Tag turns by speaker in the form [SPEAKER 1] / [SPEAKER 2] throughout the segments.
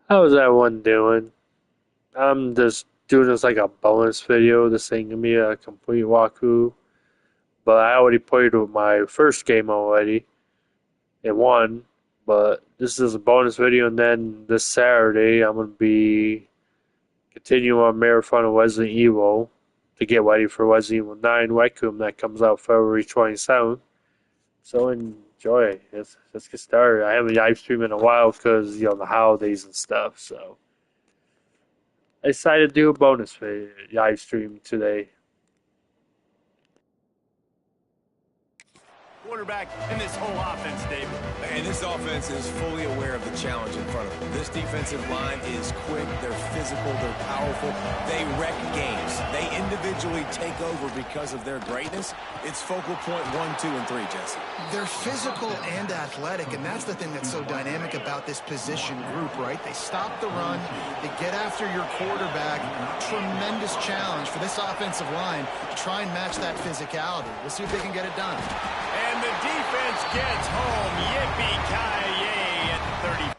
[SPEAKER 1] How's that one doing? I'm just doing this like a bonus video. This ain't gonna be a complete walkthrough, but I already played with my first game already and won. But this is a bonus video, and then this Saturday I'm gonna be continuing a marathon of Resident Evil to get ready for Resident Evil 9 Requiem that comes out February 27th. So enjoy. Let's get started. I haven't live streamed in a while because the holidays and stuff. So I decided to do a bonus live stream today.
[SPEAKER 2] Quarterback in this whole offense, David.
[SPEAKER 3] And this offense is fully aware of the challenge in front of them. This defensive line is quick, they're physical, they're powerful, they wreck games. They individually take over because of their greatness. It's focal point 1, 2, and 3, Jesse.
[SPEAKER 4] They're physical and athletic, and that's the thing that's so dynamic about this position group, right? They stop the run, they get after your quarterback. Tremendous challenge for this offensive line to try and match that physicality. We'll see if they can get it done.
[SPEAKER 2] And the defense gets home. Yippee-ki-yay at 30.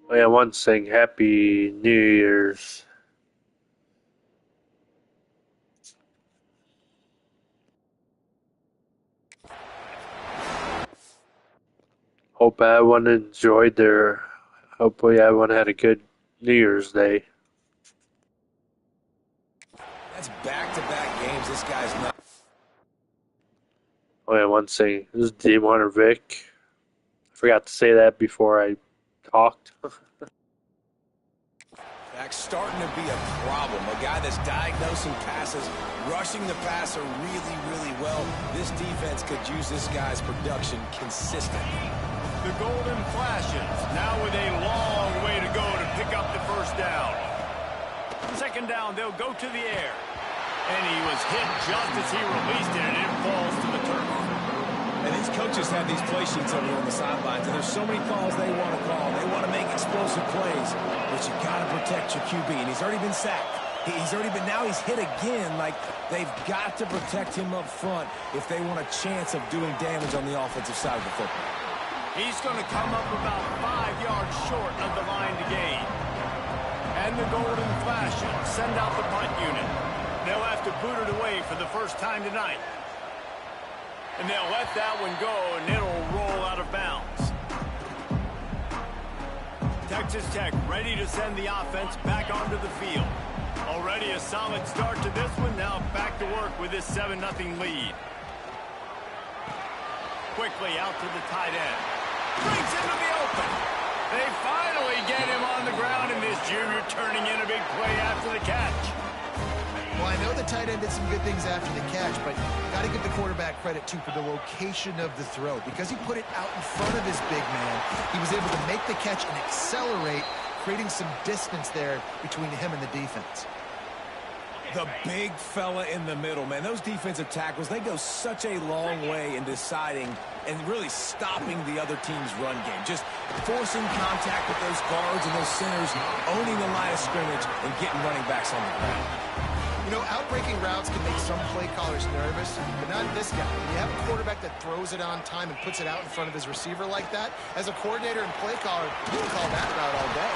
[SPEAKER 1] Oh yeah, one thing. Happy New Year's. Hope everyone enjoyed their. Hopefully, everyone had a good New Year's Day.
[SPEAKER 3] That's back-to-back games. This guy's not.
[SPEAKER 1] Oh yeah, one thing. This is D1 Vic. I forgot to say that before I talked.
[SPEAKER 3] That's starting to be a problem. A guy that's diagnosing passes, rushing the passer really, really well. This defense could use this guy's production consistently.
[SPEAKER 2] The golden flashes, now with a long way to go to pick up the first down. Second down, they'll go to the air. And he was hit just as he released it, and it falls to the turf.
[SPEAKER 3] And these coaches have these play sheets over there on the sidelines, and there's so many calls they want to call. They want to make explosive plays, but you got to protect your QB, and he's already been sacked. Now he's hit again. Like, they've got to protect him up front if they want a chance of doing damage on the offensive side of the football.
[SPEAKER 2] He's going to come up about 5 yards short of the line to gain. And the golden flashes send out the punt unit. They'll have to boot it away for the first time tonight. And they'll let that one go, and it'll roll out of bounds. Texas Tech ready to send the offense back onto the field. Already a solid start to this one. Now back to work with this 7-0 lead. Quickly out to the tight end. Brings him to the open. They finally get him on the ground, and this junior turning in a big play after the catch.
[SPEAKER 4] Well, I know the tight end did some good things after the catch, but got to give the quarterback credit, too, for the location of the throw. Because he put it out in front of his big man, he was able to make the catch and accelerate, creating some distance there between him and the defense.
[SPEAKER 3] The big fella in the middle, man. Those defensive tackles, they go such a long way in deciding and really stopping the other team's run game. Just forcing contact with those guards and those centers, owning the line of scrimmage, and getting running backs on the ground.
[SPEAKER 4] You know, outbreaking routes can make some play callers nervous, but not this guy. When you have a quarterback that throws it on time and puts it out in front of his receiver like that, as a coordinator and play caller, you can call that route all day.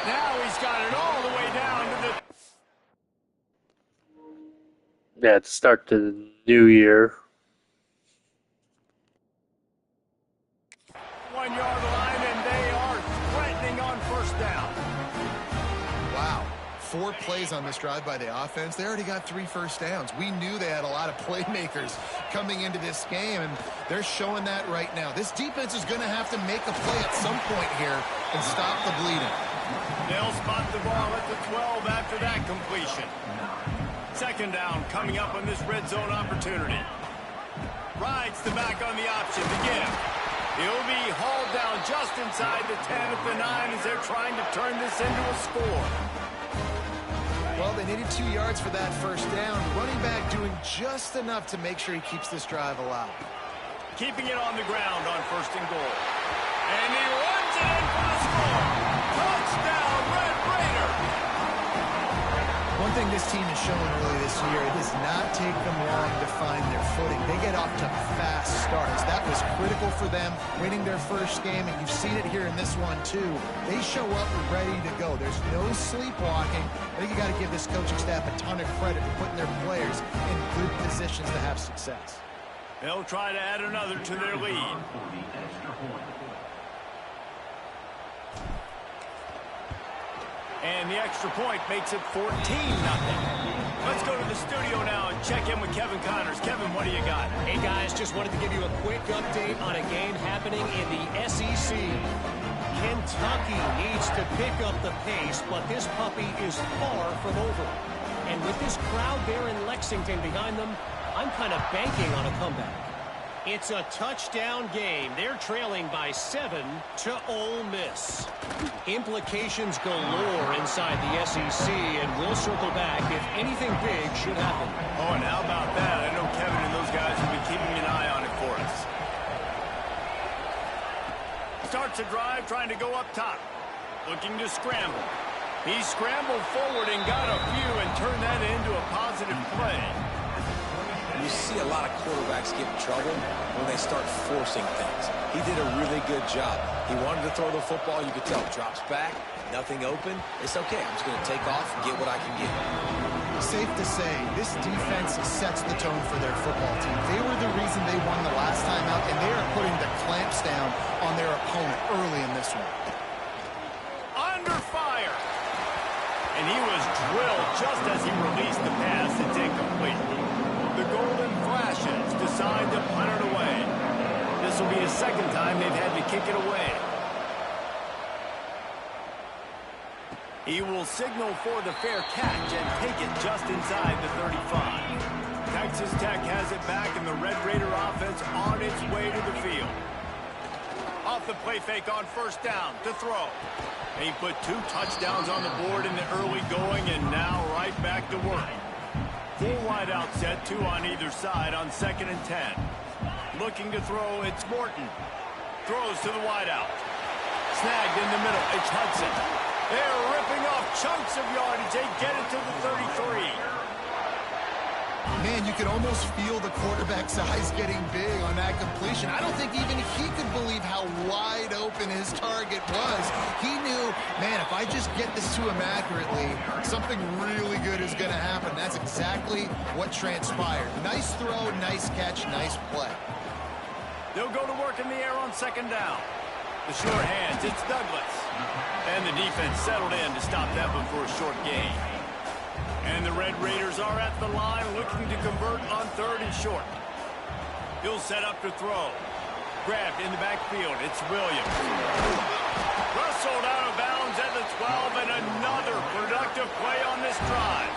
[SPEAKER 2] Now he's got it all the way down to the...
[SPEAKER 1] Yeah, to start the new year.
[SPEAKER 2] 1 yard line, and they are threatening on first down.
[SPEAKER 4] Wow. 4 plays on this drive by the offense. They already got 3 first downs. We knew they had a lot of playmakers coming into this game, and they're showing that right now. This defense is going to have to make a play at some point here and stop the bleeding.
[SPEAKER 2] They'll spot the ball at the 12 after that completion. Second down coming up on this red zone opportunity. Rides the back on the option to give. He'll be hauled down just inside the 10 at the 9 as they're trying to turn this into a score.
[SPEAKER 4] Well, they needed 2 yards for that first down. The running back doing just enough to make sure he keeps this drive alive.
[SPEAKER 2] Keeping it on the ground on first and goal. And he runs it in for the score. Touchdown, Red Raider.
[SPEAKER 4] Well, One thing this team has shown early this year, it does not take them long to find their footing. They get off to fast starts. That was critical for them, winning their first game, and you've seen it here in this one too. They show up ready to go. There's no sleepwalking. I think you got to give this coaching staff a ton of credit for putting their players in good positions to have success.
[SPEAKER 2] They'll try to add another to their lead. And the extra point makes it 14-0. Let's go to the studio now and check in with Kevin Connors. Kevin, what do you got?
[SPEAKER 5] Hey, guys, just wanted to give you a quick update on a game happening in the SEC. Kentucky needs to pick up the pace, but this puppy is far from over. And with this crowd there in Lexington behind them, I'm kind of banking on a comeback. It's a touchdown game. They're trailing by 7 to Ole Miss. Implications galore inside the SEC, and we'll circle back if anything big should happen.
[SPEAKER 2] Oh, and how about that? I know Kevin and those guys will be keeping an eye on it for us. Starts a drive trying to go up top. Looking to scramble. He scrambled forward and got a few and turned that into a positive play.
[SPEAKER 3] You see a lot of quarterbacks get in trouble when they start forcing things. He did a really good job. He wanted to throw the football. You could tell. Drops back, nothing open. It's okay. I'm just going to take off and get what I can get.
[SPEAKER 4] Safe to say, this defense sets the tone for their football team. They were the reason they won the last time out, and they are putting the clamps down on their opponent early in this one.
[SPEAKER 2] Under fire. And he was drilled just as he released the pass. It's incomplete. The Golden Flashes decide to punt it away. This will be the second time they've had to kick it away. He will signal for the fair catch and take it just inside the 35. Texas Tech has it back, and the Red Raider offense on its way to the field. Off the play fake on first down to throw. He put 2 touchdowns on the board in the early going, and now right back to work. 4 wide out set, 2 on either side on 2nd and 10. Looking to throw, it's Morton. Throws to the wide out. Snagged in the middle, it's Hudson. They're ripping off chunks of yardage. They get it to the 33.
[SPEAKER 4] Man, you could almost feel the quarterback's eyes getting big on that completion. I don't think even he could believe how wide open his target was. He knew, man, if I just get this to him accurately, something really good is going to happen. That's exactly what transpired. Nice throw, nice catch, nice play.
[SPEAKER 2] They'll go to work in the air on 2nd down. The short hands, it's Douglas. And the defense settled in to stop that one for a short gain. And the Red Raiders are at the line looking to convert on 3rd and short. He'll set up to throw. Grabbed in the backfield. It's Williams. Wrestled out of bounds at the 12, and another productive play on this drive.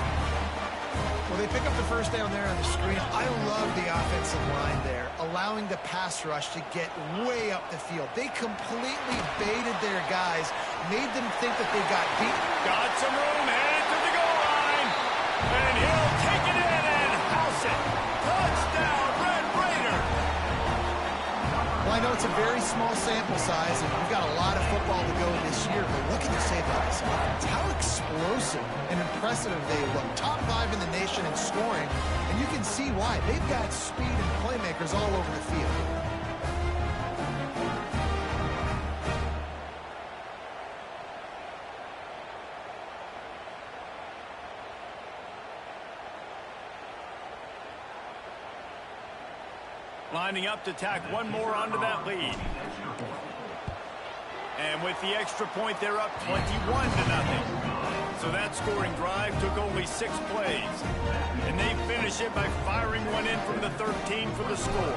[SPEAKER 4] Well, they pick up the first down there on the screen. I love the offensive line there, allowing the pass rush to get way up the field. They completely baited their guys, made them think that they got beat.
[SPEAKER 2] Got some room, headed to the goal line. And he'll take it in and house it. Touchdown, Red Raider.
[SPEAKER 4] Well, I know it's a very small sample size, and we've got a lot of football to go this year, but what can you say about this offense? How explosive and impressive they look. Top 5 in the nation in scoring, and you can see why. They've got speed and playmakers all over the field.
[SPEAKER 2] Lining up to tack one more onto that lead. And with the extra point, they're up 21-0. So that scoring drive took only 6 plays. And they finish it by firing one in from the 13 for the score.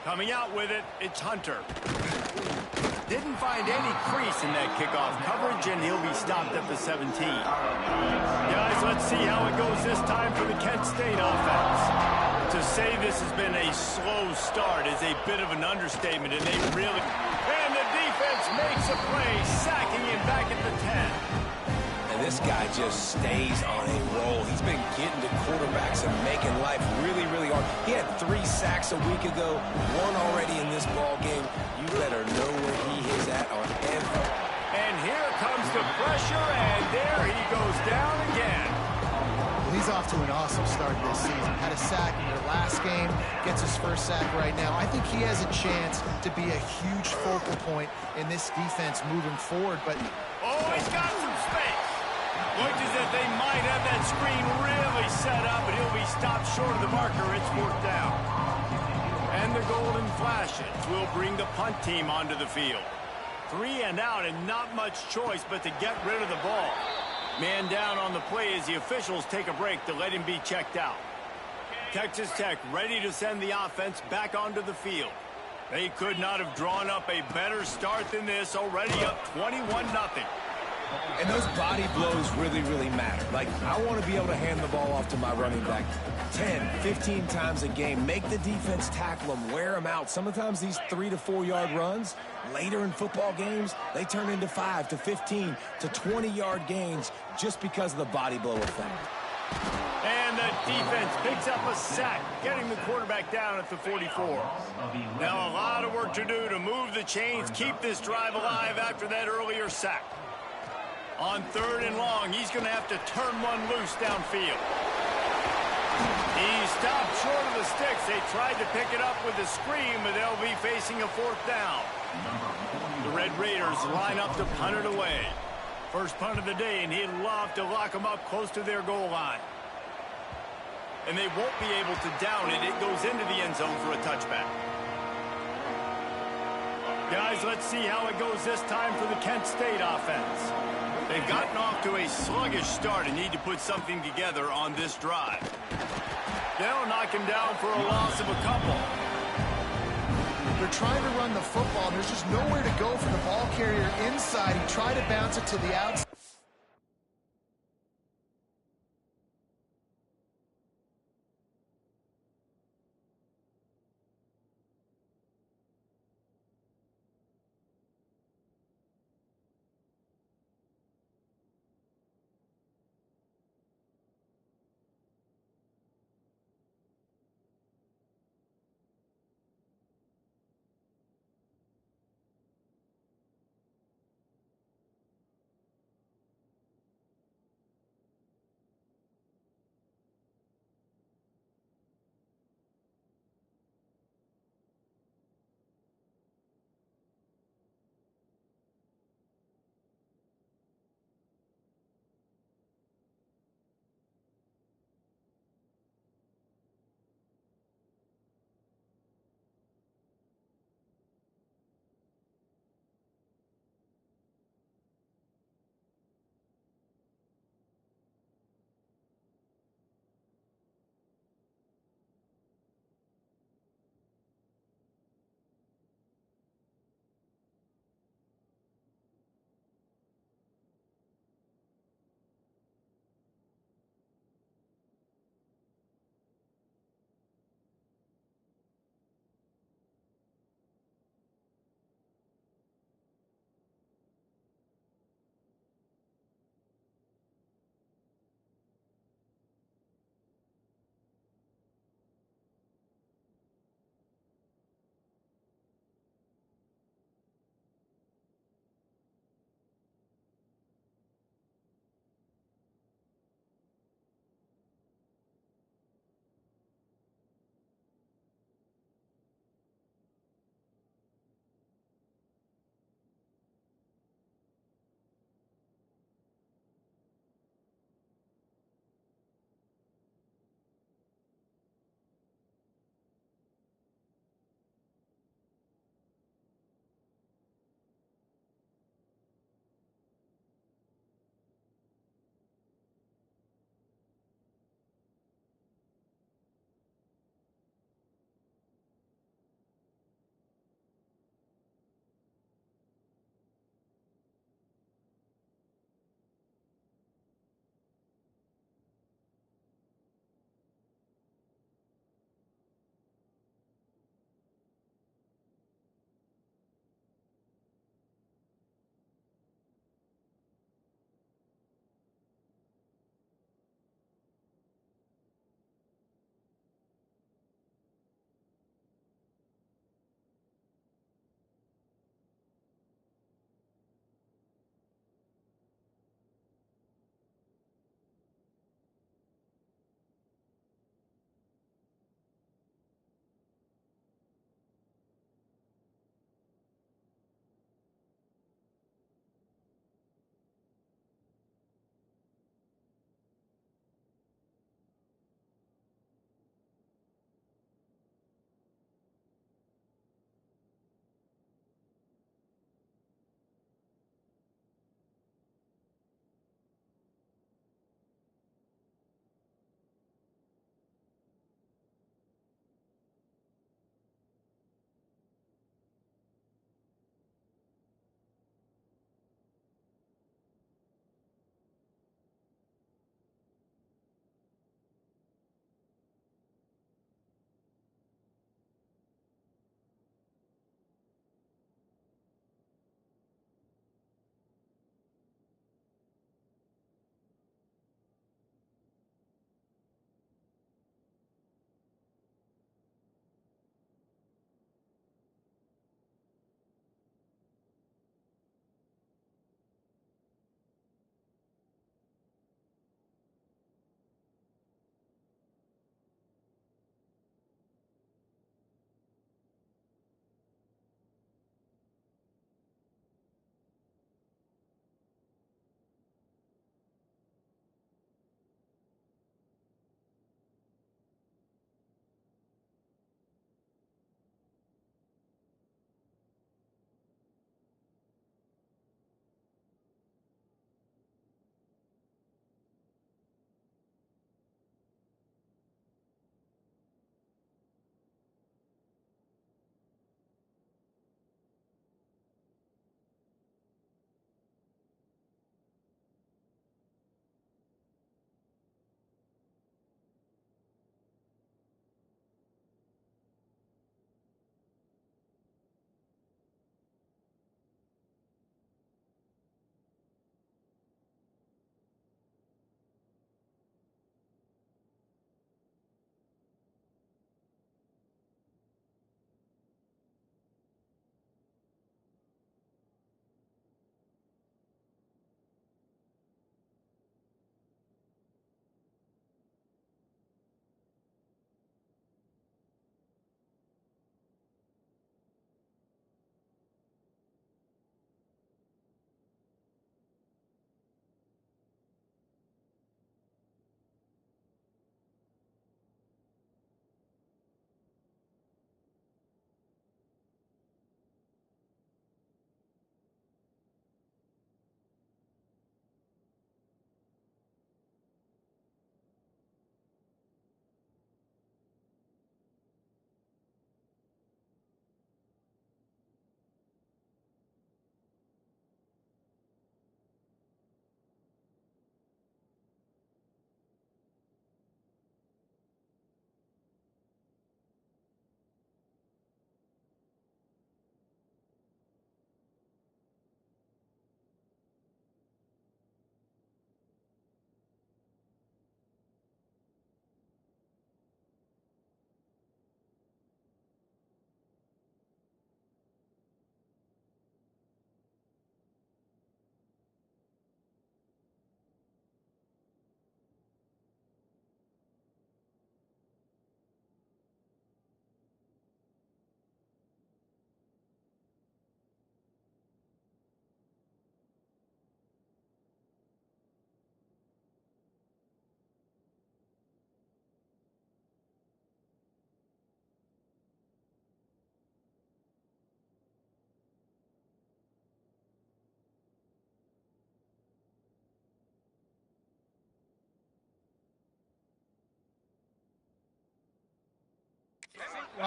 [SPEAKER 2] Coming out with it, it's Hunter. Didn't find any crease in that kickoff coverage, and he'll be stopped at the 17. Guys, let's see how it goes this time for the Kent State offense. To say this has been a slow start is a bit of an understatement, and they really... And the defense makes a play, sacking him back at the 10.
[SPEAKER 3] And this guy just stays on a roll. He's been getting to quarterbacks and making life really, really hard. He had 3 sacks a week ago, 1 already in this ball game. You better know when
[SPEAKER 2] pressure, and there he goes down again.
[SPEAKER 4] Well, he's off to an awesome start this season. Had a sack in their last game, gets his first sack right now. I think he has a chance to be a huge focal point in this defense moving forward. But
[SPEAKER 2] oh, he's got some space. Looks as if they might have that screen really set up, but he'll be stopped short of the marker. It's fourth down. And the golden flashes will bring the punt team onto the field. 3 and out, and not much choice but to get rid of the ball. Man down on the play as the officials take a break to let him be checked out. Texas Tech ready to send the offense back onto the field. They could not have drawn up a better start than this, already up 21-0.
[SPEAKER 3] And those body blows really, really matter. Like, I want to be able to hand the ball off to my running back 10, 15 times a game. Make the defense tackle them, wear them out. Sometimes these 3 to 4 yard runs, later in football games, they turn into 5 to 15 to 20-yard gains just because of the body blow effect.
[SPEAKER 2] And the defense picks up a sack, getting the quarterback down at the 44. Now a lot of work to do to move the chains, keep this drive alive after that earlier sack. On 3rd and long, he's going to have to turn one loose downfield. He stopped short of the sticks. They tried to pick it up with a screen, but they'll be facing a 4th down. The Red Raiders line up to punt it away. First punt of the day, and he'd love to lock them up close to their goal line. And they won't be able to down it. It goes into the end zone for a touchback. Guys, let's see how it goes this time for the Kent State offense. They've gotten off to a sluggish start and need to put something together on this drive. They'll knock him down for a loss of a couple.
[SPEAKER 4] they're trying to run the football, and there's just nowhere to go for the ball carrier inside. He tried to bounce it to the outside.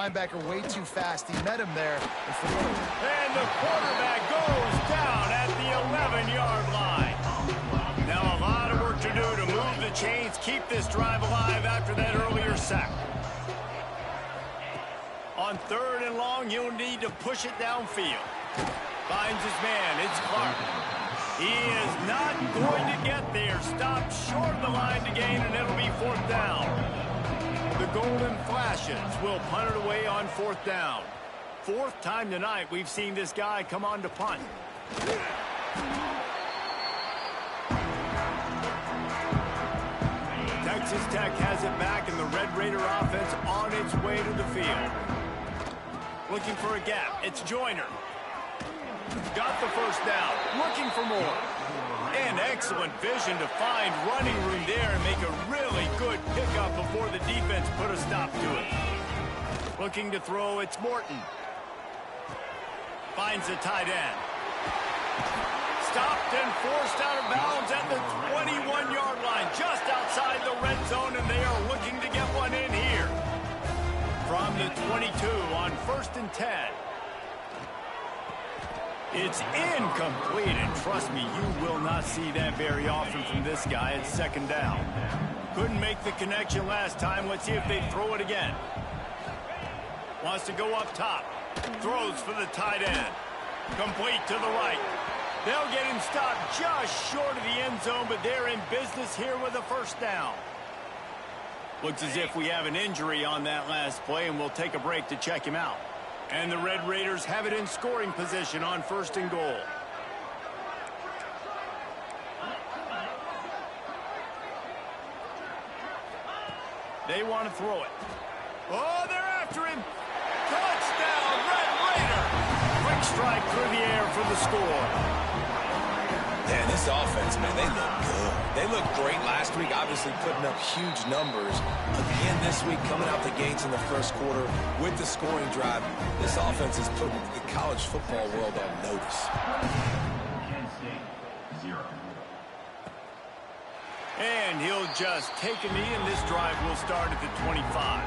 [SPEAKER 4] linebacker way too fast. He met him there.
[SPEAKER 2] And the quarterback goes down at the 11-yard line. Now a lot of work to do to move the chains, keep this drive alive after that earlier sack. On 3rd and long, he'll need to push it downfield. Finds his man. It's Clark. He is not going to get there. Stopped short of the line to gain, and it'll be 4th down. The Golden Flashes will punt it away on 4th down. 4th time tonight we've seen this guy come on to punt. Texas Tech has it back, and the Red Raider offense on its way to the field. Looking for a gap. It's Joyner. Got the 1st down. Looking for more. And excellent vision to find running room there and make a really good pickup before the defense put a stop to it. Looking to throw. It's Morton. Finds the tight end. Stopped and forced out of bounds at the 21-yard line, just outside the red zone, and they are looking to get one in here. From the 22 on 1st and 10. It's incomplete, and trust me, you will not see that very often from this guy. It's 2nd down. Couldn't make the connection last time. Let's see if they throw it again. Wants to go up top. Throws for the tight end. Complete to the right. They'll get him stopped just short of the end zone, but they're in business here with a 1st down. Looks as if we have an injury on that last play, and we'll take a break to check him out. And the Red Raiders have it in scoring position on 1st and goal. They want to throw it. Oh, they're after him. Touchdown, Red Raider. Quick strike through the air for the score.
[SPEAKER 3] Man, this offense, man, they look good. They looked great last week, obviously putting up huge numbers. Again this week, coming out the gates in the 1st quarter with the scoring drive. This offense is putting the college football world on notice.
[SPEAKER 2] And he'll just take a knee, and this drive will start at the 25.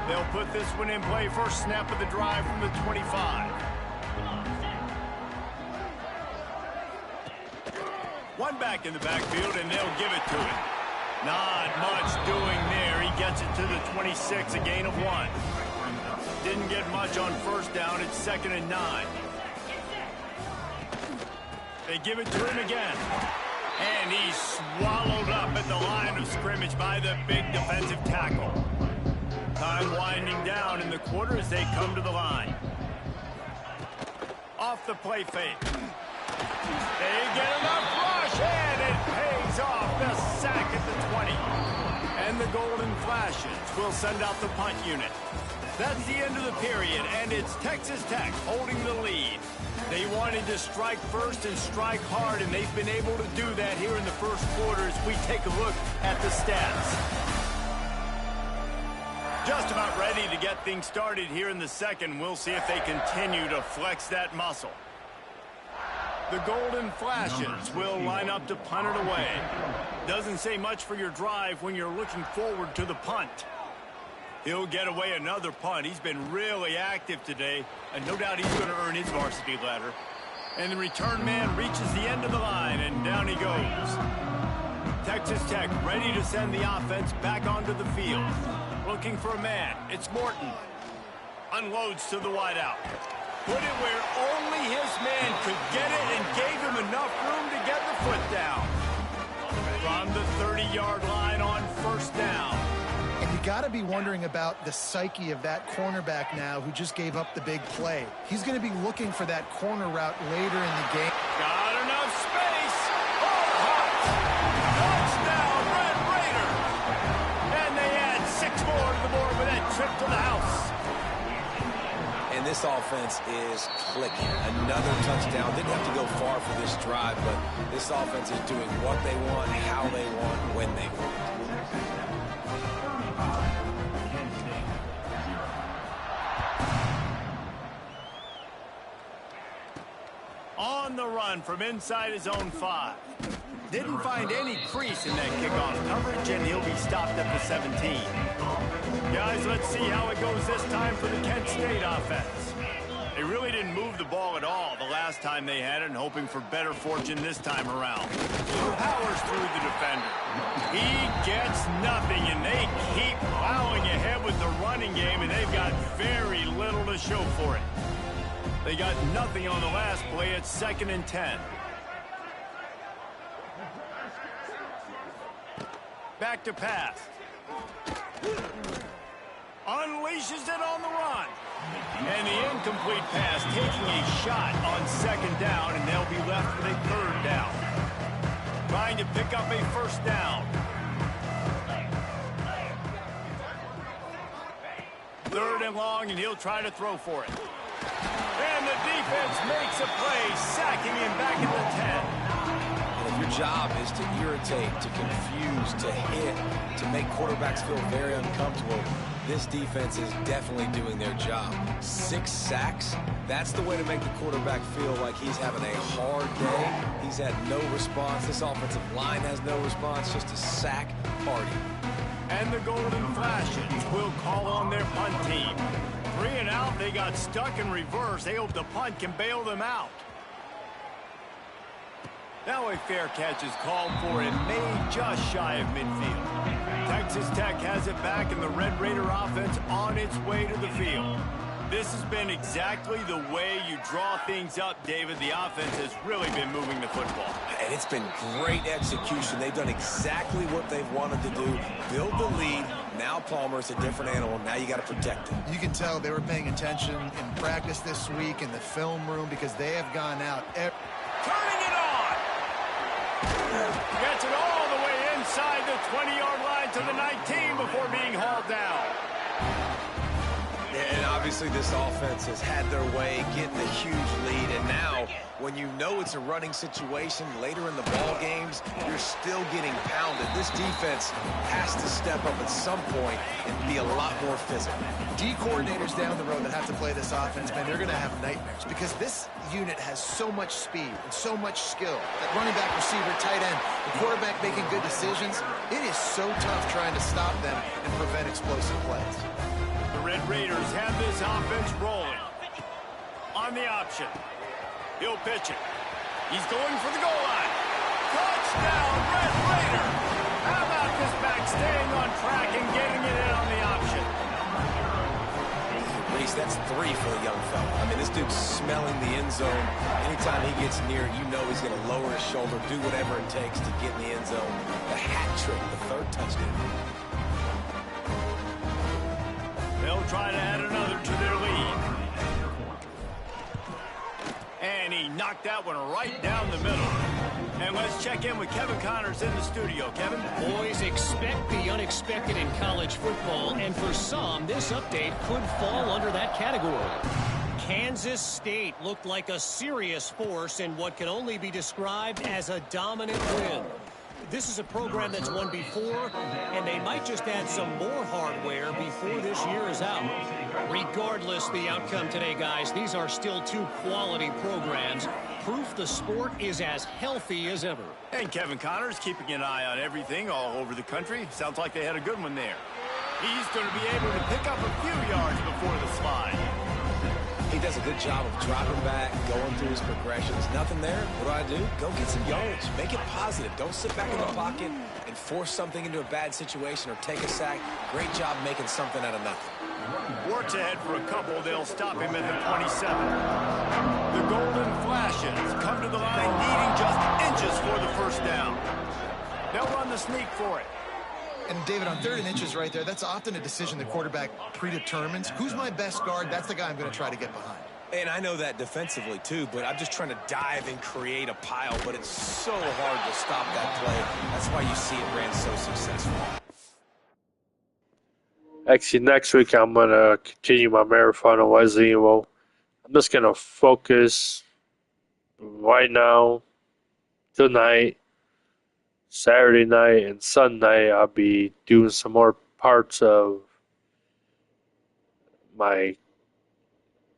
[SPEAKER 2] They'll put this one in play. First snap of the drive from the 25. One back in the backfield, and they'll give it to him. Not much doing there. He gets it to the 26, a gain of 1. Didn't get much on 1st down. It's 2nd and 9. They give it to him again. And he's swallowed up at the line of scrimmage by the big defensive tackle. Time winding down in the quarter as they come to the line. Off the play fake. They get enough rush, and it pays off. The sack at the 20. And the Golden Flashes will send out the punt unit. That's the end of the period, and it's Texas Tech holding the lead. They wanted to strike first and strike hard, and they've been able to do that here in the 1st quarter as we take a look at the stats. Just about ready to get things started here in the 2nd. We'll see if they continue to flex that muscle. The Golden Flashes will line up to punt it away. Doesn't say much for your drive when you're looking forward to the punt. He'll get away another punt. He's been really active today, and no doubt he's going to earn his varsity letter. And the return man reaches the end of the line, and down he goes. Texas Tech ready to send the offense back onto the field. Looking for a man. It's Morton. Unloads to the wideout. Put it where only his man could get it and gave him enough room to get the foot down. From the 30-yard line on 1st down.
[SPEAKER 4] And you got to be wondering about the psyche of that cornerback now who just gave up the big play. He's going to be looking for that corner route later in the game.
[SPEAKER 2] Got enough space. Oh, touchdown, Red Raider. And they add 6 more to the board with that trip to the house.
[SPEAKER 3] And this offense is clicking. Another touchdown. Didn't have to go far for this drive, but this offense is doing what they want, how they want, when they want.
[SPEAKER 2] On the run from inside his own 5. Didn't find any crease in that kickoff coverage, and he'll be stopped at the 17. Guys, let's see how it goes this time for the Kent State offense. They really didn't move the ball at all the last time they had it, and hoping for better fortune this time around. Powers through the defender. He gets nothing, and they keep plowing ahead with the running game, and they've got very little to show for it. They got nothing on the last play. It's 2nd and 10. Back to pass. Unleashes it on the run. And the incomplete pass taking a shot on 2nd down, and they'll be left with a 3rd down. Trying to pick up a 1st down. 3rd and long, and he'll try to throw for it. And the defense makes a play, sacking him back at the 10.
[SPEAKER 3] And if your job is to irritate, to confuse, to hit, to make quarterbacks feel very uncomfortable, this defense is definitely doing their job. 6 sacks, that's the way to make the quarterback feel like he's having a hard day. He's had no response. This offensive line has no response, just a sack party.
[SPEAKER 2] And the Golden Flashes will call on their punt team. 3 and out, they got stuck in reverse. They hope the punt can bail them out. Now a fair catch is called for and made just shy of midfield. Texas Tech has it back, and the Red Raider offense on its way to the field. This has been exactly the way you draw things up, David. The offense has really been moving the football.
[SPEAKER 3] And it's been great execution. They've done exactly what they've wanted to do. Build the lead. Now Palmer's a different animal. Now you got to protect him.
[SPEAKER 4] You can tell they were paying attention in practice this week in the film room because they have gone out.
[SPEAKER 2] Turning it on. Gets it all the way inside the 20-yard line to the 19 before being hauled down.
[SPEAKER 3] And obviously this offense has had their way, getting a huge lead. And now, when you know it's a running situation later in the ball games, you're still getting pounded. This defense has to step up at some point and be a lot more physical.
[SPEAKER 4] D coordinators down the road that have to play this offense, man, they're going to have nightmares because this unit has so much speed and so much skill. That running back, receiver, tight end, the quarterback making good decisions. It is so tough trying to stop them and prevent explosive plays.
[SPEAKER 2] The Red Raiders have this offense rolling. On the option. He'll pitch it. He's going for the goal line. Touchdown, Red Raider! How about this back staying on track and getting it in on the option?
[SPEAKER 3] Reese, that's 3 for the young fella. I mean, this dude's smelling the end zone. Anytime he gets near it, you know he's going to lower his shoulder, do whatever it takes to get in the end zone. The hat trick, the 3rd touchdown.
[SPEAKER 2] They'll try to add another to their lead. And he knocked that one right down the middle. And let's check in with Kevin Connors in the studio. Kevin?
[SPEAKER 5] Boys, expect the unexpected in college football, and for some, this update could fall under that category. Kansas State looked like a serious force in what can only be described as a dominant win. This is a program that's won before, and they might just add some more hardware before this year is out. Regardless the outcome today, guys, these are still 2 quality programs. Proof the sport is as healthy as ever.
[SPEAKER 2] And Kevin Connors keeping an eye on everything all over the country. Sounds like they had a good one there. He's going to be able to pick up a few yards before the slide.
[SPEAKER 3] He does a good job of dropping back, going through his progressions. Nothing there. What do? Go get some yards. Make it positive. Don't sit back in the pocket and force something into a bad situation or take a sack. Great job making something out of nothing.
[SPEAKER 2] Works ahead for a couple. They'll stop him at the 27. The Golden Flashes come to the line needing just inches for the 1st down. They'll run the sneak for it.
[SPEAKER 4] And David, on 3rd and inches right there, that's often a decision the quarterback predetermines. Who's my best guard? That's the guy I'm going to try to get behind.
[SPEAKER 3] And I know that defensively, too, but I'm just trying to dive and create a pile, but it's so hard to stop that play. That's why you see it ran so successful.
[SPEAKER 1] Actually, next week I'm going to continue my marathon on Resident Evil. I'm just going to focus right now, tonight, Saturday night, and Sunday. I'll be doing some more parts of my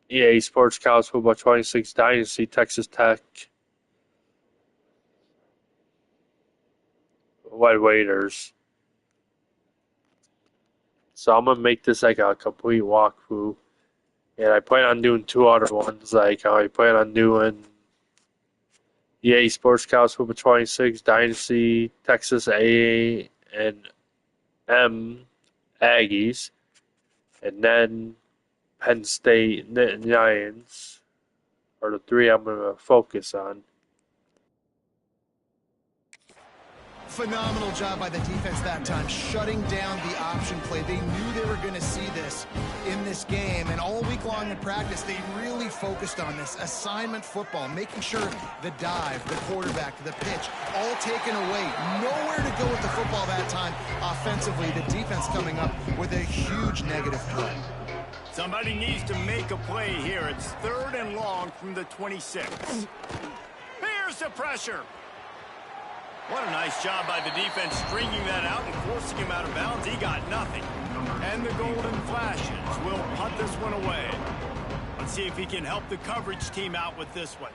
[SPEAKER 1] EA Sports College Football 26 Dynasty Texas Tech White Raiders. So I'm gonna make this like a complete walkthrough. And I plan on doing 2 other ones. Like I plan on doing EA Sports College Football 26, Dynasty, Texas A and M Aggies, and then Penn State Lions are the 3 I'm gonna focus on.
[SPEAKER 4] Phenomenal job by the defense that time, shutting down the option play. They knew they were going to see this in this game, and all week long in practice, they really focused on this assignment football, making sure the dive, the quarterback, the pitch, all taken away. Nowhere to go with the football that time offensively. The defense coming up with a huge negative play.
[SPEAKER 2] Somebody needs to make a play here. It's 3rd and long from the 26. Here's the pressure. What a nice job by the defense stringing that out and forcing him out of bounds. He got nothing. And the Golden Flashes will punt this one away. Let's see if he can help the coverage team out with this one.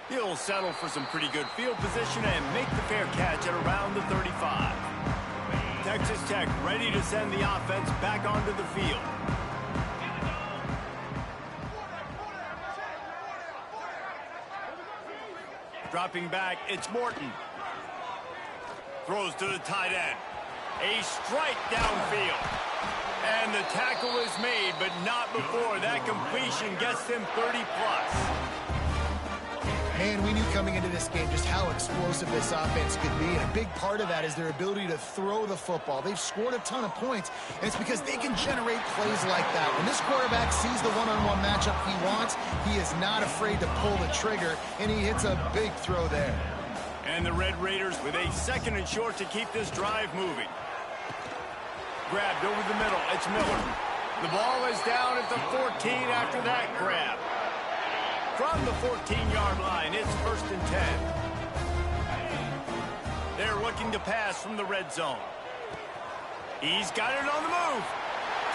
[SPEAKER 2] He'll settle for some pretty good field position and make the fair catch at around the 35. Texas Tech ready to send the offense back onto the field. Dropping back, it's Morton. Throws to the tight end. A strike downfield. And the tackle is made, but not before that completion gets them 30+.
[SPEAKER 4] Man, we knew coming into this game just how explosive this offense could be, and a big part of that is their ability to throw the football. They've scored a ton of points, and it's because they can generate plays like that. When this quarterback sees the one-on-one matchup he wants, he is not afraid to pull the trigger, and he hits a big throw there.
[SPEAKER 2] And the Red Raiders with a 2nd and short to keep this drive moving. Grabbed over the middle, it's Miller. The ball is down at the 14 after that grab. From the 14-yard line, it's 1st and 10. They're looking to pass from the red zone. He's got it on the move.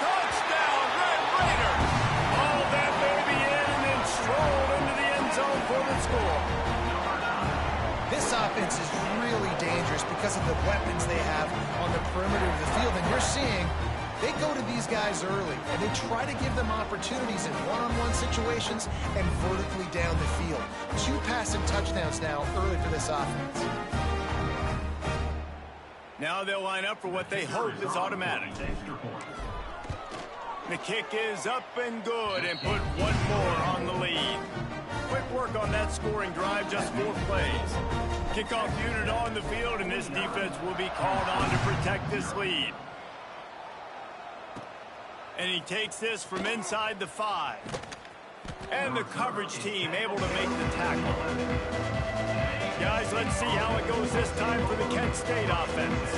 [SPEAKER 2] Touchdown, Red Raiders! All that baby in and then strolled into the end zone for the score.
[SPEAKER 4] This offense is really dangerous because of the weapons they have on the perimeter of the field, and you're seeing they go to these guys early, and they try to give them opportunities in one-on-one situations and vertically down the field. 2 passing touchdowns now early for this offense.
[SPEAKER 2] Now they'll line up for what they hope is automatic. The kick is up and good, and put 1 more on the lead. Quick work on that scoring drive, just 4 plays. Kickoff unit on the field, and this defense will be called on to protect this lead. And he takes this from inside the 5. And the coverage team able to make the tackle. Guys, let's see how it goes this time for the Kent State offense.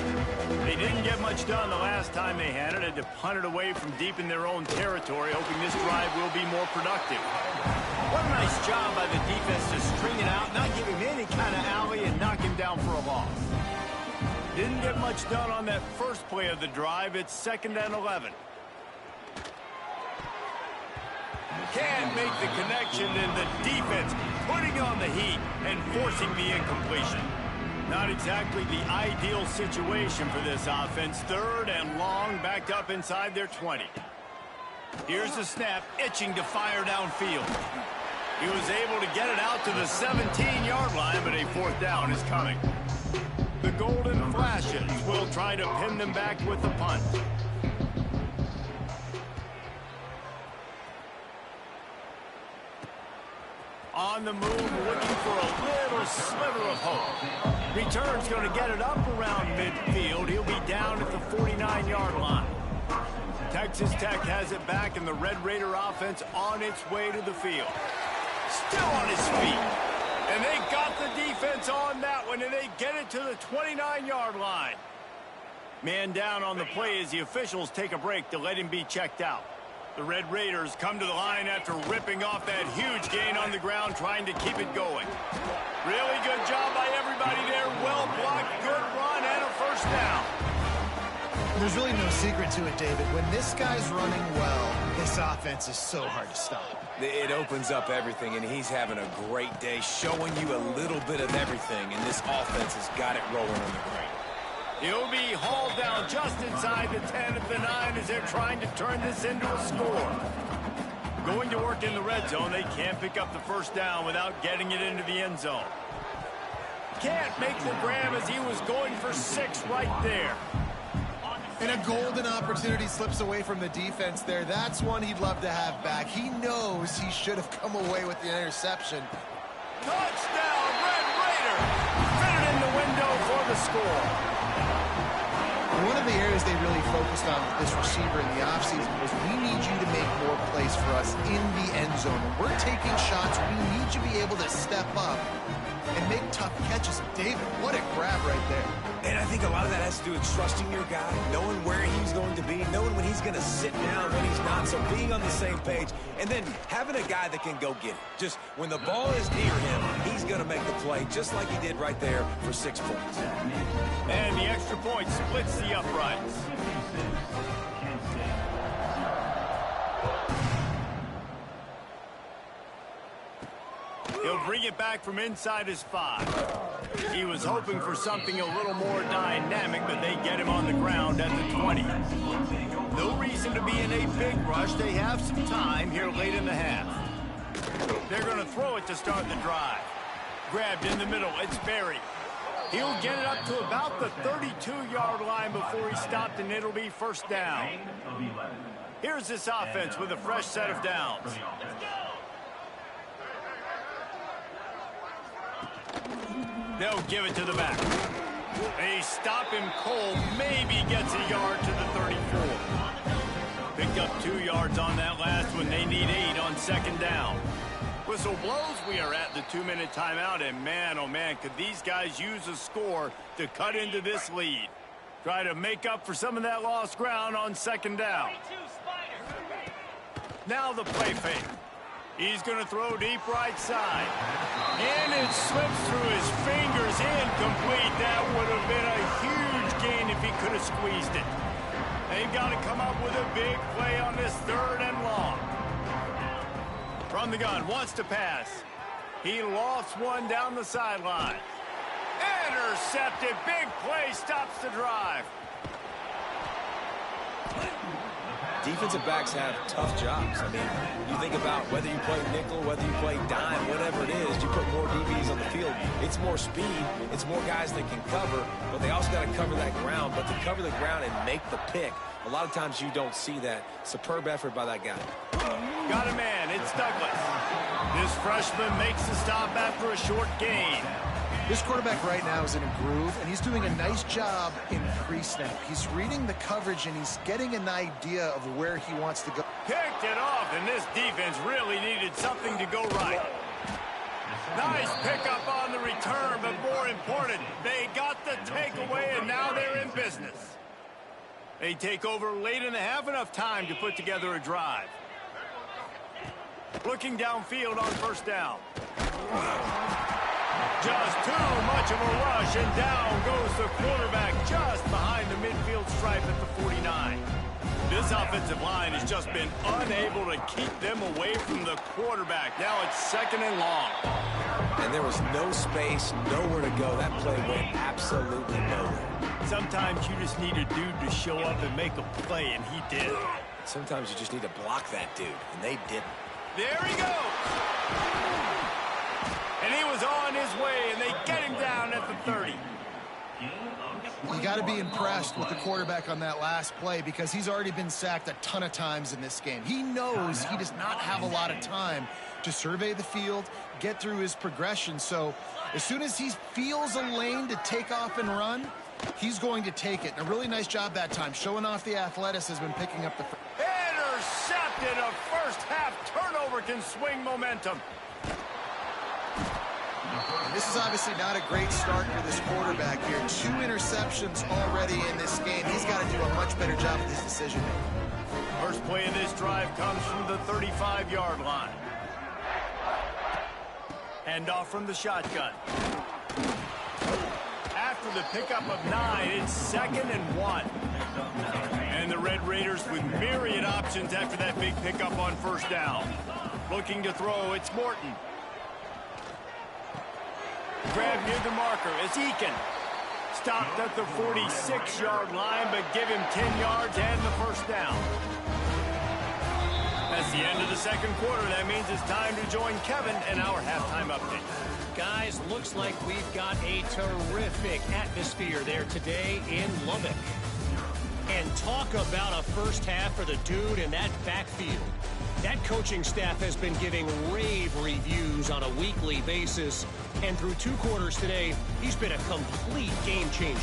[SPEAKER 2] They didn't get much done the last time they had it. Had to punt it away from deep in their own territory, hoping this drive will be more productive. What a nice job by the defense to string it out, not give him any kind of alley, and knock him down for a loss. Didn't get much done on that first play of the drive. It's 2nd and 11. Can't make the connection, and the defense putting on the heat and forcing the incompletion. Not exactly the ideal situation for this offense. 3rd and long, backed up inside their 20. Here's the snap, itching to fire downfield. He was able to get it out to the 17-yard line, but a 4th down is coming. The Golden Flashes will try to pin them back with the punt. On the move, looking for a little sliver of hope. Return's going to get it up around midfield. He'll be down at the 49-yard line. Texas Tech has it back, and the Red Raider offense on its way to the field. Still on his feet. And they got the defense on that one, and they get it to the 29-yard line. Man down on the play as the officials take a break to let him be checked out. The Red Raiders come to the line after ripping off that huge gain on the ground, trying to keep it going. Really good job by everybody there. Well blocked, good run, and a 1st down.
[SPEAKER 4] There's really no secret to it, David. When this guy's running well, this offense is so hard to stop.
[SPEAKER 3] It opens up everything, and he's having a great day, showing you a little bit of everything, and this offense has got it rolling on the ground.
[SPEAKER 2] He'll be hauled down just inside the 10 of the 9 as they're trying to turn this into a score. Going to work in the red zone, they can't pick up the first down without getting it into the end zone. Can't make the grab as he was going for 6 right there.
[SPEAKER 4] And a golden opportunity slips away from the defense there. That's one he'd love to have back. He knows he should have come away with the interception.
[SPEAKER 2] Touchdown, Red Raider! Fitted in the window for the score.
[SPEAKER 4] One of the areas they really focused on with this receiver in the offseason was we need you to make more plays for us in the end zone. When we're taking shots, we need you to be able to step up and make tough catches. David, what a grab right there.
[SPEAKER 3] And I think a lot of that has to do with trusting your guy, knowing where he's going to be, knowing when he's going to sit down, when he's not, so being on the same page, and then having a guy that can go get it. Just when the ball is near him, he's going to make the play, just like he did right there for 6 points.
[SPEAKER 2] And the extra point splits the uprights. He'll bring it back from inside his 5. He was hoping for something a little more dynamic, but they get him on the ground at the 20. No reason to be in a big rush. They have some time here late in the half. They're going to throw it to start the drive. Grabbed in the middle. It's Berry. He'll get it up to about the 32-yard line before he stopped, and it'll be first down. Here's this offense with a fresh set of downs. They'll give it to the back. They stop him cold, maybe gets a yard to the 34. Picked up 2 yards on that last one. They need 8 on second down. Whistle blows, we are at the 2-minute timeout, and man, oh man, could these guys use a score to cut into this lead. Try to make up for some of that lost ground on second down. Now the play fake. He's going to throw deep right side. And it slips through his fingers, incomplete. That would have been a huge gain if he could have squeezed it. They've got to come up with a big play on this 3rd and long. From the gun, wants to pass. He lost one down the sideline. Intercepted, big play, stops the drive.
[SPEAKER 3] Defensive backs have tough jobs. I mean, you think about whether you play nickel, whether you play dime, whatever it is, you put more DBs on the field. It's more speed. It's more guys that can cover, but they also got to cover that ground. But to cover the ground and make the pick, a lot of times you don't see that. Superb effort by that guy.
[SPEAKER 2] Got a man. It's Douglas. This freshman makes the stop after a short gain.
[SPEAKER 4] This quarterback right now is in a groove, and he's doing a nice job in pre-snap. He's reading the coverage, and he's getting an idea of where he wants to go.
[SPEAKER 2] Picked it off, and this defense really needed something to go right. Nice pickup on the return, but more important, they got the takeaway, and now they're in business. They take over late in the half, enough time to put together a drive. Looking downfield on first down. Just too much of a rush, and down goes the quarterback just behind the midfield stripe at the 49. This offensive line has just been unable to keep them away from the quarterback. Now it's 2nd and long.
[SPEAKER 3] And there was no space, nowhere to go. That play went absolutely nowhere.
[SPEAKER 2] Sometimes you just need a dude to show up and make a play, and he did.
[SPEAKER 3] Sometimes you just need to block that dude, and they didn't.
[SPEAKER 2] There he goes. And he was on his way, and they get him down at the 30.
[SPEAKER 4] You got to be impressed with the quarterback on that last play because he's already been sacked a ton of times in this game. He knows he does not have a lot of time to survey the field, get through his progression. So as soon as he feels a lane to take off and run, he's going to take it. And a really nice job that time, showing off the athleticism and picking up the...
[SPEAKER 2] Intercepted. A first-half turnover can swing momentum.
[SPEAKER 4] This is obviously not a great start for this quarterback here. 2 interceptions already in this game. He's got to do a much better job with his decision-making.
[SPEAKER 2] First play of this drive comes from the 35-yard line. Handoff from the shotgun. After the pickup of 9, it's 2nd and 1. And the Red Raiders with myriad options after that big pickup on first down. Looking to throw, it's Morton. Grab near the marker. It's Eakin. Stopped at the 46-yard line, but give him 10 yards and the first down. That's the end of the second quarter. That means it's time to join Kevin in our halftime update.
[SPEAKER 5] Guys, looks like we've got a terrific atmosphere there today in Lubbock. And talk about a first half for the dude in that backfield. That coaching staff has been giving rave reviews on a weekly basis. And through 2 quarters today, he's been a complete game changer.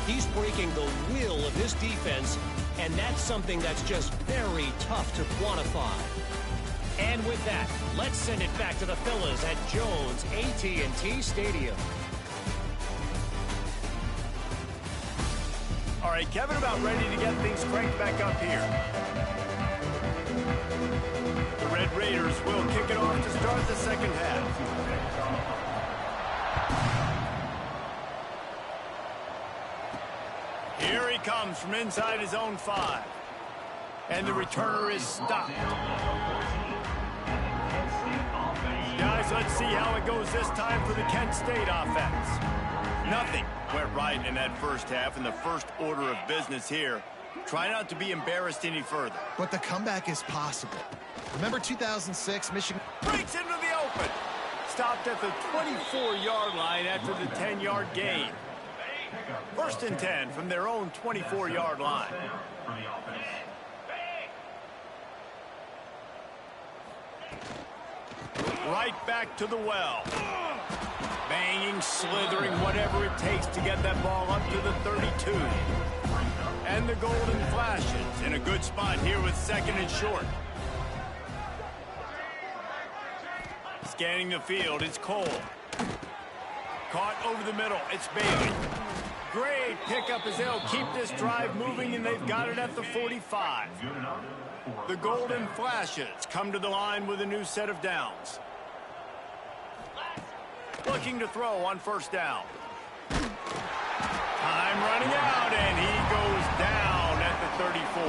[SPEAKER 5] He's breaking the will of this defense, and that's something that's just very tough to quantify. And with that, let's send it back to the fellas at Jones AT&T Stadium.
[SPEAKER 2] All right, Kevin, about ready to get things cranked back up here. The Red Raiders will kick it off to start the second half. Here he comes from inside his own 5. And the returner is stopped. Guys, let's see how it goes this time for the Kent State offense. Nothing went right in that first half, and the first order of business here. Try not to be embarrassed any further.
[SPEAKER 4] But the comeback is possible. Remember 2006, Michigan
[SPEAKER 2] Breaks into the open. Stopped at the 24-yard line after the 10-yard gain. First and 10 from their own 24-yard line. Right back to the well. Banging, slithering, whatever it takes to get that ball up to the 32. And the Golden Flashes in a good spot here with second and short. Scanning the field, it's Cole. Caught over the middle, it's Bailey. Great pickup as they'll keep this drive moving, and they've got it at the 45. The Golden Flashes come to the line with a new set of downs. Looking to throw on first down. Time running out, and he goes down at the 34.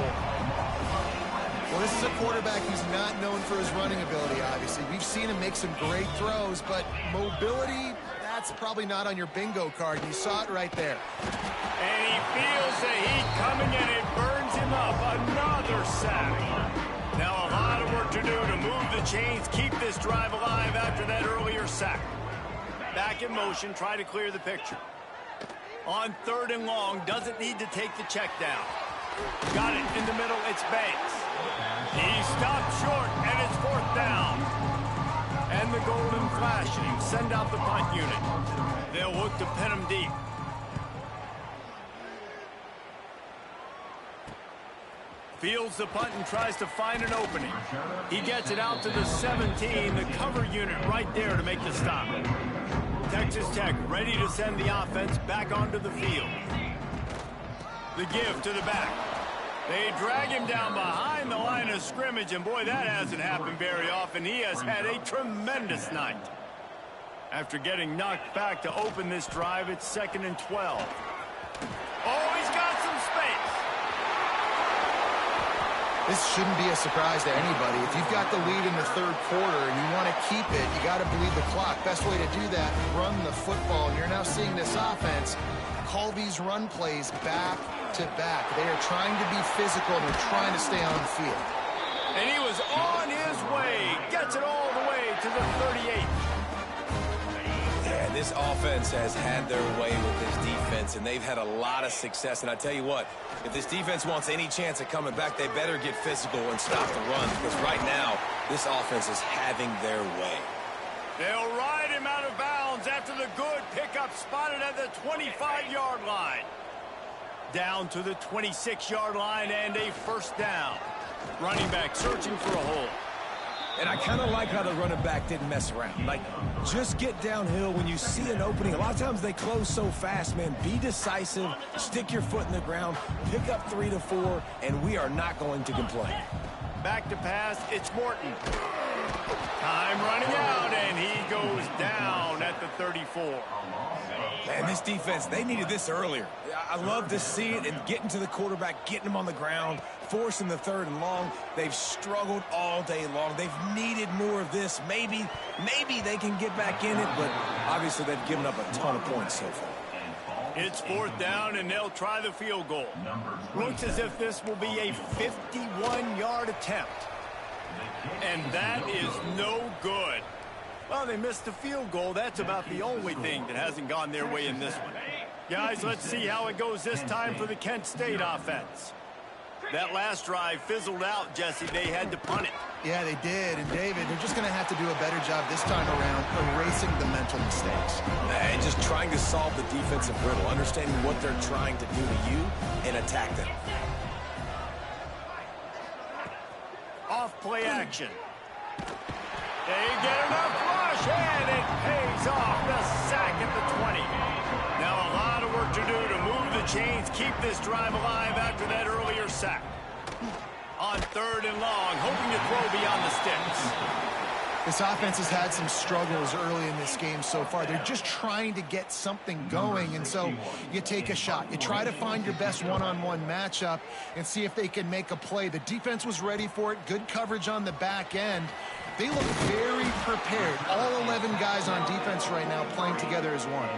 [SPEAKER 4] Well, this is a quarterback who's not known for his running ability, obviously. We've seen him make some great throws, but mobility, that's probably not on your bingo card. You saw it right there.
[SPEAKER 2] And he feels the heat coming, and it burns him up. Another sack. Now a lot of work to do to move the chains, keep this drive alive after that earlier sack. Back in motion, try to clear the picture. On third and long, doesn't need to take the check down. Got it in the middle, it's Banks. He stopped short, and it's fourth down. And the Golden Flashing send out the punt unit. They'll look to pin him deep. Fields the punt and tries to find an opening. He gets it out to the 17, the cover unit right there to make the stop. Texas Tech ready to send the offense back onto the field. The give to the back. They drag him down behind the line of scrimmage, and boy, that hasn't happened very often. He has had a tremendous night. After getting knocked back to open this drive, it's 2nd and 12. Oh, he's got some space.
[SPEAKER 4] This shouldn't be a surprise to anybody. If you've got the lead in the third quarter and you want to keep it, you got to bleed the clock. Best way to do that, run the football. And you're now seeing this offense call these run plays back to back. They are trying to be physical, and they're trying to stay on the field.
[SPEAKER 2] And he was on his way. Gets it all the way to the 38.
[SPEAKER 3] Yeah, this offense has had their way with this defense, and they've had a lot of success. And I tell you what, if this defense wants any chance of coming back, they better get physical and stop the run, because right now, this offense is having their way.
[SPEAKER 2] They'll ride him out of bounds after the good pickup spotted at the 25-yard line. Down to the 26-yard line and a first down. Running back searching for a hole.
[SPEAKER 3] And I kind of like how the running back didn't mess around. Like, just get downhill when you see an opening. A lot of times they close so fast, man. Be decisive, stick your foot in the ground, pick up 3 to 4, and we are not going to complain.
[SPEAKER 2] Back to pass, it's Morton. Time running out, and he goes down at the 34.
[SPEAKER 3] Man, this defense, they needed this earlier. I love to see it and getting to the quarterback, getting him on the ground, forcing the 3rd and long. They've struggled all day long. They've needed more of this. Maybe they can get back in it, but obviously they've given up a ton of points so far.
[SPEAKER 2] It's 4th down, and they'll try the field goal. Looks as if this will be a 51-yard attempt. And that is no good. Well, they missed the field goal. That's about the only thing that hasn't gone their way in this one. Guys, let's see how it goes this time for the Kent State offense. That last drive fizzled out, Jesse. They had to punt it.
[SPEAKER 4] Yeah, they did. And, David, they're just going to have to do a better job this time around erasing the mental mistakes.
[SPEAKER 3] And just trying to solve the defensive riddle, understanding what they're trying to do to you and attack them.
[SPEAKER 2] Off play action. They get enough rush, and it pays off. The sack at the 20. Now a lot of work to do to move the chains, keep this drive alive after that earlier sack. On 3rd and long, hoping to throw beyond the sticks.
[SPEAKER 4] This offense has had some struggles early in this game so far. They're just trying to get something going, and so you take a shot. You try to find your best one-on-one matchup and see if they can make a play. The defense was ready for it. Good coverage on the back end. They look very prepared. All 11 guys on defense right now playing together as one.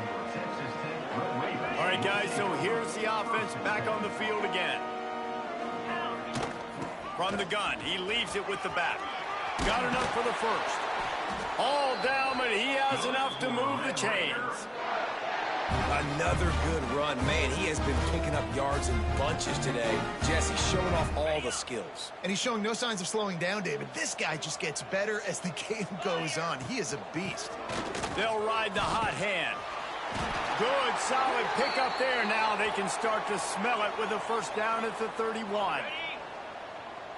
[SPEAKER 2] All right, guys, so here's the offense back on the field again. From the gun, he leaves it with the back. Got enough for the first. All down, but he has enough to move the chains.
[SPEAKER 3] Another good run. Man, he has been picking up yards in bunches today. Jesse showing off all the skills.
[SPEAKER 4] And he's showing no signs of slowing down, David. This guy just gets better as the game goes on. He is a beast.
[SPEAKER 2] They'll ride the hot hand. Good, solid pickup there. Now they can start to smell it with a 1st down at the 31.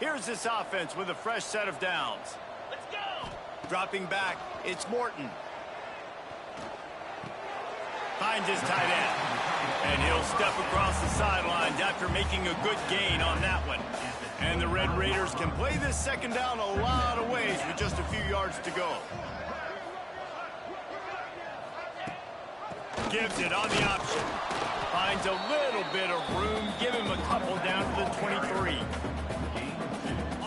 [SPEAKER 2] Here's this offense with a fresh set of downs. Let's go! Dropping back, it's Morton. Finds his tight end. And he'll step across the sidelines after making a good gain on that one. And the Red Raiders can play this 2nd down a lot of ways with just a few yards to go. Gives it on the option. Finds a little bit of room. Give him a couple down to the 23.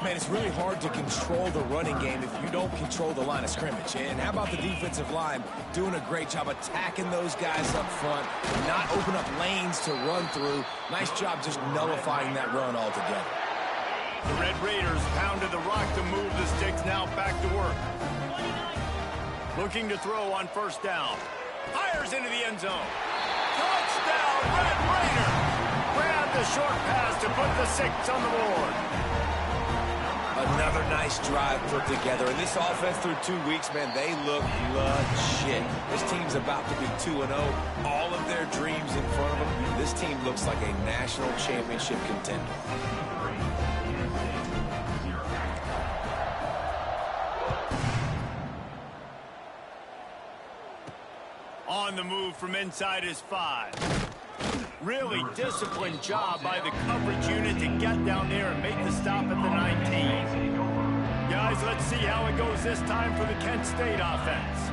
[SPEAKER 3] Man, it's really hard to control the running game if you don't control the line of scrimmage. And how about the defensive line doing a great job attacking those guys up front, not open up lanes to run through. Nice job just nullifying that run altogether.
[SPEAKER 2] The Red Raiders pounded the rock to move the sticks, now back to work. Looking to throw on 1st down. Fires into the end zone. Touchdown, Red Raider! Grab the short pass to put the 6 on the board.
[SPEAKER 3] Another nice drive put together. And this offense through 2 weeks, man, they look legit. This team's about to be 2-0. All of their dreams in front of them. This team looks like a national championship contender.
[SPEAKER 2] On the move from inside his 5. Really disciplined job by the coverage unit to get down there and make the stop at the 19. Guys, let's see how it goes this time for the Kent State offense.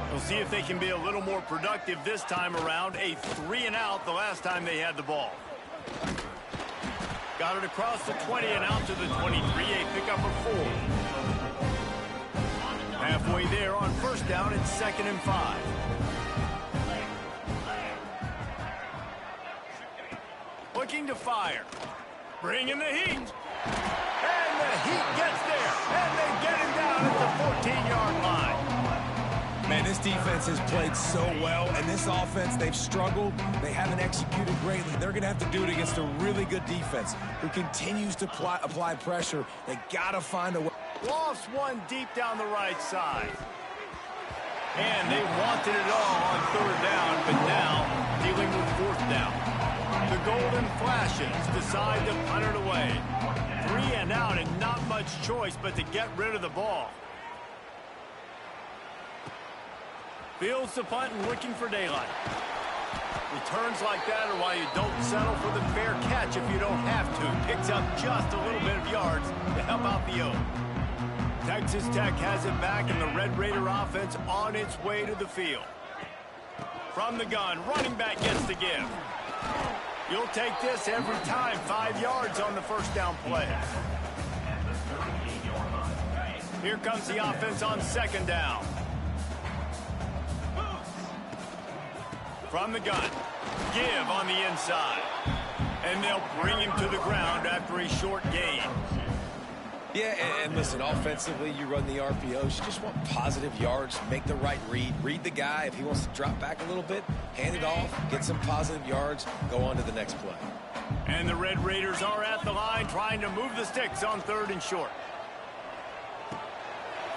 [SPEAKER 2] We'll see if they can be a little more productive this time around. A 3-and-out the last time they had the ball. Got it across the 20 and out to the 23. A pickup of 4. Halfway there on 1st down. It's 2nd and 5. Looking to fire. Bringing the heat. And the heat gets there. And they get him down at the 14-yard line.
[SPEAKER 3] Man, this defense has played so well, and this offense, they've struggled. They haven't executed greatly. They're going to have to do it against a really good defense who continues to apply pressure. They got to find a way.
[SPEAKER 2] Lost one deep down the right side. And they wanted it all on 3rd down, but now dealing with 4th down. The Golden Flashes decide to punt it away. 3-and-out and not much choice but to get rid of the ball. Fields the punt and looking for daylight. Returns like that are why you don't settle for the fair catch if you don't have to. Picks up just a little bit of yards to help out the O. Texas Tech has it back, and the Red Raider offense on its way to the field. From the gun, running back gets the give. You'll take this every time. 5 yards on the 1st down play. Here comes the offense on 2nd down. From the gun. Give on the inside. And they'll bring him to the ground after a short gain.
[SPEAKER 3] Yeah, and listen, offensively, you run the RPOs. You just want positive yards, make the right read. Read the guy. If he wants to drop back a little bit, hand it off, get some positive yards, go on to the next play.
[SPEAKER 2] And the Red Raiders are at the line trying to move the sticks on 3rd and short.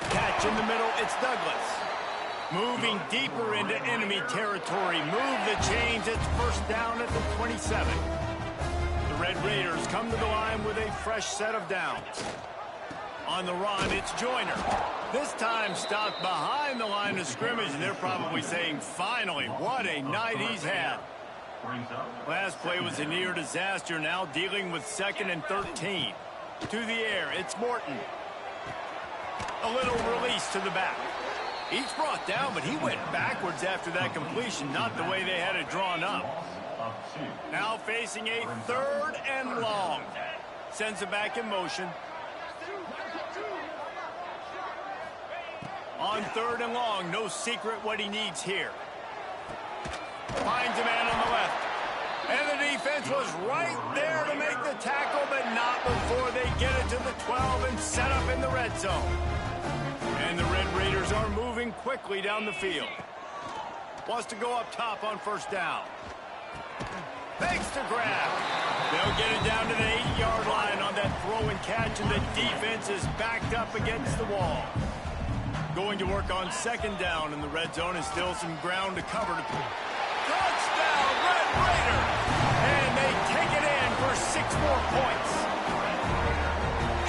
[SPEAKER 2] Catch in the middle, it's Douglas. Moving deeper into enemy territory. Move the chains, it's first down at the 27. The Red Raiders come to the line with a fresh set of downs. On the run, it's Joyner. This time stopped behind the line of scrimmage, and they're probably saying, finally, what a night he's had. Last play was a near disaster, now dealing with 2nd and 13. To the air, it's Morton. A little release to the back. Each brought down, but he went backwards after that completion, not the way they had it drawn up. Now facing a 3rd and long. Sends it back in motion. On 3rd and long, no secret what he needs here. Finds a man on the left. And the defense was right there to make the tackle, but not before they get it to the 12 and set up in the red zone. And the Red Raiders are moving quickly down the field. Wants to go up top on 1st down. Fakes to grab. They'll get it down to the 8-yard line on that throw and catch, and the defense is backed up against the wall. Going to work on 2nd down in the red zone, and still some ground to cover. Touchdown, Red Raiders! And they take it in for 6 more points.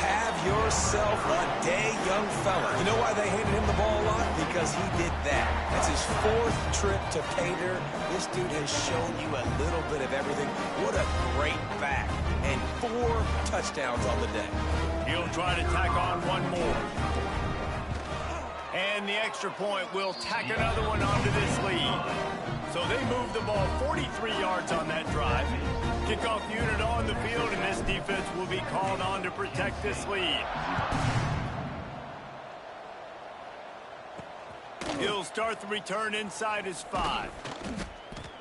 [SPEAKER 3] Have yourself a day, young fella. You know why they handed him the ball a lot? Because he did that. That's his 4th trip to pay dirt. This dude has shown you a little bit of everything. What a great back. And 4 touchdowns on the day.
[SPEAKER 2] He'll try to tack on one more. And the extra point will tack another one onto this lead. So they move the ball 43 yards on that drive. Kickoff unit on the field, and this defense will be called on to protect this lead. He'll start the return inside his 5.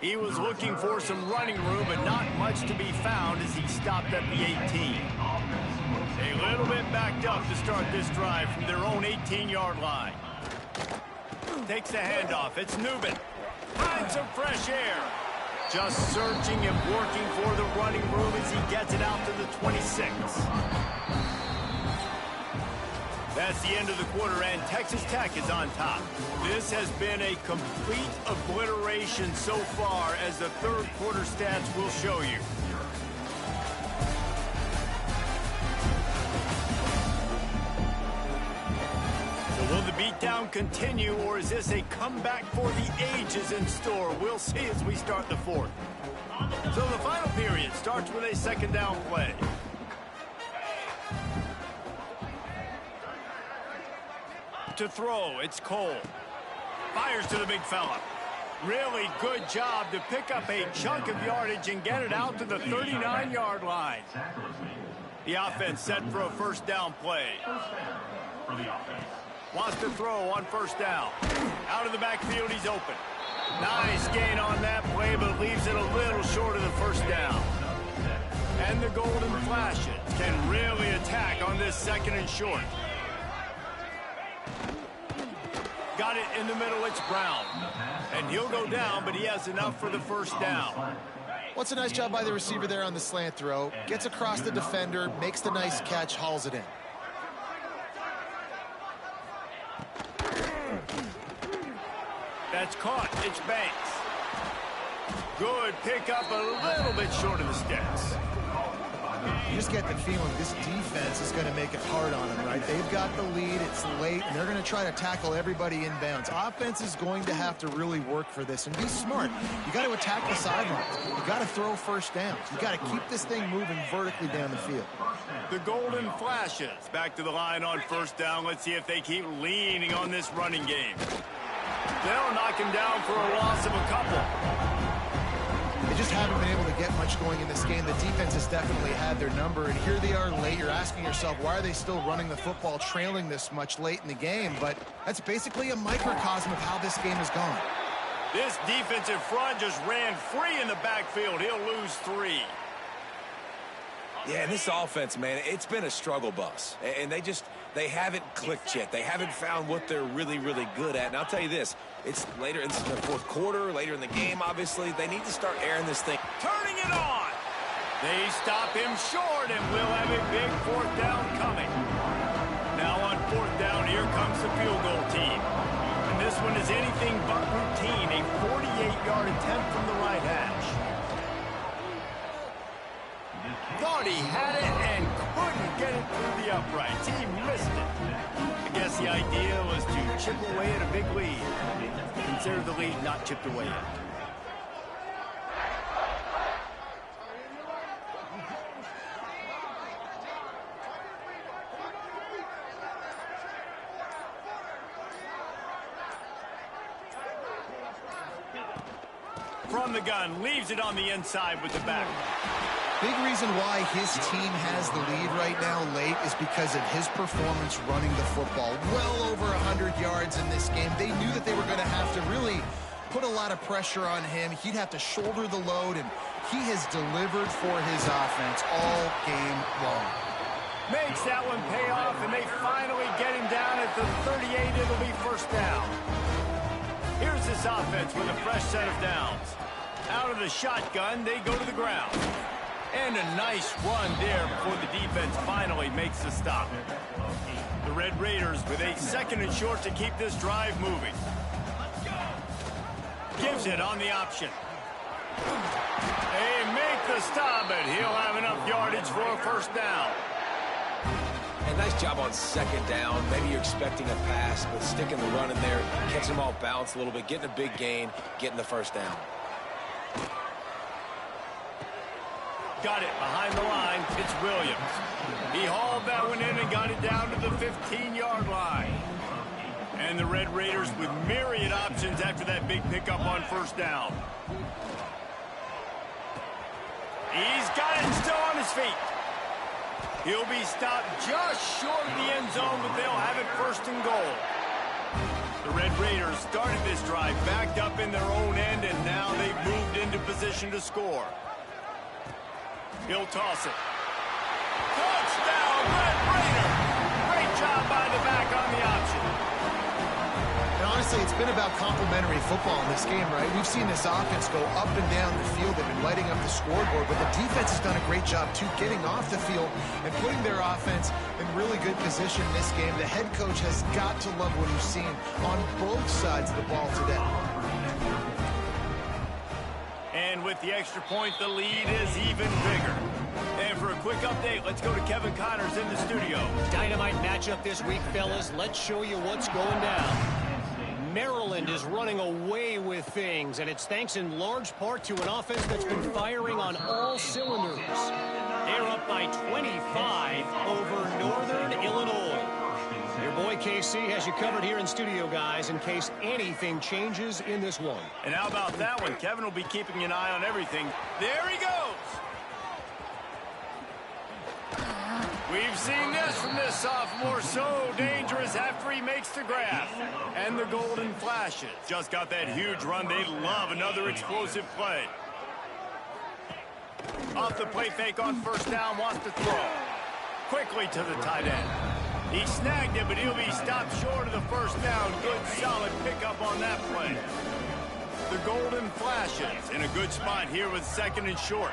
[SPEAKER 2] He was looking for some running room, but not much to be found as he stopped at the 18. A little bit backed up to start this drive from their own 18-yard line. Takes the handoff. It's Newman. Finds some fresh air. Just searching and working for the running room as he gets it out to the 26. That's the end of the quarter, and Texas Tech is on top. This has been a complete obliteration so far, as the 3rd quarter stats will show you. Will the beatdown continue, or is this a comeback for the ages in store? We'll see as we start the 4th. So the final period starts with a 2nd down play. To throw, it's Cole. Fires to the big fella. Really good job to pick up a chunk of yardage and get it out to the 39-yard line. The offense set for a 1st down play. Wants to throw on 1st down. Out of the backfield, he's open. Nice gain on that play, but leaves it a little short of the 1st down. And the Golden Flashes can really attack on this 2nd and short. Got it in the middle, it's Brown. And he'll go down, but he has enough for the 1st down.
[SPEAKER 4] What's a nice job by the receiver there on the slant throw. Gets across the defender, makes the nice catch, hauls it in.
[SPEAKER 2] That's caught. It's Banks. Good pickup, a little bit short of the sticks.
[SPEAKER 4] You just get the feeling this defense is going to make it hard on them, right? They've got the lead, it's late, and they're going to try to tackle everybody inbounds. Offense is going to have to really work for this and be smart. You got to attack the sidelines. You got to throw 1st downs. You got to keep this thing moving vertically down the field.
[SPEAKER 2] The Golden Flashes back to the line on 1st down. Let's see if they keep leaning on this running game. They'll knock him down for a loss of a couple.
[SPEAKER 4] They just haven't been able to get much going in this game. The defense has definitely had their number, and here they are late. You're asking yourself, why are they still running the football, trailing this much late in the game? But that's basically a microcosm of how this game has gone.
[SPEAKER 2] This defensive front just ran free in the backfield. He'll lose 3.
[SPEAKER 3] Yeah, this offense, man, it's been a struggle bus. And they haven't clicked yet. They haven't found what they're really, really good at. And I'll tell you this, it's later in the fourth quarter, later in the game, obviously. They need to start airing this thing.
[SPEAKER 2] Turning it on. They stop him short, and we'll have a big 4th down coming. Now on 4th down, here comes the field goal team. And this one is anything but routine, a 48-yard attempt from the right hash. Thought he had it and couldn't get it through the uprights. He missed it. I guess the idea was to chip away at a big lead. Consider the lead not chipped away yet. From the gun, leaves it on the inside with the back.
[SPEAKER 4] Big reason why his team has the lead right now late is because of his performance running the football. Well over 100 yards in this game. They knew that they were going to have to really put a lot of pressure on him. He'd have to shoulder the load, and he has delivered for his offense all game long.
[SPEAKER 2] Makes that one pay off, and they finally get him down at the 38. It'll be 1st down. Here's this offense with a fresh set of downs. Out of the shotgun, they go to the ground. And a nice run there before the defense finally makes the stop. The Red Raiders with a 2nd and short to keep this drive moving. Gives it on the option. They make the stop, but he'll have enough yardage for a 1st down.
[SPEAKER 3] And nice job on 2nd down. Maybe you're expecting a pass, but sticking the run in there, catching them off balance a little bit, getting a big gain, getting the 1st down.
[SPEAKER 2] Got it behind the line. It's Williams. He hauled that one in and got it down to the 15-yard line. And the Red Raiders with myriad options after that big pickup on 1st down. He's got it still on his feet. He'll be stopped just short of the end zone, but they'll have it 1st and goal. The Red Raiders started this drive backed up in their own end, and now they've moved into position to score. He'll toss it. Touchdown, Red Raider! Great job by the back on the option.
[SPEAKER 4] And honestly, it's been about complementary football in this game, right? We've seen this offense go up and down the field. They've been lighting up the scoreboard, but the defense has done a great job, too, getting off the field and putting their offense in really good position in this game. The head coach has got to love what he's seen on both sides of the ball today.
[SPEAKER 2] And with the extra point, the lead is even bigger. And for a quick update, let's go to Kevin Connors in the studio.
[SPEAKER 5] Dynamite matchup this week, fellas. Let's show you what's going down. Maryland is running away with things, and it's thanks in large part to an offense that's been firing on all cylinders. They're up by 25 over Northern Illinois. Your boy KC has you covered here in studio, guys, in case anything changes in this one.
[SPEAKER 2] And how about that one? Kevin will be keeping an eye on everything. There he goes! We've seen this from this sophomore, so dangerous after he makes the grab. And the golden flashes. Just got that huge run. They love another explosive play. Off the play fake on 1st down, wants to throw. Quickly to the tight end. He snagged it, but he'll be stopped short of the 1st down. Good, solid pickup on that play. The golden flashes in a good spot here with 2nd and short.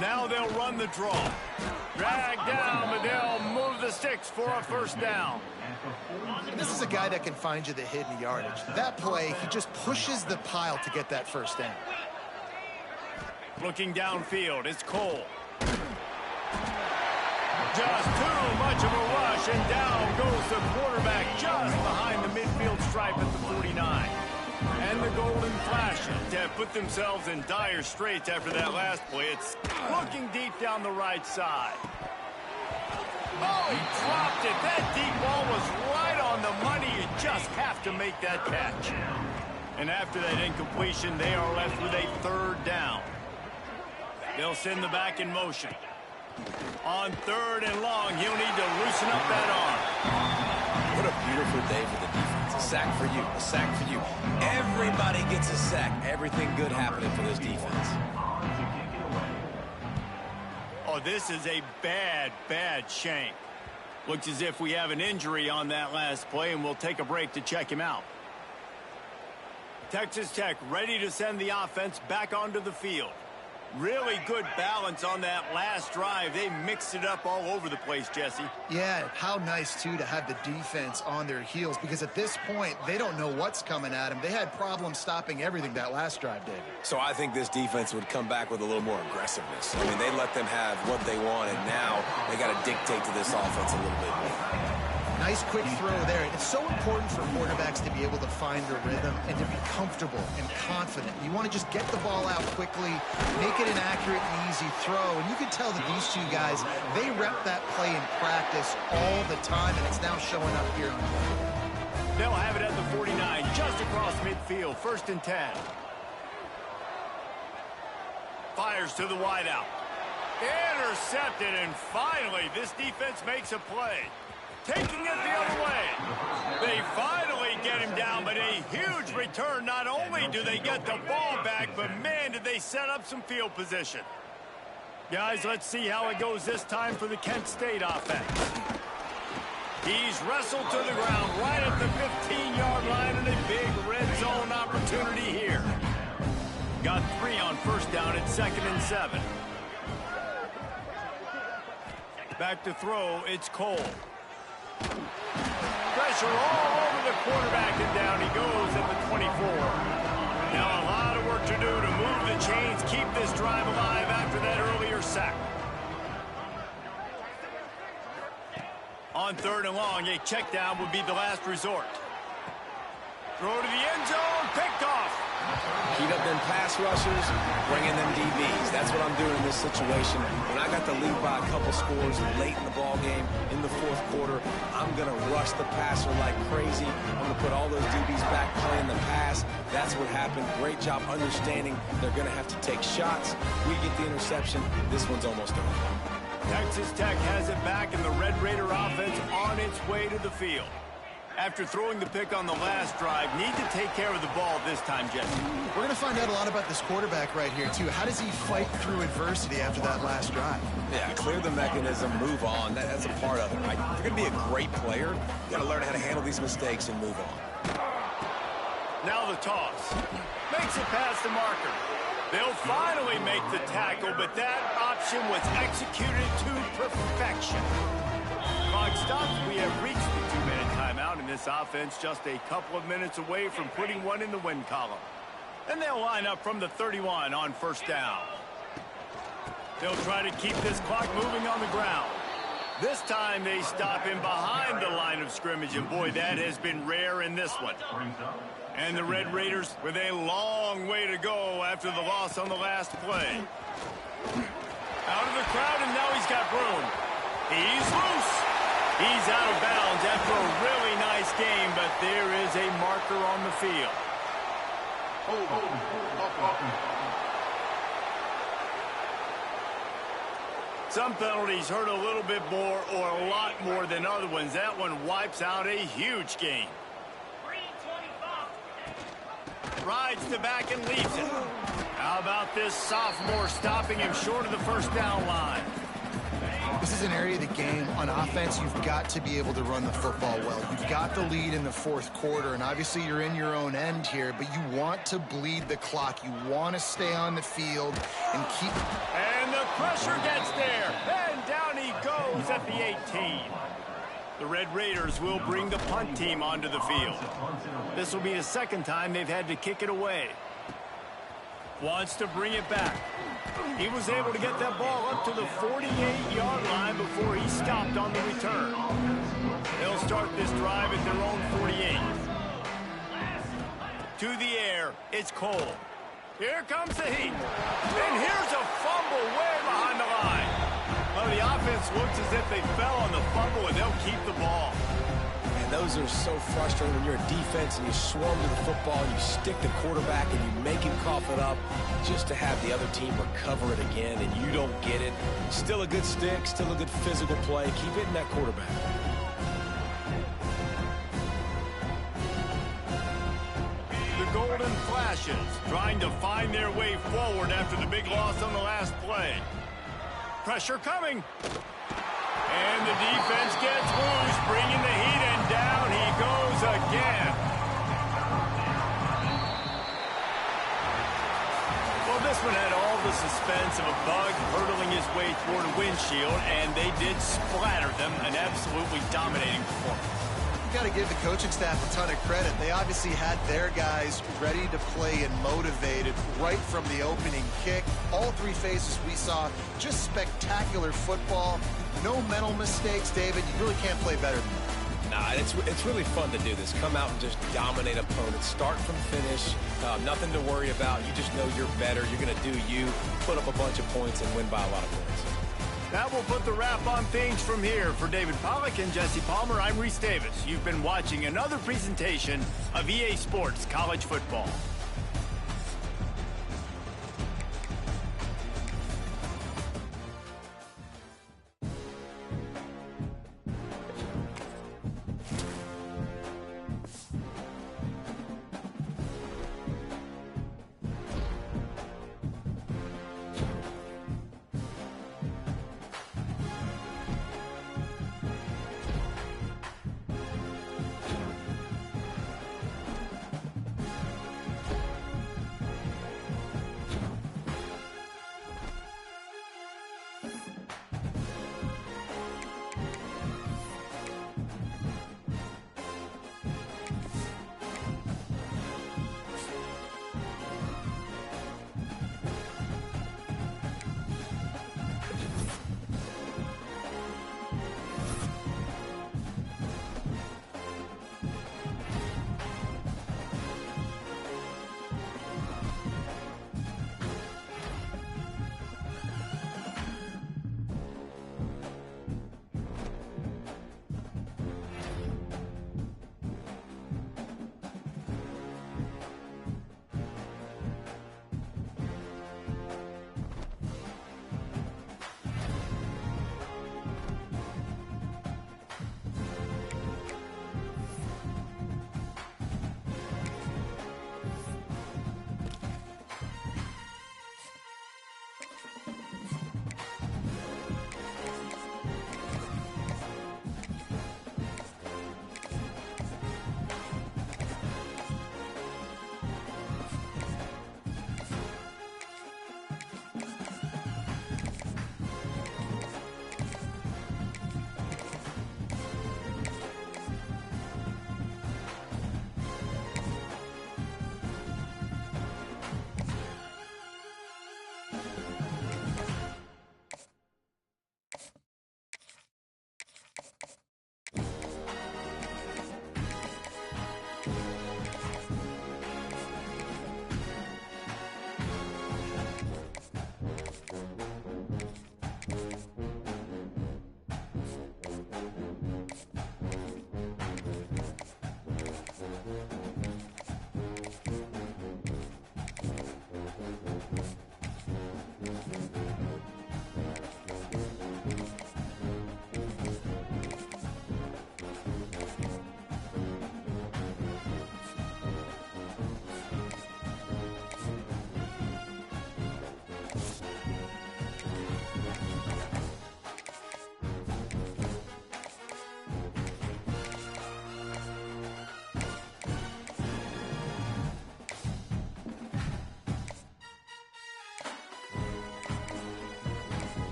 [SPEAKER 2] Now they'll run the draw. Drag down, but they'll move the sticks for a 1st down.
[SPEAKER 4] This is a guy that can find you the hidden yardage. That play, he just pushes the pile to get that 1st down.
[SPEAKER 2] Looking downfield, it's Cole. Just too much of a rush, and down goes the quarterback just behind the midfield stripe at the 49. And the golden flashes have put themselves in dire straits after that last play. It's looking deep down the right side. Oh, he dropped it. That deep ball was right on the money. You just have to make that catch. And after that incompletion, they are left with a 3rd down. They'll send the back in motion. On 3rd and long, he'll need to loosen up that arm.
[SPEAKER 3] What a beautiful day for the defense. A sack for you, a sack for you. Everybody gets a sack. Everything good happening for this defense.
[SPEAKER 2] Oh, this is a bad, bad shank. Looks as if we have an injury on that last play, and we'll take a break to check him out. Texas Tech ready to send the offense back onto the field. Really good balance on that last drive. They mixed it up all over the place, Jesse.
[SPEAKER 4] Yeah, how nice, too, to have the defense on their heels, because at this point, they don't know what's coming at them. They had problems stopping everything that last drive, David.
[SPEAKER 3] So I think this defense would come back with a little more aggressiveness. I mean, they let them have what they want, and now they got to dictate to this offense a little bit more.
[SPEAKER 4] Nice quick throw there. It's so important for quarterbacks to be able to find the rhythm and to be comfortable and confident. You want to just get the ball out quickly, make it an accurate and easy throw. And you can tell that these two guys, they rep that play in practice all the time, and it's now showing up here on the field.
[SPEAKER 2] They'll have it at the 49, just across midfield, 1st and 10. Fires to the wideout. Intercepted, and finally, this defense makes a play. Taking it the other way. They finally get him down, but a huge return. Not only do they get the ball back, but man, did they set up some field position. Guys, let's see how it goes this time for the Kent State offense. He's wrestled to the ground right at the 15-yard line, and a big red zone opportunity here. Got 3 on 1st down at 2nd and 7. Back to throw, it's Cole. Pressure all over the quarterback, and down he goes at the 24. Now a lot of work to do to move the chains, keep this drive alive after that earlier sack. On 3rd and long, a check down would be the last resort. Throw to the end zone, picked off.
[SPEAKER 3] Heat up them pass rushers, bring in them DBs. That's what I'm doing in this situation. When I got the lead by a couple scores late in the ball game, in the 4th quarter, I'm going to rush the passer like crazy. I'm going to put all those DBs back playing the pass. That's what happened. Great job understanding they're going to have to take shots. We get the interception. This one's almost over.
[SPEAKER 2] Texas Tech has it back, and the Red Raider offense on its way to the field. After throwing the pick on the last drive, need to take care of the ball this time, Jesse.
[SPEAKER 4] We're going to find out a lot about this quarterback right here, too. How does he fight through adversity after that last drive?
[SPEAKER 3] Yeah, clear the mechanism, move on. That's a part of it, right? If you're going to be a great player, you got to learn how to handle these mistakes and move on.
[SPEAKER 2] Now the toss. Makes it past the marker. They'll finally make the tackle, but that option was executed to perfection. Clock stops. We have reached the 2-minute timeout, and this offense just a couple of minutes away from putting one in the win column. And they'll line up from the 31 on 1st down. They'll try to keep this clock moving on the ground. This time they stop him behind the line of scrimmage, and boy, that has been rare in this one. And the Red Raiders with a long way to go after the loss on the last play. Out of the crowd, and now he's got room. He's loose. He's out of bounds after a really nice game, but there is a marker on the field. Some penalties hurt a little bit more or a lot more than other ones. That one wipes out a huge game. Rides the back and leaves it. How about this sophomore stopping him short of the 1st down line?
[SPEAKER 4] This is an area of the game. On offense, you've got to be able to run the football well. You've got the lead in the 4th quarter, and obviously you're in your own end here, but you want to bleed the clock. You want to stay on the field and keep...
[SPEAKER 2] And the pressure gets there, and down he goes at the 18. The Red Raiders will bring the punt team onto the field. This will be the 2nd time they've had to kick it away. Wants to bring it back. He was able to get that ball up to the 48-yard line before he stopped on the return. They'll start this drive at their own 48. To the air, it's Cole. Here comes the heat. And here's a fumble way behind the line. Well, the offense looks as if they fell on the fumble, and they'll keep the ball.
[SPEAKER 3] And those are so frustrating when you're a defense and you swarm to the football, you stick the quarterback, and you make him cough it up just to have the other team recover it again, and you don't get it. Still a good stick, still a good physical play. Keep hitting that quarterback.
[SPEAKER 2] golden flashes, trying to find their way forward after the big loss on the last play. Pressure coming. And the defense gets loose, bringing the heat, and down he goes again. Well, this one had all the suspense of a bug hurtling his way toward a windshield, and they did splatter them. An absolutely dominating performance.
[SPEAKER 4] You got to give the coaching staff a ton of credit. They obviously had their guys ready to play and motivated right from the opening kick. All three phases we saw, just spectacular football. No mental mistakes, David. You really can't play better than that.
[SPEAKER 3] Nah, it's really fun to do this. Come out and just dominate opponents. Start from finish. Nothing to worry about. You just know you're better. You're going to do you, put up a bunch of points, and win by a lot of points.
[SPEAKER 2] That will put the wrap on things from here. For David Pollack and Jesse Palmer, I'm Reese Davis. You've been watching another presentation of EA Sports College Football.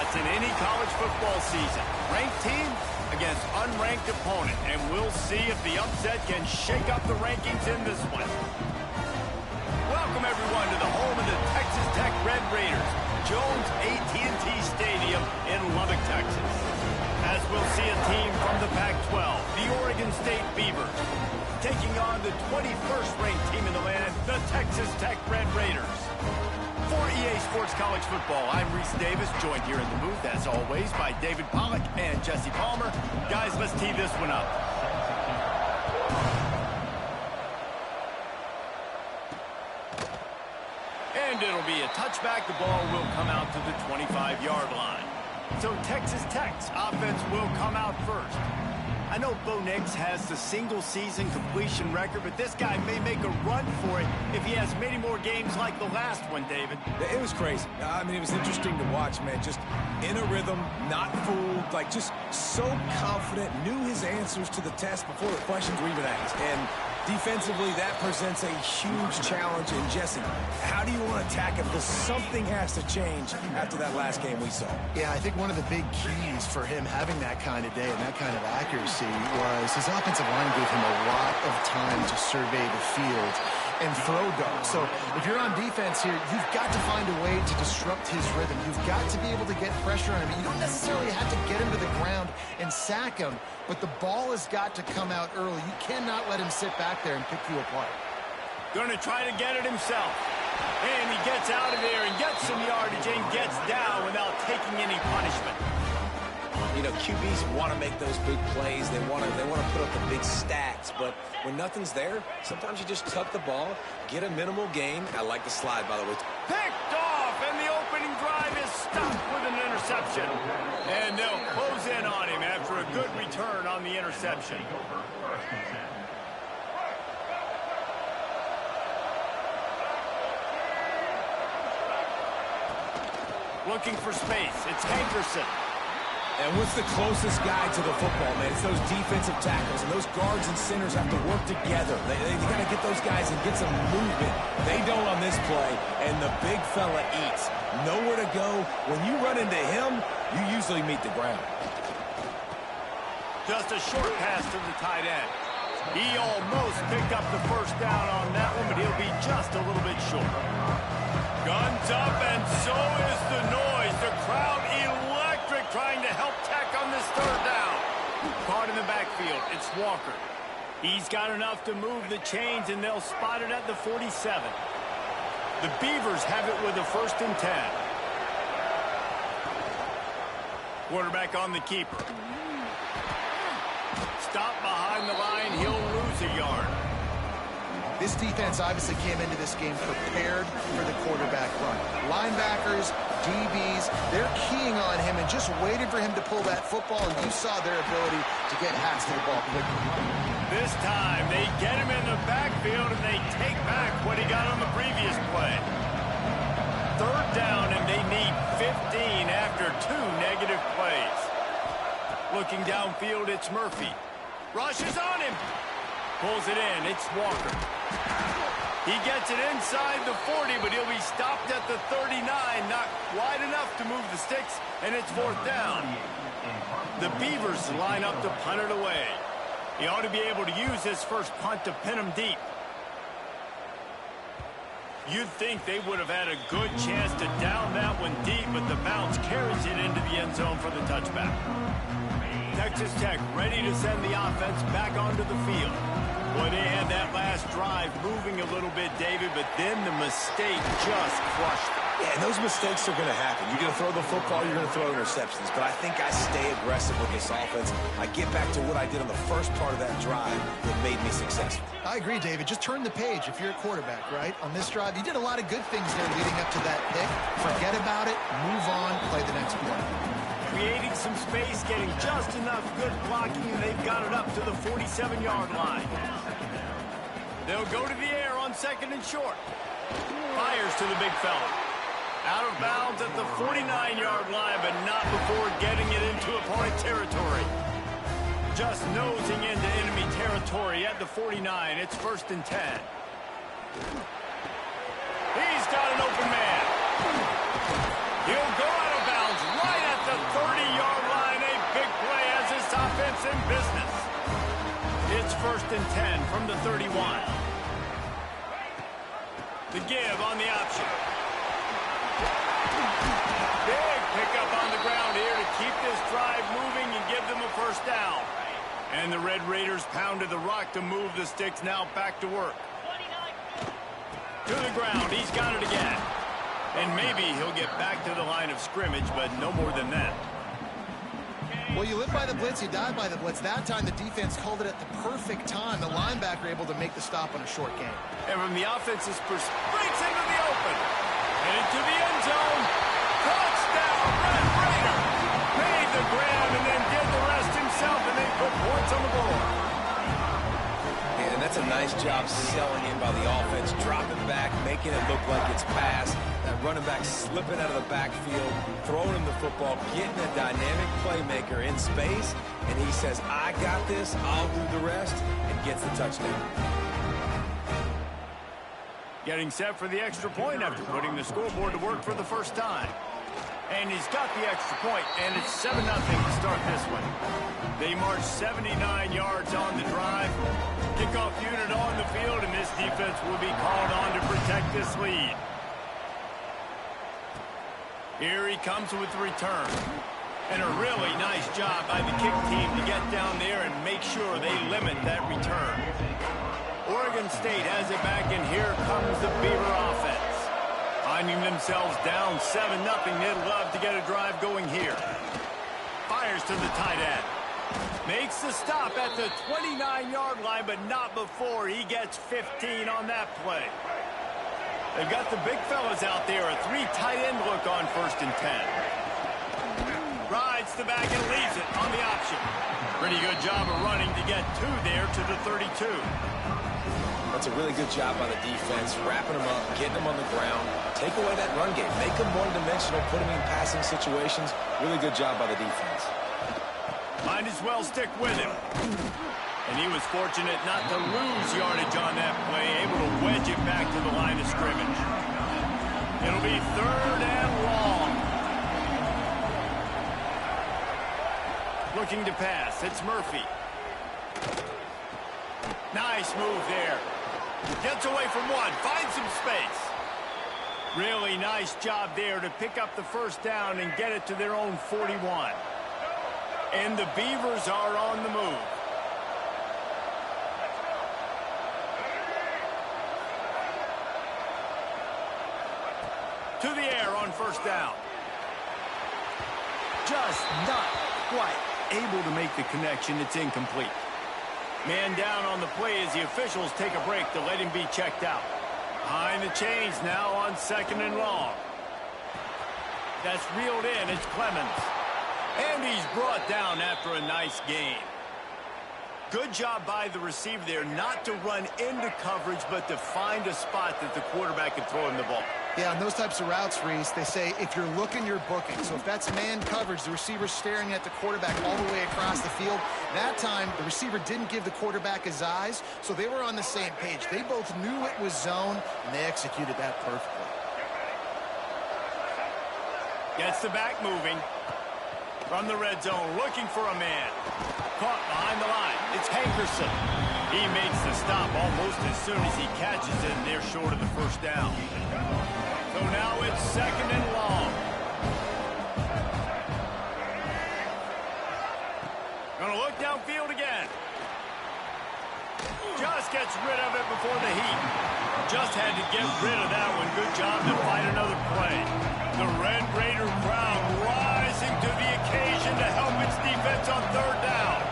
[SPEAKER 2] this in any college football season. Ranked team against unranked opponent, and we'll see if the upset can shake up the rankings in this one. Welcome, everyone, to the home of the Texas Tech Red Raiders, Jones AT&T Stadium in Lubbock, Texas. As we'll see a team from the Pac-12, the Oregon State Beavers, taking on the 21st ranked team in the land, the Texas Tech Red Raiders. For EA Sports College Football, I'm Reese Davis, joined here in the booth, as always, by David Pollack and Jesse Palmer. Guys, let's tee this one up. And it'll be a touchback. The ball will come out to the 25-yard line. So Texas Tech's offense will come out first. I know Bo Nix has the single-season completion record, but this guy may make a run for it if he has many more games like the last one, David.
[SPEAKER 3] It was crazy. I mean, it was interesting to watch, man. Just in a rhythm, not fooled, like just so confident, knew his answers to the test before the questions were even asked. And defensively, that presents a huge challenge. And Jesse, how do you want to attack it? Because something has to change after that last game we saw.
[SPEAKER 4] Yeah, I think one of the big keys for him having that kind of day and that kind of accuracy was his offensive line gave him a lot of time to survey the field and throw dart. So if you're on defense here, you've got to find a way to disrupt his rhythm. You've got to be able to get pressure on him. You don't necessarily have to get him to the ground and sack him, but the ball has got to come out early. You cannot let him sit back there and pick you apart.
[SPEAKER 2] Going to try to get it himself. And he gets out of there and gets some yardage and gets down without taking any punishment.
[SPEAKER 3] You know, QBs want to make those big plays. They want to put up the big stats. But when nothing's there, sometimes you just tuck the ball, get a minimal gain. I like the slide, by the way.
[SPEAKER 2] Picked off, and the opening drive is stopped with an interception. And they'll close in on him after a good return on the interception. Looking for space. It's Hankerson.
[SPEAKER 3] And what's the closest guy to the football, man? It's those defensive tackles, and those guards and centers have to work together. They got to get those guys and get some movement. They don't on this play, and the big fella eats. Nowhere to go. When you run into him, you usually meet the ground.
[SPEAKER 2] Just a short pass to the tight end. He almost picked up the first down on that one, but he'll be just a little bit short. Guns up, and so is the noise. The crowd electric, trying to help Tech on this third down. Caught in the backfield, it's Walker. He's got enough to move the chains, and they'll spot it at the 47. The Beavers have it with a 1st and 10. Quarterback on the keeper. Stop behind the line, he'll lose a yard.
[SPEAKER 4] This defense obviously came into this game prepared for the quarterback run. Linebackers, DBs, they're keying on him and just waiting for him to pull that football, and you saw their ability to get hats to the ball quickly.
[SPEAKER 2] This time, they get him in the backfield, and they take back what he got on the previous play. 3rd down, and they need 15 after 2 negative plays. Looking downfield, it's Murphy. Rushes on him. Pulls it in. It's Walker. He gets it inside the 40, but he'll be stopped at the 39. Not wide enough to move the sticks, and it's 4th down. The Beavers line up to punt it away. He ought to be able to use his first punt to pin him deep. You'd think they would have had a good chance to down that one deep, but the bounce carries it into the end zone for the touchback. Texas Tech ready to send the offense back onto the field. Boy, they had that last drive moving a little bit, David, but then the mistake just crushed them.
[SPEAKER 3] Yeah, and those mistakes are going to happen. You're going to throw the football, you're going to throw interceptions. But I think I stay aggressive with this offense. I get back to what I did on the first part of that drive that made me successful.
[SPEAKER 4] I agree, David. Just turn the page if you're a quarterback, right? On this drive, you did a lot of good things there leading up to that pick. Forget about it, move on, play the next play.
[SPEAKER 2] Creating some space, getting just enough good blocking, and they've got it up to the 47-yard line. They'll go to the air on 2nd and short. Fires to the big fella. Out of bounds at the 49-yard line, but not before getting it into opponent territory. Just nosing into enemy territory at the 49. It's 1st and 10. He's got an open man. He'll go out of bounds right at and 10 from the 31. The give on the option. Big pickup on the ground here to keep this drive moving and give them a first down. And the Red Raiders pounded the rock to move the sticks, now back to work. To the ground, he's got it again. And maybe he'll get back to the line of scrimmage, but no more than that.
[SPEAKER 4] Well, you live by the blitz, you die by the blitz. That time the defense called it at the perfect time. The linebacker able to make the stop on a short game.
[SPEAKER 2] And from the offense's perspective, breaks into the open. And into the end zone. Touchdown, Red Raider. Made the grab and then did the rest himself, and they put points on the board.
[SPEAKER 3] And that's a nice job selling in by the offense, dropping back, making it look like it's pass. That running back slipping out of the backfield, throwing him the football, getting a dynamic playmaker in space, and he says, I got this, I'll do the rest, and gets the touchdown.
[SPEAKER 2] Getting set for the extra point after putting the scoreboard to work for the first time. And he's got the extra point, and it's 7-0 to start this one. They march 79 yards on the drive. Kickoff unit on the field, and this defense will be called on to protect this lead. Here he comes with the return. And a really nice job by the kick team to get down there and make sure they limit that return. Oregon State has it back, and here comes the Beaver offense. Finding themselves down 7-0, they'd love to get a drive going here. Fires to the tight end. Makes the stop at the 29-yard line, but not before he gets 15 on that play. They've got the big fellas out there, a 3 tight end look on 1st and 10. Rides the back and leaves it on the option. Pretty good job of running to get 2 there to the 32.
[SPEAKER 3] That's a really good job by the defense, wrapping them up, getting them on the ground, take away that run game, make them one-dimensional, put them in passing situations. Really good job by the defense.
[SPEAKER 2] Might as well stick with him. And he was fortunate not to lose yardage on that play, able to wedge it back to the line of scrimmage. It'll be 3rd and long. Looking to pass, it's Murphy. Nice move there. Gets away from one, finds some space. Really nice job there to pick up the first down and get it to their own 41. And the Beavers are on the move. To the air on 1st down. Just not quite able to make the connection. It's incomplete. Man down on the play as the officials take a break to let him be checked out. Behind the chains now on 2nd and long. That's reeled in. It's Clemens. And he's brought down after a nice gain. Good job by the receiver there not to run into coverage, but to find a spot that the quarterback can throw him the ball.
[SPEAKER 4] Yeah, on those types of routes, Reese, they say if you're looking, you're booking. So if that's man coverage, the receiver's staring at the quarterback all the way across the field. That time, the receiver didn't give the quarterback his eyes, so they were on the same page. They both knew it was zone, and they executed that perfectly.
[SPEAKER 2] Gets the back moving. From the red zone, looking for a man. Caught behind the line. It's Hankerson. He makes the stop almost as soon as he catches it, and they're short of the first down. So now it's 2nd and long. Gonna look downfield again. Just gets rid of it before the heat. Just had to get rid of that one. Good job to fight another play. The Red Raider crowd rising to the occasion to help its defense on 3rd down.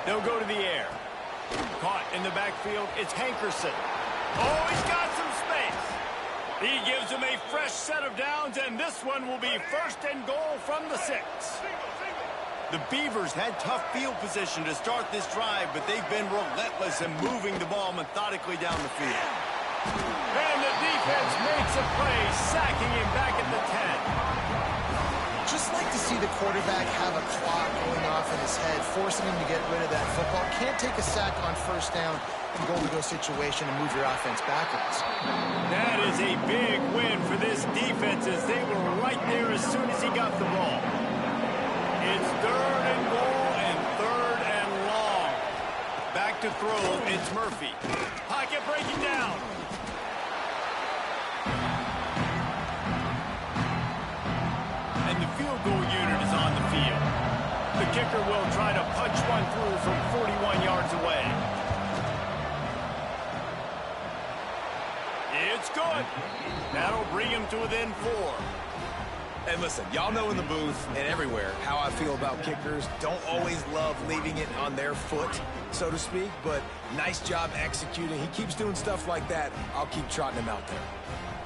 [SPEAKER 2] They'll go to the air. Caught in the backfield, it's Hankerson. Oh, he's got some space. He gives him a fresh set of downs, and this one will be 1st and goal from the 6. The Beavers had tough field position to start this drive, but they've been relentless in moving the ball methodically down the field. And the defense makes a play, sacking him back at the 10.
[SPEAKER 4] Just like to see the quarterback have a clock going off in his head, forcing him to get rid of that football. Can't take a sack on 1st down in goal-to-go situation and move your offense backwards.
[SPEAKER 2] That is a big win for this defense as they were right there as soon as he got the ball. It's 3rd and goal and 3rd and long. Back to to throw, it's Murphy. Pocket breaking down. And the field goal unit is on the field. The kicker will try to punch one through from 41 yards away. It's good. That'll bring him to within 4.
[SPEAKER 3] And listen, y'all know in the booth and everywhere how I feel about kickers. Don't always love leaving it on their foot, so to speak, but nice job executing. He keeps doing stuff like that. I'll keep trotting him out there.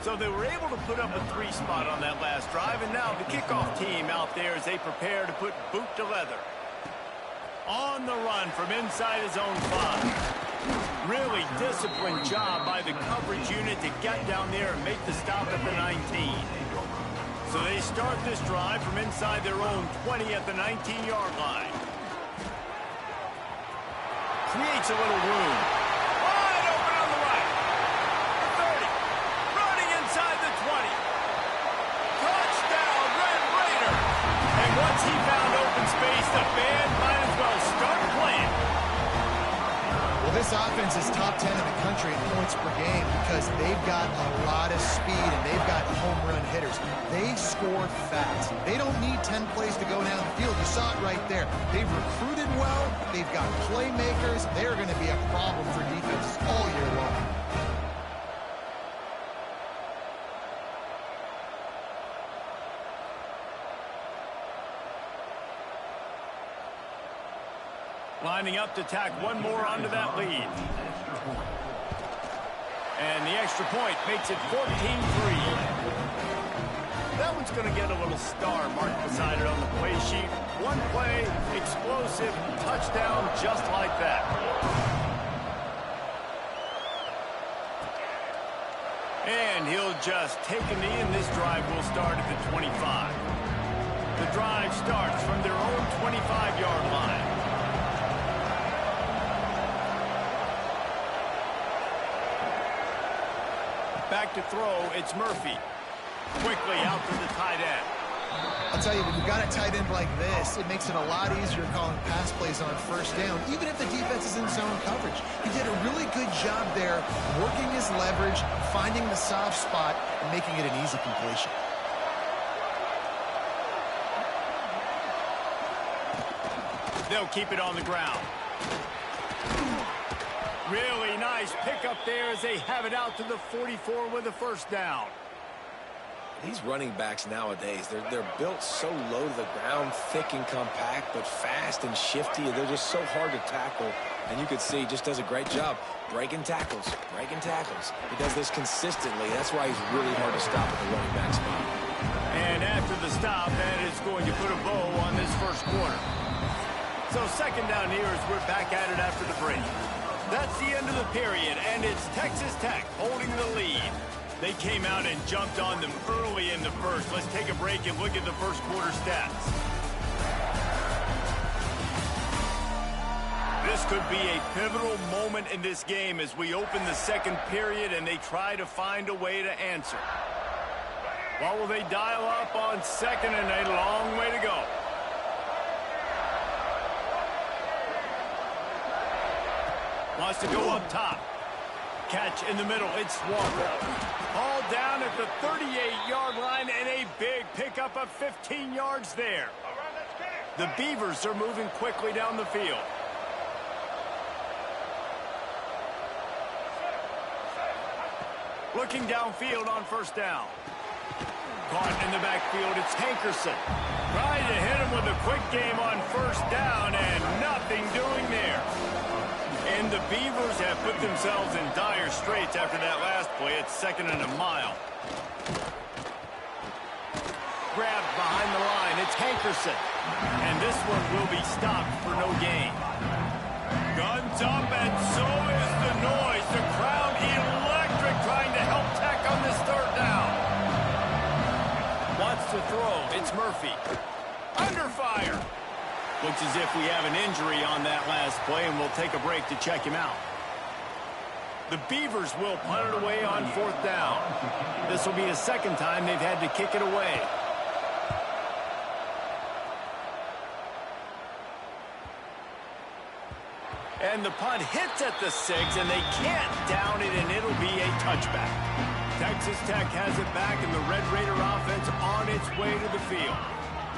[SPEAKER 2] So they were able to put up a 3 spot on that last drive, and now the kickoff team out there as they prepare to put boot to leather. On the run from inside his own 5. Really disciplined job by the coverage unit to get down there and make the stop at the 19. So they start this drive from inside their own 20 at the 19-yard line. Creates a little room. Wide open on the right. The 30. Running inside the 20. Touchdown, Red Raider. And once he found open space, the band might as well start playing.
[SPEAKER 4] Well, this offense is top 10 in the country in points per game because they've got a lot of speed and they've got home run hitters. They score fast. They don't need 10 plays to go down the field. You saw it right there. They've recruited well. They've got playmakers. They're going to be a problem for defenses all year long.
[SPEAKER 2] Lining up to tack one more onto that lead. And the extra point makes it 14-3. That one's going to get a little star marked beside it on the play sheet. One play, explosive, touchdown just like that. And he'll just take a knee, and this drive will start at the 25. The drive starts from their own 25-yard line. Back to throw, it's Murphy. Quickly out to the tight end.
[SPEAKER 4] I'll tell you, when you've got a tight end like this, it makes it a lot easier calling pass plays on first down, even if the defense is in zone coverage. He did a really good job there, working his leverage, finding the soft spot, and making it an easy completion.
[SPEAKER 2] They'll keep it on the ground. Really nice pickup there as they have it out to the 44 with a first down.
[SPEAKER 3] These running backs nowadays, they're built so low to the ground, thick and compact, but fast and shifty. They're just so hard to tackle. And you can see he just does a great job breaking tackles, breaking tackles. He does this consistently. That's why he's really hard to stop at the running back spot.
[SPEAKER 2] And after the stop, that is going to put a bow on this first quarter. So second down here as we're back at it after the break. That's the end of the period, and it's Texas Tech holding the lead. They came out and jumped on them early in the first. Let's take a break and look at the first quarter stats. This could be a pivotal moment in this game as we open the second period and they try to find a way to answer. What will they dial up on second, and a long way to go? Wants to go up top. Catch in the middle. It's Walker. All down at the 38-yard line, and a big pickup of 15 yards there. The Beavers are moving quickly down the field. Looking downfield on first down. Caught in the backfield, it's Hankerson. Trying to hit him with a quick game on first down, and nothing doing there. And the Beavers have put themselves in dire straits after that last play. It's second and a mile. Grabbed behind the line. It's Hankerson. And this one will be stopped for no gain. Guns up, and so is the noise. The crowd electric trying to help Tech on this third down. Wants to throw. It's Murphy. Under fire. Looks as if we have an injury on that last play, and we'll take a break to check him out. The Beavers will punt it away on fourth down. This will be the second time they've had to kick it away. And the punt hits at the 6, and they can't down it, and it'll be a touchback. Texas Tech has it back, and the Red Raider offense on its way to the field.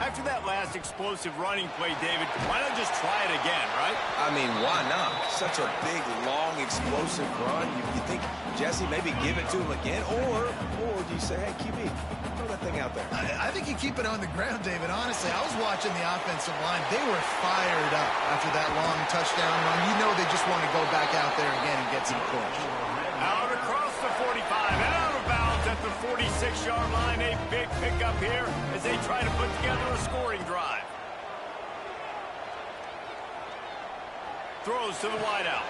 [SPEAKER 2] After that last explosive running play, David, why not just try it again, right?
[SPEAKER 3] I mean, why not? Such a big, long, explosive run. You think, Jesse, maybe give it to him again? Or do you say, hey, QB, throw that thing out there?
[SPEAKER 4] I think you keep it on the ground, David. Honestly, I was watching the offensive line. They were fired up after that long touchdown run. You know they just want to go back out there again and get some push.
[SPEAKER 2] Out across the 45 and out of bounds at the 46-yard line. A big pickup here as they try to put together a scoring drive. Throws to the wideout.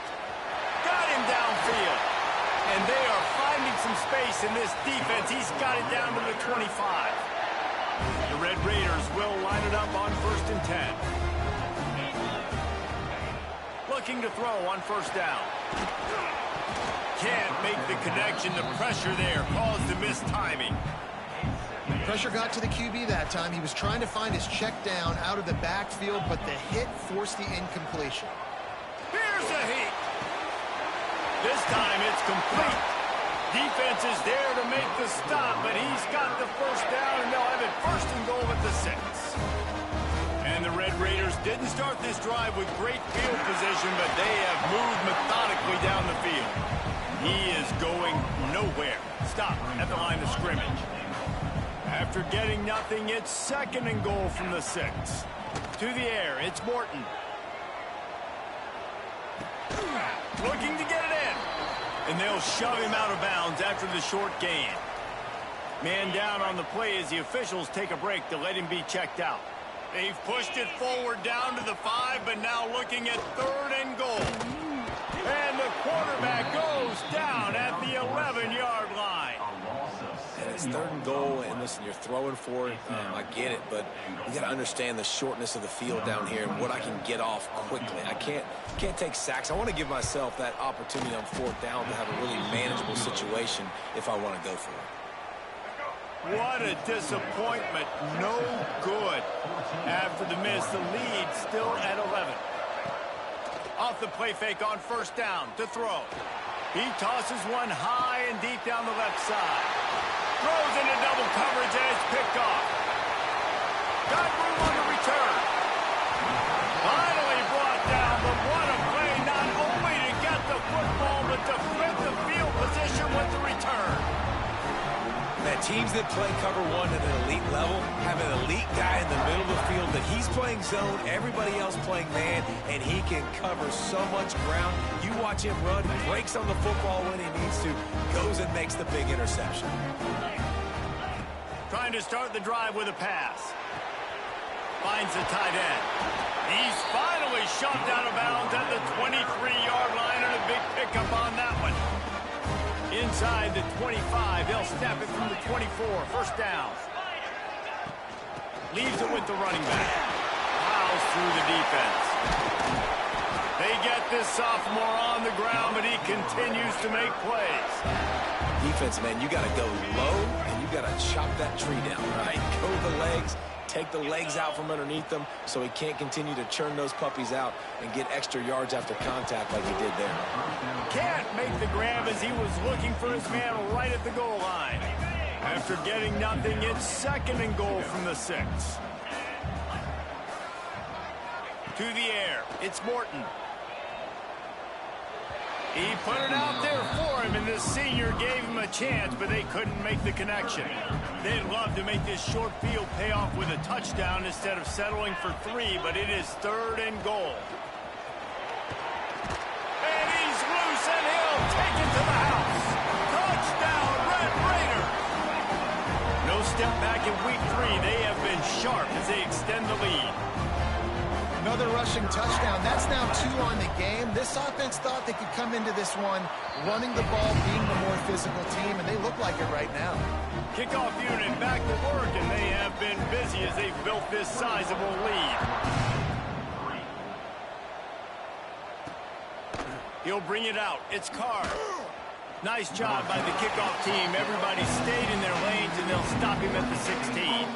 [SPEAKER 2] Got him downfield. And they are finding some space in this defense. He's got it down to the 25. The Red Raiders will line it up on 1st and 10. Looking to throw on 1st down. Can't make the connection. The pressure there caused the missed timing.
[SPEAKER 4] Pressure got to the QB that time. He was trying to find his check down out of the backfield, but the hit forced the incompletion.
[SPEAKER 2] Here's a heat. This time it's complete. Defense is there to make the stop, but he's got the 1st down, and they'll have it 1st and goal at the 6. And the Red Raiders didn't start this drive with great field position, but they have moved methodically down the field. He is going nowhere. Stop at the line of scrimmage. After getting nothing, it's 2nd and goal from the 6. To the air, it's Morton. Looking to get it in. And they'll shove him out of bounds after the short gain. Man down on the play as the officials take a break to let him be checked out. They've pushed it forward down to the 5, but now looking at 3rd and goal. And the quarterback goes down at the 11-yard line.
[SPEAKER 3] And it's 3rd and goal, and listen, you're throwing for it. I get it, but you got to understand the shortness of the field down here and what I can get off quickly. I can't take sacks. I want to give myself that opportunity on 4th down to have a really manageable situation if I want to go for it.
[SPEAKER 2] What a disappointment. No good. After the miss, the lead still at 11. Off the play fake on 1st down to throw. He tosses one high and deep down the left side. Throws into double coverage and it's picked off. Got room on the return. Finally brought down, but what a play, not only to get the football, but to flip the field position with the return.
[SPEAKER 3] Man, teams that play cover 1 at an elite level have an elite guy in the middle of the field that he's playing zone, everybody else playing man, and he can cover so much ground. You watch him run, breaks on the football when he needs to, goes and makes the big interception.
[SPEAKER 2] Trying to start the drive with a pass. Finds the tight end. He's finally shoved out of bounds at the 23-yard line, and a big pickup on that one. Inside the 25, they'll snap it from the 24, 1st down. Leaves it with the running back. Plows through the defense. They get this sophomore on the ground, but he continues to make plays.
[SPEAKER 3] Defense, man, you got to go low, and you got to chop that tree down, right? Go the legs, take the legs out from underneath them so he can't continue to churn those puppies out and get extra yards after contact like he did there.
[SPEAKER 2] Can't make the grab as he was looking for his man right at the goal line. After getting nothing, it's 2nd and goal from the 6. To the air, it's Morton. He put it out there for him, and the senior gave him a chance, but they couldn't make the connection. They'd love to make this short field pay off with a touchdown instead of settling for 3, but it is 3rd and goal. And he's loose, and he'll take it to the house. Touchdown, Red Raider! No step back in week 3. They have been sharp as they extend the lead.
[SPEAKER 4] Another rushing touchdown. That's now 2 on the game. This offense thought they could come into this one running the ball, being the more physical team, and they look like it right now.
[SPEAKER 2] Kickoff unit back to work, and they have been busy as they've built this sizable lead. He'll bring it out. It's Carr. Nice job by the kickoff team. Everybody stayed in their lanes, and they'll stop him at the 16.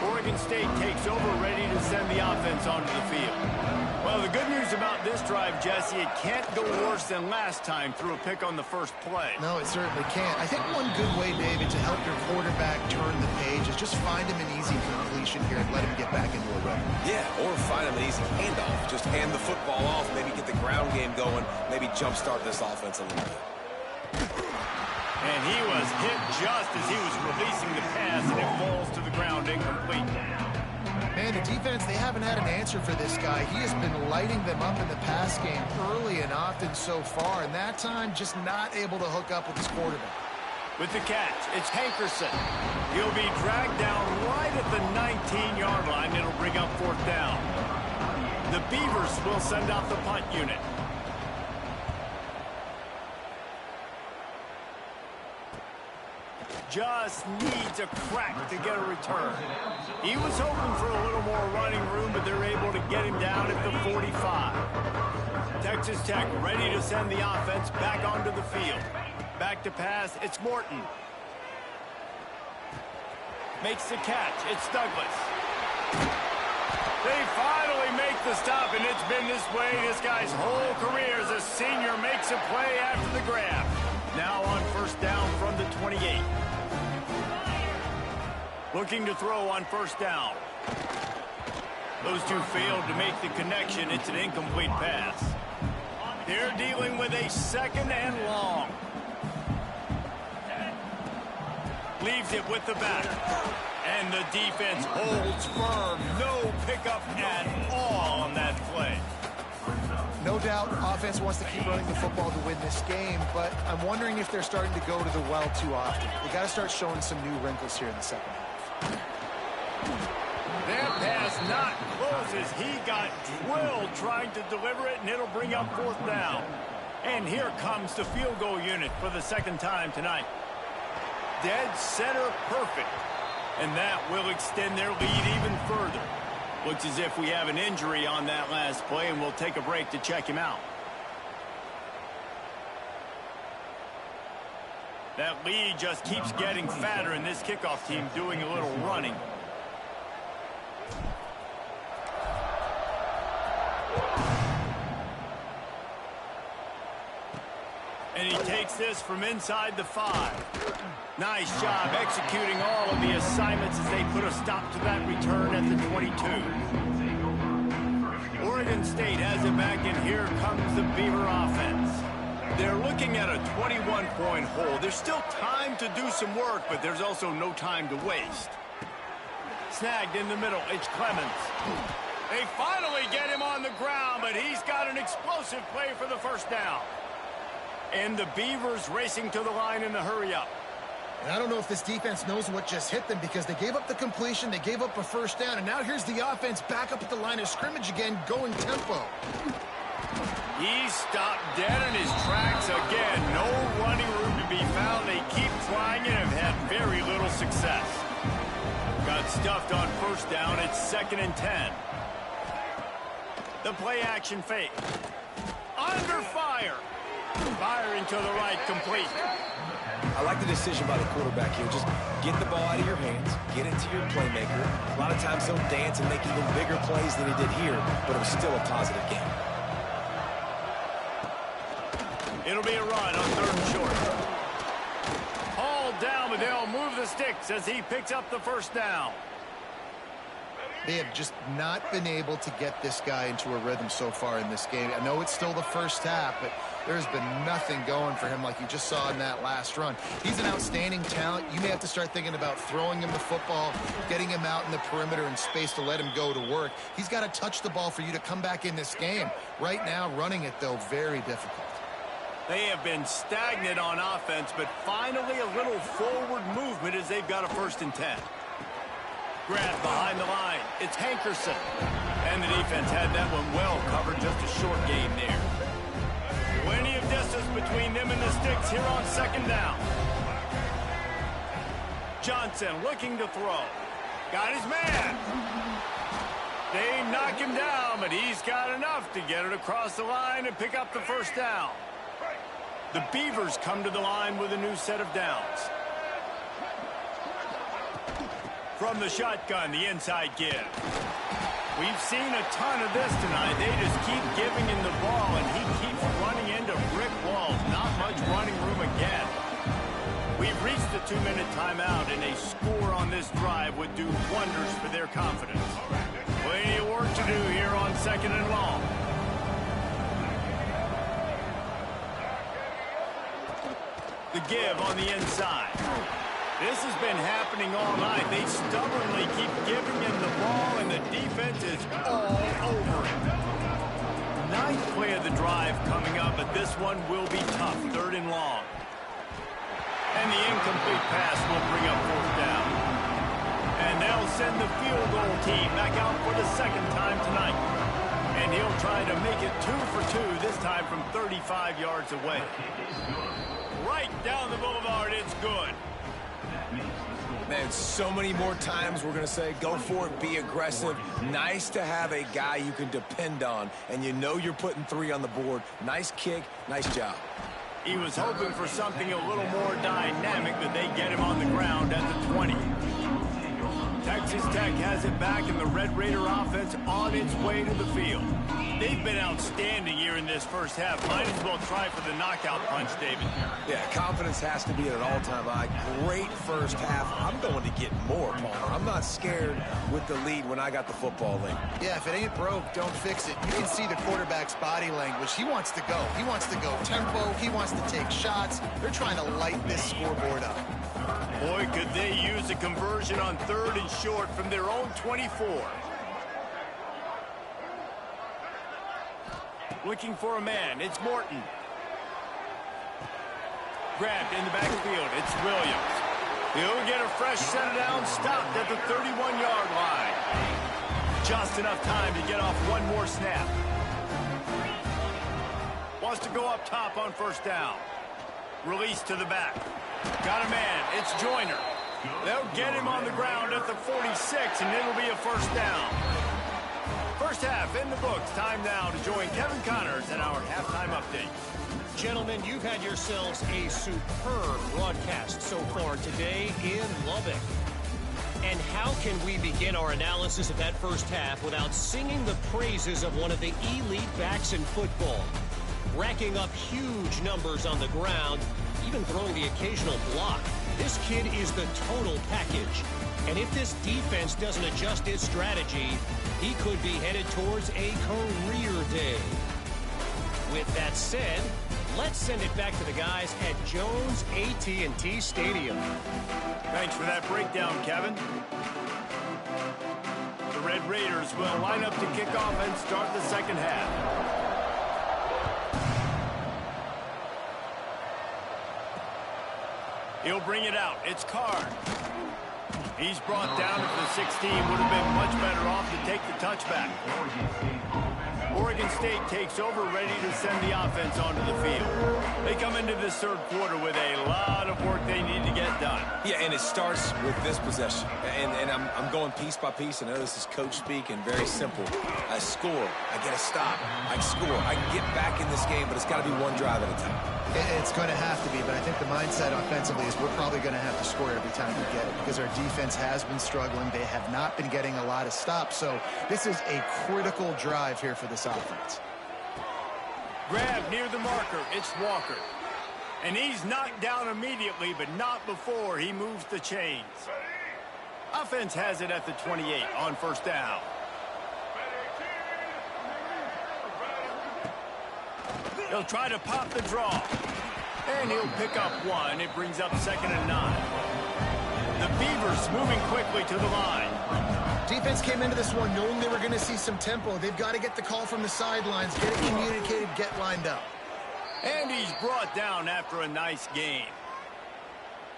[SPEAKER 2] Oregon State takes over, ready to send the offense onto the field. Well, the good news about this drive, Jesse, it can't go worse than last time through a pick on the first play.
[SPEAKER 4] No, it certainly can't. I think one good way, David, to help your quarterback turn the page is just find him an easy completion here and let him get back into a rhythm.
[SPEAKER 3] Yeah, or find him an easy handoff. Just hand the football off, maybe get the ground game going, maybe jumpstart this offense a little bit.
[SPEAKER 2] And he was hit just as he was releasing the pass, and it falls to the ground incomplete.
[SPEAKER 4] Man, the defense, they haven't had an answer for this guy. He has been lighting them up in the pass game early and often so far, and that time just not able to hook up with his quarterback.
[SPEAKER 2] With the catch, it's Hankerson. He'll be dragged down right at the 19-yard line. It'll bring up fourth down. The Beavers will send out the punt unit. Just needs a crack to get a return. He was hoping for a little more running room, but they're able to get him down at the 45. Texas Tech ready to send the offense back onto the field. Back to pass, it's Morton. Makes the catch, it's Douglas. They finally make the stop, and it's been this way this guy's whole career as a senior makes a play after the grab. Now on first down from the 28. Looking to throw on first down. Those two failed to make the connection. It's an incomplete pass. They're dealing with a second and long. Leaves it with the back. And the defense holds firm. No pickup at all on that play.
[SPEAKER 4] No doubt, offense wants to keep running the football to win this game, but I'm wondering if they're starting to go to the well too often. They got to start showing some new wrinkles here in the second half.
[SPEAKER 2] That pass not close as he got drilled trying to deliver it, and it'll bring up fourth down. And here comes the field goal unit for the second time tonight. Dead center perfect. And that will extend their lead even further. Looks as if we have an injury on that last play, and we'll take a break to check him out. That lead just keeps getting fatter, and this kickoff team doing a little running. And he takes this from inside the 5. Nice job executing all of the assignments as they put a stop to that return at the 22. Oregon State has it back, and here comes the Beaver offense. They're looking at a 21-point hole. There's still time to do some work, but there's also no time to waste. Snagged in the middle, it's Clemens. They finally get him on the ground, but he's got an explosive play for the first down. And the Beavers racing to the line in the hurry-up.
[SPEAKER 4] And I don't know if this defense knows what just hit them, because they gave up the completion, they gave up a first down, and now here's the offense back up at the line of scrimmage again, going tempo.
[SPEAKER 2] He stopped dead in his tracks again. No running room to be found. They keep trying and have had very little success. Got stuffed on first down. It's 2nd and 10. The play action fake. Under fire. Firing to the right, complete.
[SPEAKER 3] I like the decision by the quarterback here. Just get the ball out of your hands, get it to your playmaker. A lot of times he'll dance and make even bigger plays than he did here, but it was still a positive game.
[SPEAKER 2] It'll be a run on 3rd and short. Hauled down, but they'll move the sticks as he picks up the first down.
[SPEAKER 4] They have just not been able to get this guy into a rhythm so far in this game. I know it's still the first half, but there's been nothing going for him like you just saw in that last run. He's an outstanding talent. You may have to start thinking about throwing him the football, getting him out in the perimeter in space to let him go to work. He's got to touch the ball for you to come back in this game. Right now, running it, though, very difficult.
[SPEAKER 2] They have been stagnant on offense, but finally a little forward movement as they've got a 1st and 10. Grab behind the line. It's Hankerson. And the defense had that one well covered. Just a short gain there. Plenty of distance between them and the sticks here on 2nd down. Johnson looking to throw. Got his man. They knock him down, but he's got enough to get it across the line and pick up the first down. The Beavers come to the line with a new set of downs. From the shotgun, the inside give. We've seen a ton of this tonight. They just keep giving him the ball, and he keeps running into brick walls. Not much running room again. We've reached the 2-minute timeout, and a score on this drive would do wonders for their confidence. Plenty of work to do here on 2nd and long. The give on the inside. This has been happening all night. They stubbornly keep giving him the ball, and the defense is all over it. Ninth play of the drive coming up, but this one will be tough. 3rd and long. And the incomplete pass will bring up 4th down. And they'll send the field goal team back out for the 2nd time tonight. And he'll try to make it 2 for 2, this time from 35 yards away. Right down the boulevard, it's good.
[SPEAKER 3] Man, so many more times we're going to say, go for it, be aggressive. Nice to have a guy you can depend on, and you know you're putting 3 on the board. Nice kick, nice job.
[SPEAKER 2] He was hoping for something a little more dynamic, but they get him on the ground at the 20. Texas Tech has it back, and the Red Raider offense on its way to the field. They've been outstanding here in this first half. Might as well try for the knockout punch, David.
[SPEAKER 3] Yeah, confidence has to be at an all-time high. Great first half. I'm going to get more, Palmer. I'm not scared with the lead when I got the football late.
[SPEAKER 4] Yeah, if it ain't broke, don't fix it. You can see the quarterback's body language. He wants to go. He wants to go tempo. He wants to take shots. They're trying to light this scoreboard up.
[SPEAKER 2] Boy, could they use a conversion on 3rd and short from their own 24. Looking for a man. It's Morton. Grabbed in the backfield. It's Williams. He'll get a fresh set down, stopped at the 31-yard line. Just enough time to get off one more snap. Wants to go up top on 1st down. Release to the back. Got a man. It's Joyner. They'll get him on the ground at the 46, and it'll be a 1st down. First half in the books. Time now to join Kevin Connors in our halftime update.
[SPEAKER 5] Gentlemen, you've had yourselves a superb broadcast so far today in Lubbock. And how can we begin our analysis of that first half without singing the praises of one of the elite backs in football? Racking up huge numbers on the ground, even throwing the occasional block. This kid is the total package. And if this defense doesn't adjust its strategy, he could be headed towards a career day. With that said, let's send it back to the guys at Jones AT&T Stadium.
[SPEAKER 2] Thanks for that breakdown, Kevin. The Red Raiders will line up to kick off and start the 2nd half. He'll bring it out. It's Card. He's brought down at the 16. Would have been much better off to take the touchback. Oregon State takes over, ready to send the offense onto the field. They come into this 3rd quarter with a lot of work they need to get done.
[SPEAKER 3] Yeah, and it starts with this possession. And I'm going piece by piece. I know this is coach speak and very simple. I score. I get a stop. I score. I can get back in this game, but it's got to be one drive at a time.
[SPEAKER 4] It's going to have to be, but I think the mindset offensively is we're probably going to have to score every time we get it because our defense has been struggling. They have not been getting a lot of stops, so this is a critical drive here for this offense.
[SPEAKER 2] Grab near the marker. It's Walker. And he's knocked down immediately, but not before he moves the chains. Offense has it at the 28 on 1st down. He'll try to pop the draw. And he'll pick up 1. It brings up 2nd and 9. The Beavers moving quickly to the line.
[SPEAKER 4] Defense came into this one knowing they were going to see some tempo. They've got to get the call from the sidelines, get it communicated, get lined up.
[SPEAKER 2] And he's brought down after a nice gain.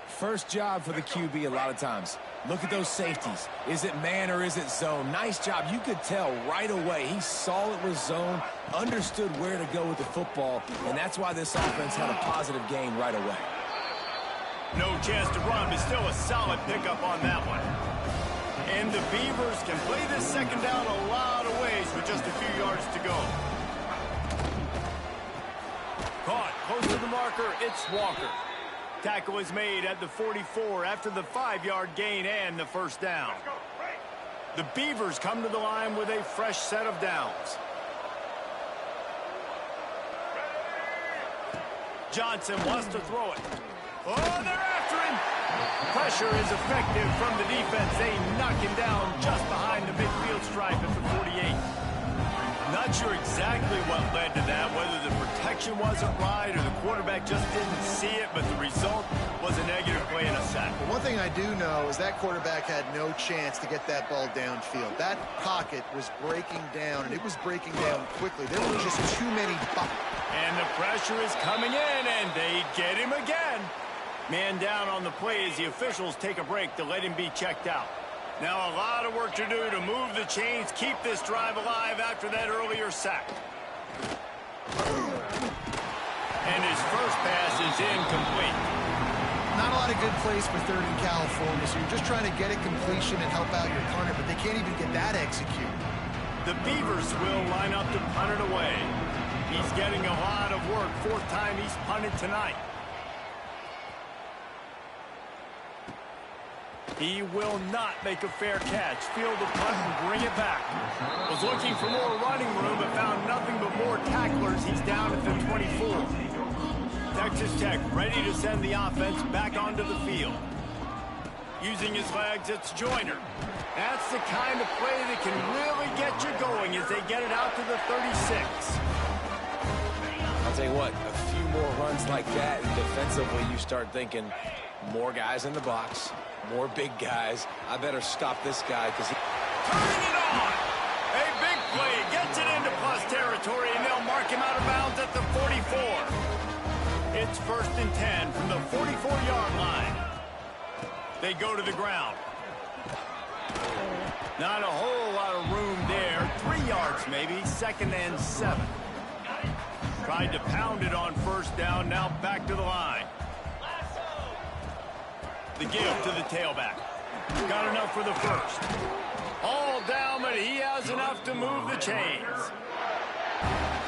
[SPEAKER 3] First job for the QB a lot of times. Look at those safeties. Is it man or is it zone? Nice job. You could tell right away. He saw it was zone, understood where to go with the football, and that's why this offense had a positive gain right away.
[SPEAKER 2] No chance to run, but still a solid pickup on that one. And the Beavers can play this 2nd down a lot of ways with just a few yards to go. Caught close to the marker. It's Walker. Tackle is made at the 44 after the 5-yard gain and the first down. The Beavers come to the line with a fresh set of downs. Johnson wants to throw it. Oh, they're after him. Pressure is effective from the defense. They knock him down just behind the midfield stripe at the 48. Not sure exactly what led to that, whether the protection wasn't right or the quarterback just didn't see it, but the result was a negative play and a sack.
[SPEAKER 4] But one thing I do know is that quarterback had no chance to get that ball downfield. That pocket was breaking down, and it was breaking down quickly. There were just too many buckets.
[SPEAKER 2] And the pressure is coming in, and they get him again. Man down on the play as the officials take a break to let him be checked out. Now a lot of work to do to move the chains, keep this drive alive after that earlier sack. And his first pass is incomplete.
[SPEAKER 4] Not a lot of good plays for third and California, so you're just trying to get a completion and help out your punter, but they can't even get that executed.
[SPEAKER 2] The Beavers will line up to punt it away. He's getting a lot of work. 4th time he's punted tonight. He will not make a fair catch. Field the punt and bring it back. Was looking for more running room, but found nothing but more tacklers. He's down at the 24. Texas Tech ready to send the offense back onto the field. Using his legs, it's Joyner. That's the kind of play that can really get you going as they get it out to the 36.
[SPEAKER 3] I'll tell you what, a few more runs like that, and defensively you start thinking more guys in the box, more big guys. I better stop this guy because he...
[SPEAKER 2] Turning it on! A big play gets it into plus territory, and they'll mark him out of bounds at the 44. It's 1st and 10 from the 44-yard line. They go to the ground. Not a whole lot of room there. 3 yards maybe. 2nd and 7. Tried to pound it on 1st down. Now back to the line. The give to the tailback. Got enough for the 1st. All down, but he has enough to move the chains.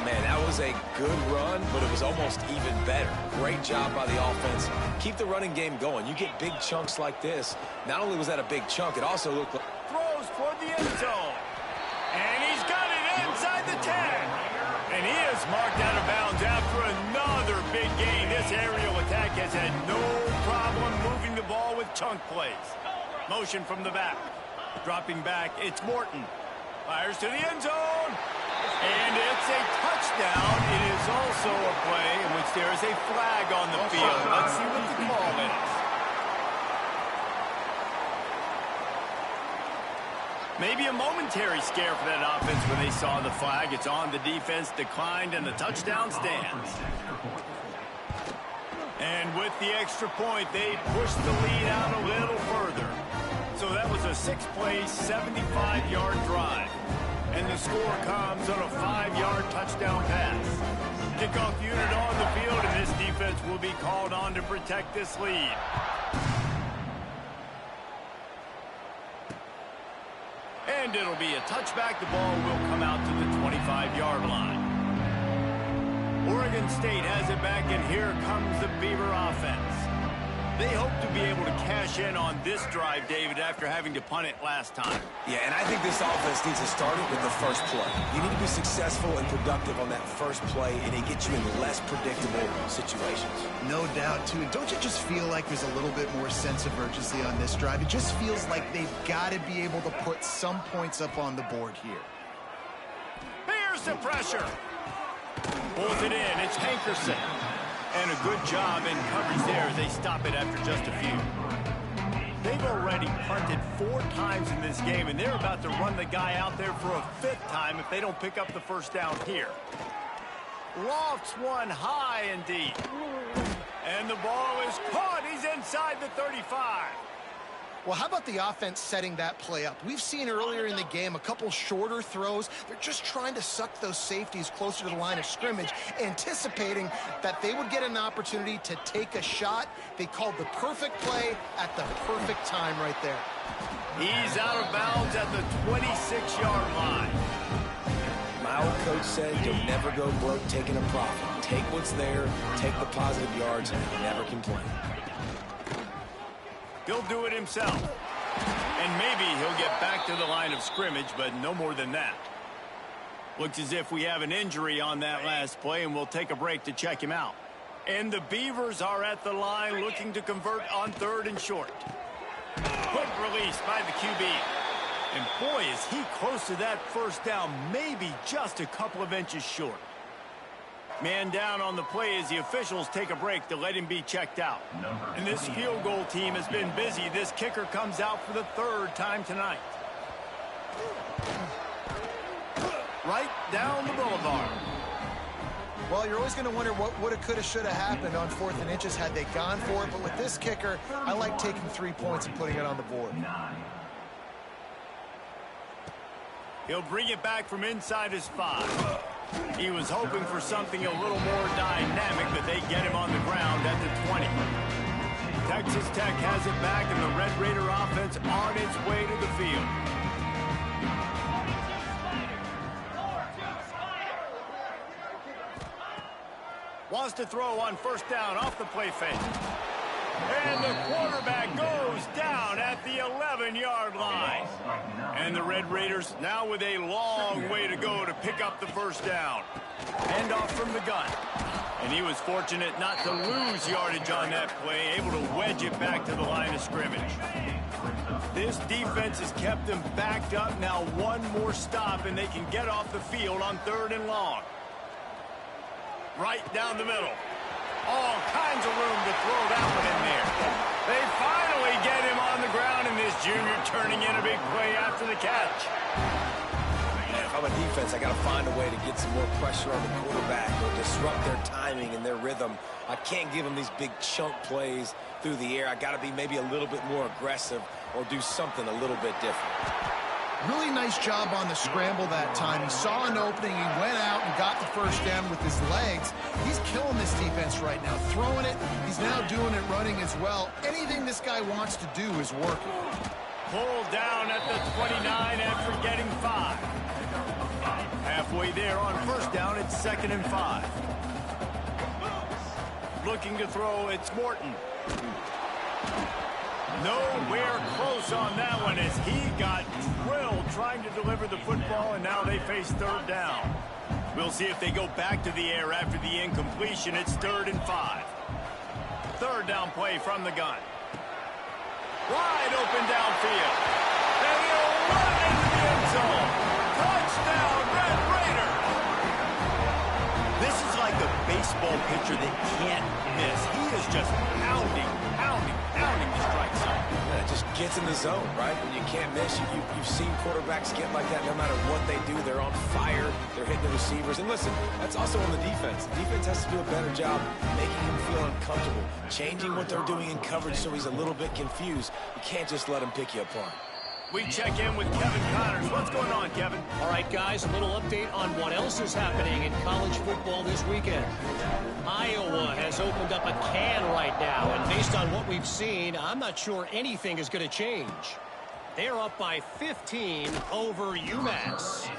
[SPEAKER 3] Man, that was a good run, but it was almost even better. Great job by the offense. Keep the running game going. You get big chunks like this. Not only was that a big chunk, it also looked like...
[SPEAKER 2] Throws toward the end zone. And he's got it inside the 10. And he is marked out of bounds after another big gain. This aerial attack has had no problem moving the ball with chunk plays. Motion from the back. Dropping back, it's Morton. Fires to the end zone. And it's a touchdown. It is also a play in which there is a flag on the field. Let's see what the call is. Maybe a momentary scare for that offense when they saw the flag. It's on, the defense declined, and the touchdown stands. And with the extra point, they pushed the lead out a little further. So that was a 6-play, 75-yard drive. And the score comes on a 5-yard touchdown pass. Kickoff unit on the field, and this defense will be called on to protect this lead. And it'll be a touchback. The ball will come out to the 25-yard line. Oregon State has it back, and here comes the Beaver offense. They hope to be able to cash in on this drive, David, after having to punt it last time.
[SPEAKER 3] Yeah, and I think this offense needs to start it with the first play. You need to be successful and productive on that first play, and it gets you in less predictable situations.
[SPEAKER 4] No doubt, too. And don't you just feel like there's a little bit more sense of urgency on this drive? It just feels like they've got to be able to put some points up on the board here.
[SPEAKER 2] Here's the pressure. Pulls it in. It's Hankerson. And a good job in coverage there as they stop it after just a few. They've already punted 4 times in this game, and they're about to run the guy out there for a 5th time if they don't pick up the first down here. Lofts one high and deep. And the ball is caught. He's inside the 35.
[SPEAKER 4] Well, how about the offense setting that play up? We've seen earlier in the game a couple shorter throws. They're just trying to suck those safeties closer to the line of scrimmage, anticipating that they would get an opportunity to take a shot. They called the perfect play at the perfect time right there.
[SPEAKER 2] He's out of bounds at the 26-yard line.
[SPEAKER 3] My old coach said you'll never go broke taking a profit. Take what's there, take the positive yards, and never complain.
[SPEAKER 2] He'll do it himself. And maybe he'll get back to the line of scrimmage, but no more than that. Looks as if we have an injury on that last play, and we'll take a break to check him out. And the Beavers are at the line looking to convert on 3rd and short. Quick release by the QB. And boy, is he close to that first down, maybe just a couple of inches short. Man down on the play as the officials take a break to let him be checked out. And this field goal team has been busy. This kicker comes out for the 3rd time tonight. Right down the boulevard.
[SPEAKER 4] Well, you're always going to wonder what woulda, coulda, shoulda happened on 4th and inches had they gone for it. But with this kicker, I like taking 3 points and putting it on the board.
[SPEAKER 2] He'll bring it back from inside his 5. He was hoping for something a little more dynamic, but they get him on the ground at the 20. Texas Tech has it back, and the Red Raider offense on its way to the field. Wants to throw on 1st down off the play fake. And the quarterback goes down at the 11-yard line. And the Red Raiders now with a long way to go to pick up the 1st down. Hand off from the gun. And he was fortunate not to lose yardage on that play, able to wedge it back to the line of scrimmage. This defense has kept them backed up. Now one more stop, and they can get off the field on 3rd and long. Right down the middle. All kinds of room to throw that one in there. They finally get him on the ground, and this junior turning in a big play after the catch.
[SPEAKER 3] Man, if I'm a defense, I got to find a way to get some more pressure on the quarterback or disrupt their timing and their rhythm. I can't give them these big chunk plays through the air. I got to be maybe a little bit more aggressive or do something a little bit different.
[SPEAKER 4] Really nice job on the scramble that time. He saw an opening. He went out and got the 1st down with his legs. He's killing this defense right now. Throwing it. He's now doing it running as well. Anything this guy wants to do is working.
[SPEAKER 2] Pulled down at the 29 after getting 5. Halfway there on 1st down, it's 2nd and 5. Looking to throw, it's Morton. Nowhere close on that one as he got drilled trying to deliver the football, and now they face 3rd down. We'll see if they go back to the air after the incompletion. It's 3rd and 5. 3rd down play from the gun. Wide open downfield. And he'll run into the end zone. Touchdown, Red Raider. This is like a baseball pitcher that can't miss. He is just pounding the strike zone.
[SPEAKER 3] Yeah, it just gets in the zone, right? When you can't miss, you've seen quarterbacks get like that no matter what they do. They're on fire. They're hitting the receivers. And listen, that's also on the defense. The defense has to do a better job making him feel uncomfortable, changing what they're doing in coverage so he's a little bit confused. You can't just let him pick you apart.
[SPEAKER 2] We check in with Kevin Connors. What's going on, Kevin?
[SPEAKER 5] All right, guys, a little update on what else is happening in college football this weekend. Iowa has opened up a can right now, and based on what we've seen, I'm not sure anything is going to change. They're up by 15 over UMass.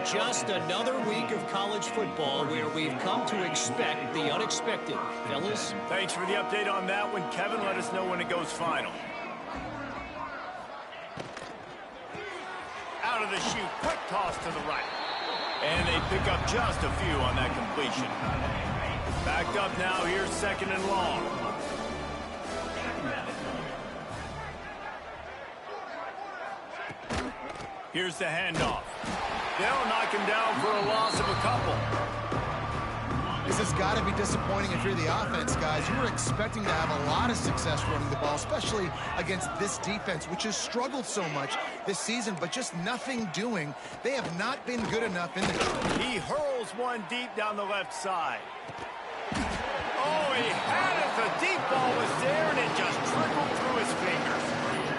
[SPEAKER 5] Just another week of college football where we've come to expect the unexpected. Fellas?
[SPEAKER 2] Thanks for the update on that one, Kevin. Let us know when it goes final. Out of the chute, quick toss to the right. And they pick up just a few on that completion. Backed up now, here's 2nd and long. Here's the handoff. They'll knock him down for a loss of a couple.
[SPEAKER 4] This has got to be disappointing if you're the offense, guys. You were expecting to have a lot of success running the ball, especially against this defense, which has struggled so much this season, but just nothing doing. They have not been good enough in the trade.
[SPEAKER 2] He hurls one deep down the left side. Oh, he had it. The deep ball was there, and it just trickled through his fingers.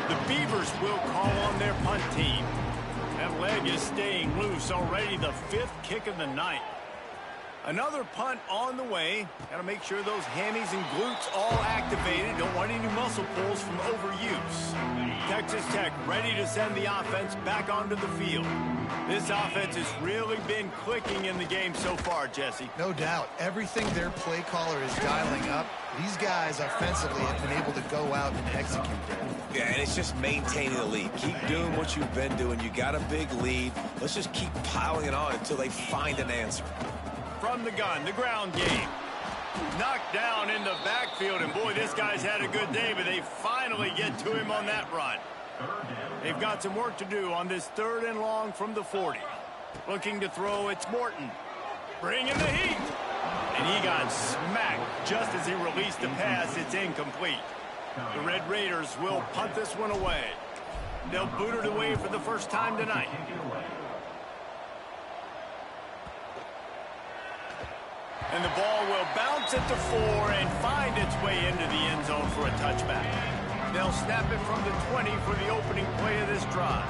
[SPEAKER 2] The Beavers will call on their punt team. That leg is staying loose already, the 5th kick of the night. Another punt on the way. Got to make sure those hammies and glutes all activated. Don't want any muscle pulls from overuse. Texas Tech ready to send the offense back onto the field. This offense has really been clicking in the game so far, Jesse.
[SPEAKER 4] No doubt. Everything their play caller is dialing up, these guys offensively have been able to go out and execute.
[SPEAKER 3] Yeah, and it's just maintaining the lead. Keep doing what you've been doing. You got a big lead. Let's just keep piling it on until they find an answer.
[SPEAKER 2] From the gun, the ground game. Knocked down in the backfield, and boy, this guy's had a good day, but they finally get to him on that run. They've got some work to do on this 3rd and long from the 40. Looking to throw, it's Morton. Bringing the heat. And he got smacked just as he released the pass. It's incomplete. The Red Raiders will punt this one away. They'll boot it away for the first time tonight. And the ball will bounce at the 4 and find its way into the end zone for a touchback. They'll snap it from the 20 for the opening play of this drive.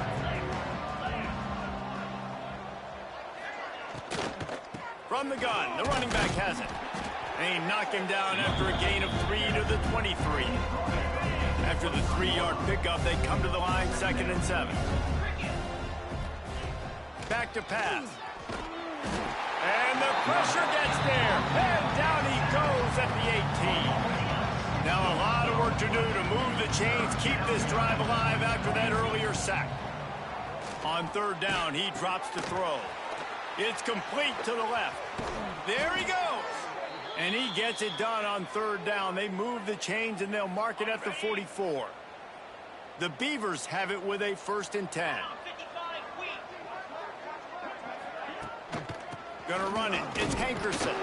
[SPEAKER 2] From the gun, the running back has it. They knock him down after a gain of 3 to the 23. After the 3-yard pickup, they come to the line, 2nd and 7. Back to pass. And the pressure gets there. And down he goes at the 18. Now a lot of work to do to move the chains, keep this drive alive after that earlier sack. On 3rd down, he drops to throw. It's complete to the left. There he goes. And he gets it done on 3rd down. They move the chains, and they'll mark it at the 44. The Beavers have it with a 1st and 10. Gonna run it. It's Hankerson.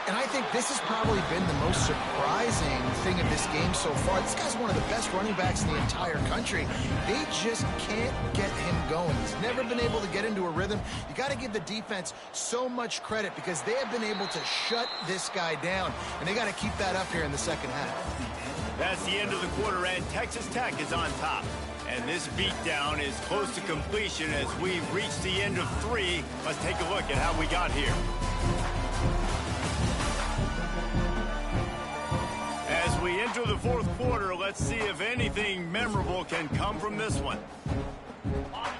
[SPEAKER 4] And I think this has probably been the most surprising thing of this game so far. This guy's one of the best running backs in the entire country. They just can't get him going. He's never been able to get into a rhythm. You got to give the defense so much credit because they have been able to shut this guy down. And they got to keep that up here in the 2nd half.
[SPEAKER 2] That's the end of the quarter, and Texas Tech is on top. And this beatdown is close to completion as we've reached the end of 3. Let's take a look at how we got here. As we enter the 4th quarter, let's see if anything memorable can come from this one.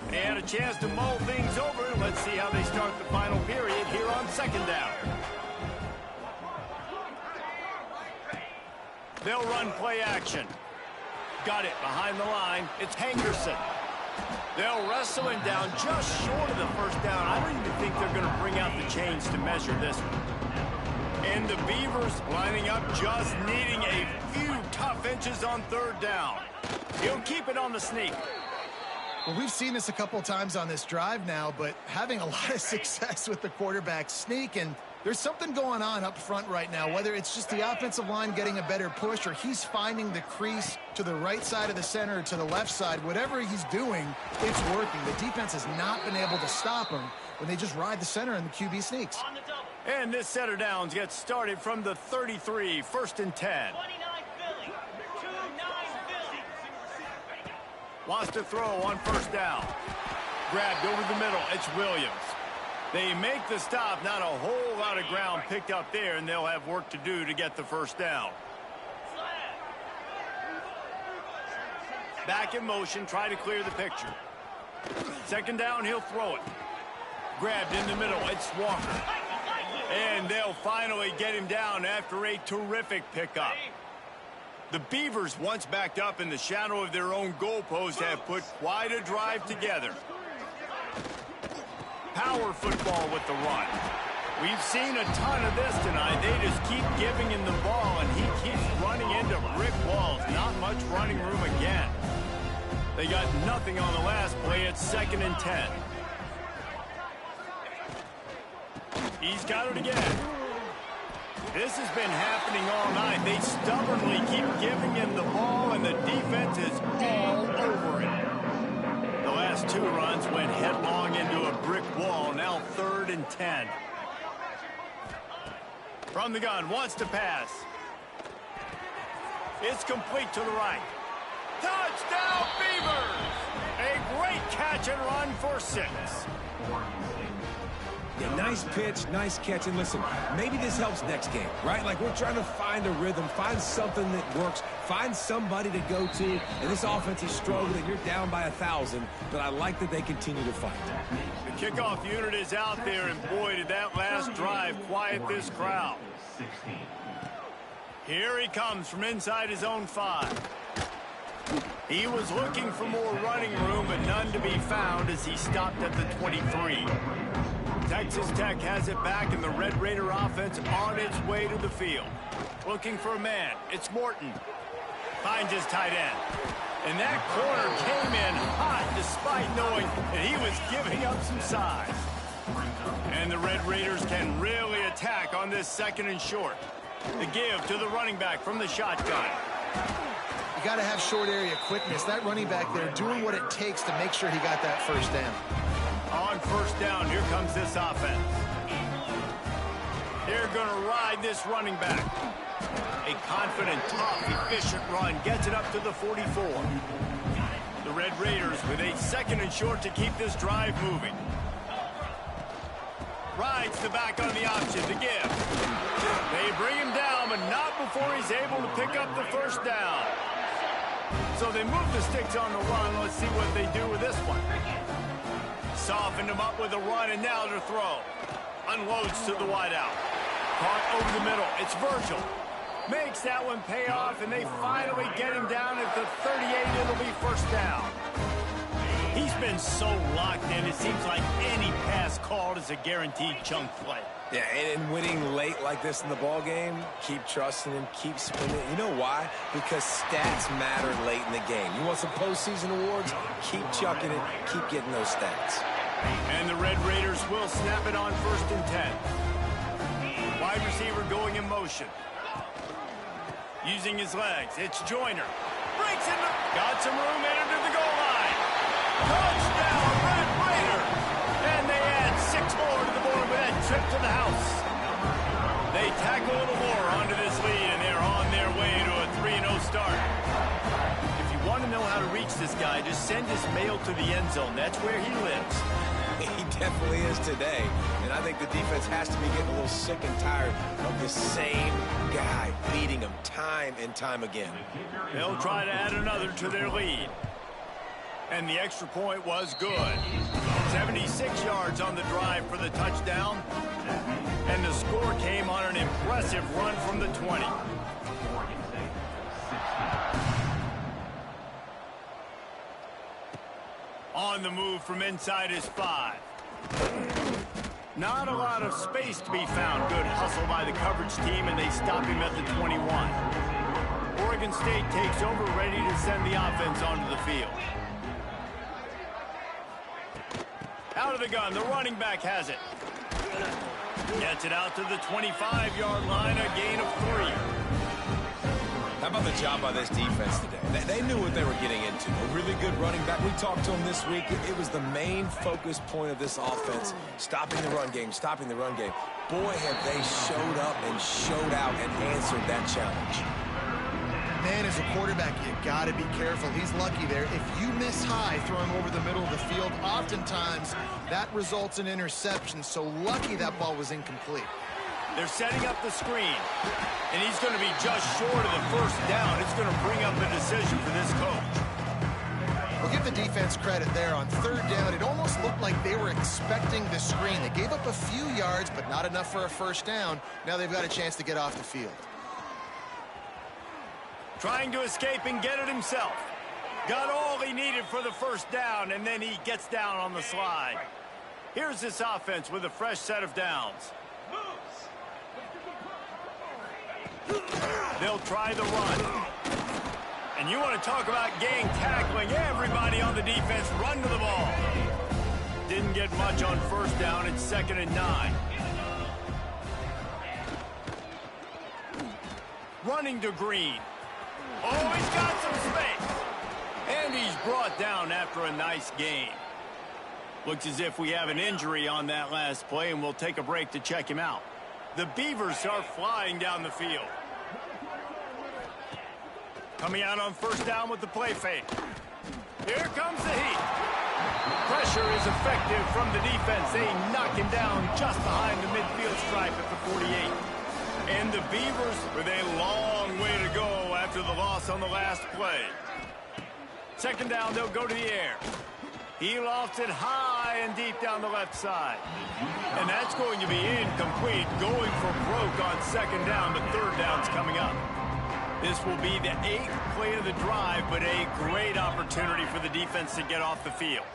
[SPEAKER 2] They had a chance to mull things over. Let's see how they start the final period here on 2nd down. They'll run play action. Got it behind the line. It's Hankerson. They'll wrestle him down just short of the 1st down. I don't even think they're going to bring out the chains to measure this one. And the Beavers lining up, just needing a few tough inches on 3rd down. He'll keep it on the sneak.
[SPEAKER 4] Well, we've seen this a couple times on this drive now, but having a lot of success with the quarterback sneak, and there's something going on up front right now, whether it's just the offensive line getting a better push or he's finding the crease to the right side of the center or to the left side. Whatever he's doing, it's working. The defense has not been able to stop him when they just ride the center and the QB sneaks.
[SPEAKER 2] And this set of downs gets started from the 33, 1st and 10. Wants to throw on 1st down. Grabbed over the middle. It's Williams. They make the stop. Not a whole lot of ground picked up there, and they'll have work to do to get the 1st down. Back in motion. Try to clear the picture. 2nd down. He'll throw it. Grabbed in the middle. It's Walker. And they'll finally get him down after a terrific pickup. The Beavers, once backed up in the shadow of their own goalpost, have put quite a drive together. Power football with the run. We've seen a ton of this tonight. They just keep giving him the ball, and he keeps running into brick walls. Not much running room again. They got nothing on the last play. It's 2nd and 10. He's got it again. This has been happening all night. They stubbornly keep giving him the ball, and the defense is all over it. The last 2 runs went headlong into a brick wall. Now 3rd and 10. From the gun, wants to pass. It's complete to the right. Touchdown, Beavers! A great catch and run for 6.
[SPEAKER 3] Yeah, nice pitch, nice catch. And listen, maybe this helps next game, right? Like we're trying to find a rhythm, find something that works, find somebody to go to. And this offense is struggling. You're down by 1,000, but I like that they continue to fight.
[SPEAKER 2] The kickoff unit is out there, and boy, did that last drive quiet this crowd. Here he comes from inside his own 5. He was looking for more running room, but none to be found as he stopped at the 23. Texas Tech has it back, and the Red Raider offense on its way to the field. Looking for a man. It's Morton. Finds his tight end. And that corner came in hot despite knowing that he was giving up some size. And the Red Raiders can really attack on this 2nd and short. The give to the running back from the shotgun.
[SPEAKER 4] You got to have short area quickness. That running back there doing what it takes to make sure he got that first down.
[SPEAKER 2] On first down, here comes this offense. They're going to ride this running back. A confident, tough, efficient run gets it up to the 44. The Red Raiders with a 2nd and short to keep this drive moving. Rides the back on the option to give. They bring him down, but not before he's able to pick up the first down. So they move the sticks on the run. Let's see what they do with this one. Softened him up with a run, and now to throw. Unloads to the wideout. Caught over the middle. It's Virgil. Makes that one pay off, and they finally get him down at the 38. It'll be first down. He's been so locked in, it seems like any pass called is a guaranteed chunk play.
[SPEAKER 3] Yeah, and winning late like this in the ball game, keep trusting him, keep spinning. You know why? Because stats matter late in the game. You want some postseason awards? Keep chucking it, keep getting those stats.
[SPEAKER 2] And the Red Raiders will snap it on 1st and 10. Wide receiver going in motion. Using his legs, it's Joyner. Breaks into, got some room, entered to the goal line. Touchdown, Red Raiders! And they add 6 more to the board with that trip to the house. They tack a little more onto this lead, and they're on their way to a 3-0 start. If you want to know how to reach this guy, just send his mail to the end zone. That's where he lives.
[SPEAKER 3] He definitely is today. And I think the defense has to be getting a little sick and tired of the same guy beating them time and time again.
[SPEAKER 2] They'll try to add another to their lead. And the extra point was good. 76 yards on the drive for the touchdown. And the score came on an impressive run from the 20. On the move from inside his 5. Not a lot of space to be found. Good hustle by the coverage team, and they stop him at the 21. Oregon State takes over, ready to send the offense onto the field. Out of the gun, the running back has it. Gets it out to the 25-yard line, a gain of 3.
[SPEAKER 3] How about the job by this defense today? They knew what they were getting into. A really good running back. We talked to him this week. It was the main focus point of this offense. Stopping the run game, stopping the run game. Boy, have they showed up and showed out and answered that challenge.
[SPEAKER 4] Man, as a quarterback, you got to be careful. He's lucky there. If you miss high throwing over the middle of the field, oftentimes that results in interception. So lucky that ball was incomplete.
[SPEAKER 2] They're setting up the screen, and he's going to be just short of the first down. It's going to bring up a decision for this coach.
[SPEAKER 4] We'll give the defense credit there. On 3rd down, it almost looked like they were expecting the screen. They gave up a few yards, but not enough for a first down. Now they've got a chance to get off the field.
[SPEAKER 2] Trying to escape and get it himself. Got all he needed for the first down, and then he gets down on the slide. Here's this offense with a fresh set of downs. They'll try the run. And you want to talk about gang tackling. Everybody on the defense run to the ball. Didn't get much on first down. It's 2nd and 9. Running to Green. Oh, he's got some space. And he's brought down after a nice gain. Looks as if we have an injury on that last play, and we'll take a break to check him out. The Beavers are flying down the field. Coming out on first down with the play fake. Here comes the heat. Pressure is effective from the defense. They knock him down just behind the midfield stripe at the 48. And the Beavers with a long way to go after the loss on the last play. Second down, they'll go to the air. He lofts it high and deep down the left side. And that's going to be incomplete, going for broke on second down, but third down's coming up. This will be the 8th play of the drive, but a great opportunity for the defense to get off the field.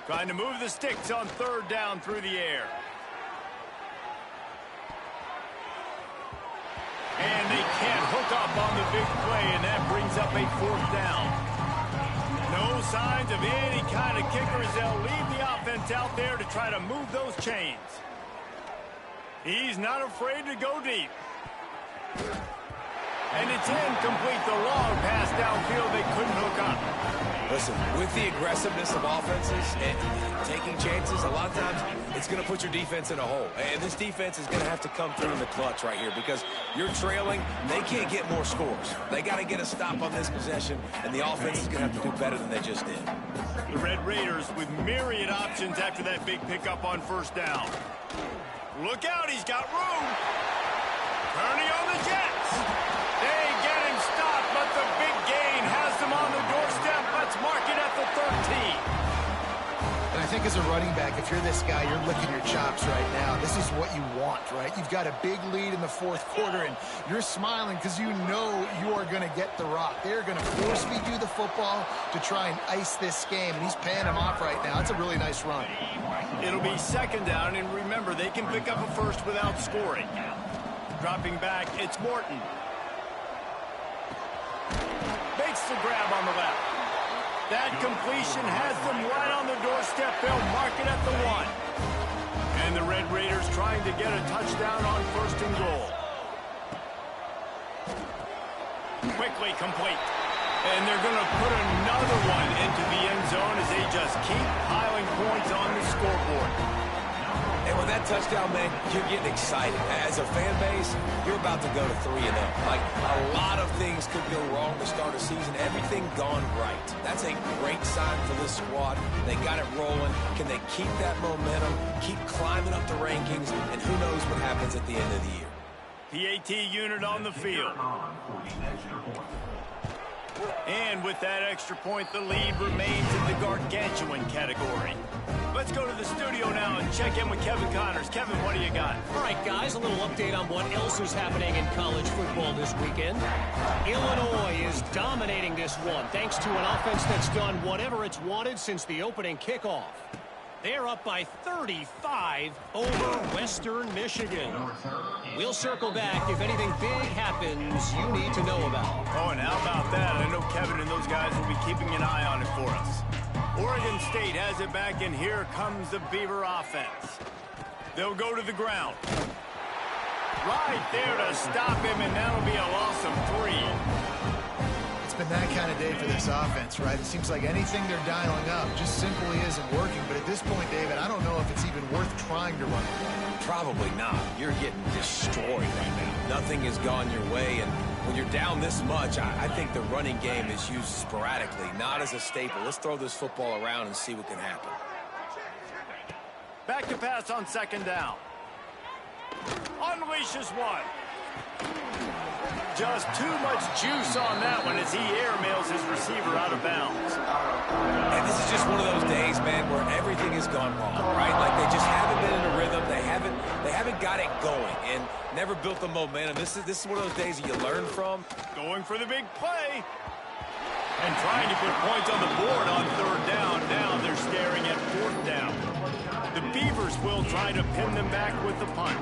[SPEAKER 2] Trying to move the sticks on third down through the air. And they can't hook up on the big play, and that brings up a 4th down. No signs of any kind of kickers. They'll leave the offense out there to try to move those chains. He's not afraid to go deep. And it's incomplete. The long pass downfield, they couldn't hook up.
[SPEAKER 3] Listen, with the aggressiveness of offenses and taking chances, a lot of times it's going to put your defense in a hole. And this defense is going to have to come through in the clutch right here because you're trailing. They can't get more scores. They got to get a stop on this possession, and the offense is going to have to do better than they just did.
[SPEAKER 2] The Red Raiders with myriad options after that big pickup on first down. Look out, he's got room. Turning on the Jets. They get him stopped, but the big gain has them on the doorstep. Let's mark it at the 13.
[SPEAKER 4] And I think as a running back, if you're this guy, you're licking your chops right now. This is what you want, right? You've got a big lead in the 4th quarter, and you're smiling because you know you are going to get the rock. They're going to force feed you the football to try and ice this game, and he's paying him off right now. It's a really nice run.
[SPEAKER 2] It'll be second down, and remember, they can pick up a first without scoring. Dropping back, it's Morton. Makes the grab on the left. That completion has them right on the doorstep. They'll mark it at the 1. And the Red Raiders trying to get a touchdown on first and goal. Quickly complete. And they're going to put another one into the end zone as they just keep piling points on the scoreboard.
[SPEAKER 3] And with that touchdown, man, you're getting excited. As a fan base, you're about to go to 3-0. Like, a lot of things could go wrong to start a season. Everything gone right. That's a great sign for this squad. They got it rolling. Can they keep that momentum, keep climbing up the rankings, and who knows what happens at the end of the year.
[SPEAKER 2] PAT unit on the field. And with that extra point, the lead remains in the gargantuan category. Let's go to the studio now and check in with Kevin Connors. Kevin, what do you got?
[SPEAKER 5] All right, guys, a little update on what else is happening in college football this weekend. Illinois is dominating this one thanks to an offense that's done whatever it's wanted since the opening kickoff. They're up by 35 over Western Michigan. We'll circle back if anything big happens you need to know about.
[SPEAKER 2] Oh, and how about that? I know Kevin and those guys will be keeping an eye on it for us. Oregon State has it back, and here comes the Beaver offense. They'll go to the ground. Right there to stop him, and that'll be a loss of 3.
[SPEAKER 4] It's been that kind of day for this offense, right? It seems like anything they're dialing up just simply isn't working. But at this point, David, I don't know if it's even worth trying to run it.
[SPEAKER 3] Probably not. You're getting destroyed right now. Nothing has gone your way, and when you're down this much, I think the running game is used sporadically, not as a staple. Let's throw this football around and see what can happen.
[SPEAKER 2] Back to pass on second down. Unleashes one. Just too much juice on that one as he airmails his receiver out of bounds.
[SPEAKER 3] And this is just one of those days, man, where everything has gone wrong, right? Like they just haven't been in a rhythm. They haven't got it going and never built the momentum. This is one of those days that you learn from.
[SPEAKER 2] Going for the big play. And trying to put points on the board on third down. Now they're staring at fourth down. The Beavers will try to pin them back with the punt.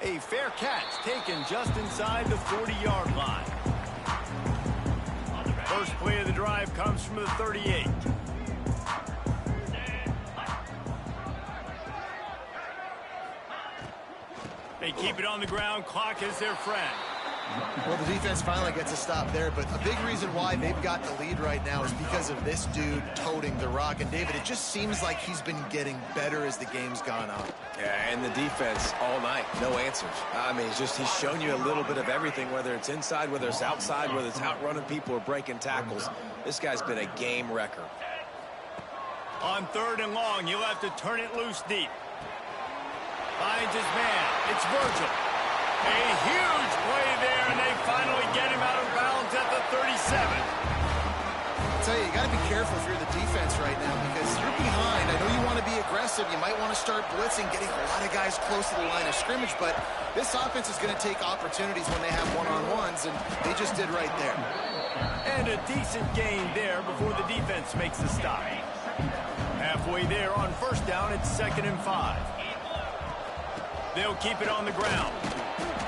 [SPEAKER 2] A fair catch taken just inside the 40-yard line. First play of the drive comes from the 38. They keep it on the ground. Clock is their friend.
[SPEAKER 4] Well, the defense finally gets a stop there, but a big reason why they've got the lead right now is because of this dude toting the rock. And, David, it just seems like he's been getting better as the game's gone on.
[SPEAKER 3] Yeah, and the defense all night, no answers. I mean, he's shown you a little bit of everything, whether it's inside, whether it's outside, whether it's outrunning people or breaking tackles. This guy's been a game wrecker.
[SPEAKER 2] On 3rd and long, you'll have to turn it loose deep. Finds his man. It's Virgil. A huge play there, and they finally get him out of bounds at the 37.
[SPEAKER 4] I'll tell you, you got to be careful if you're the defense right now because you're behind. I know you want to be aggressive. You might want to start blitzing, getting a lot of guys close to the line of scrimmage, but this offense is going to take opportunities when they have one-on-ones, and they just did right there.
[SPEAKER 2] And a decent gain there before the defense makes the stop. Halfway there on 1st down, it's 2nd and 5. They'll keep it on the ground.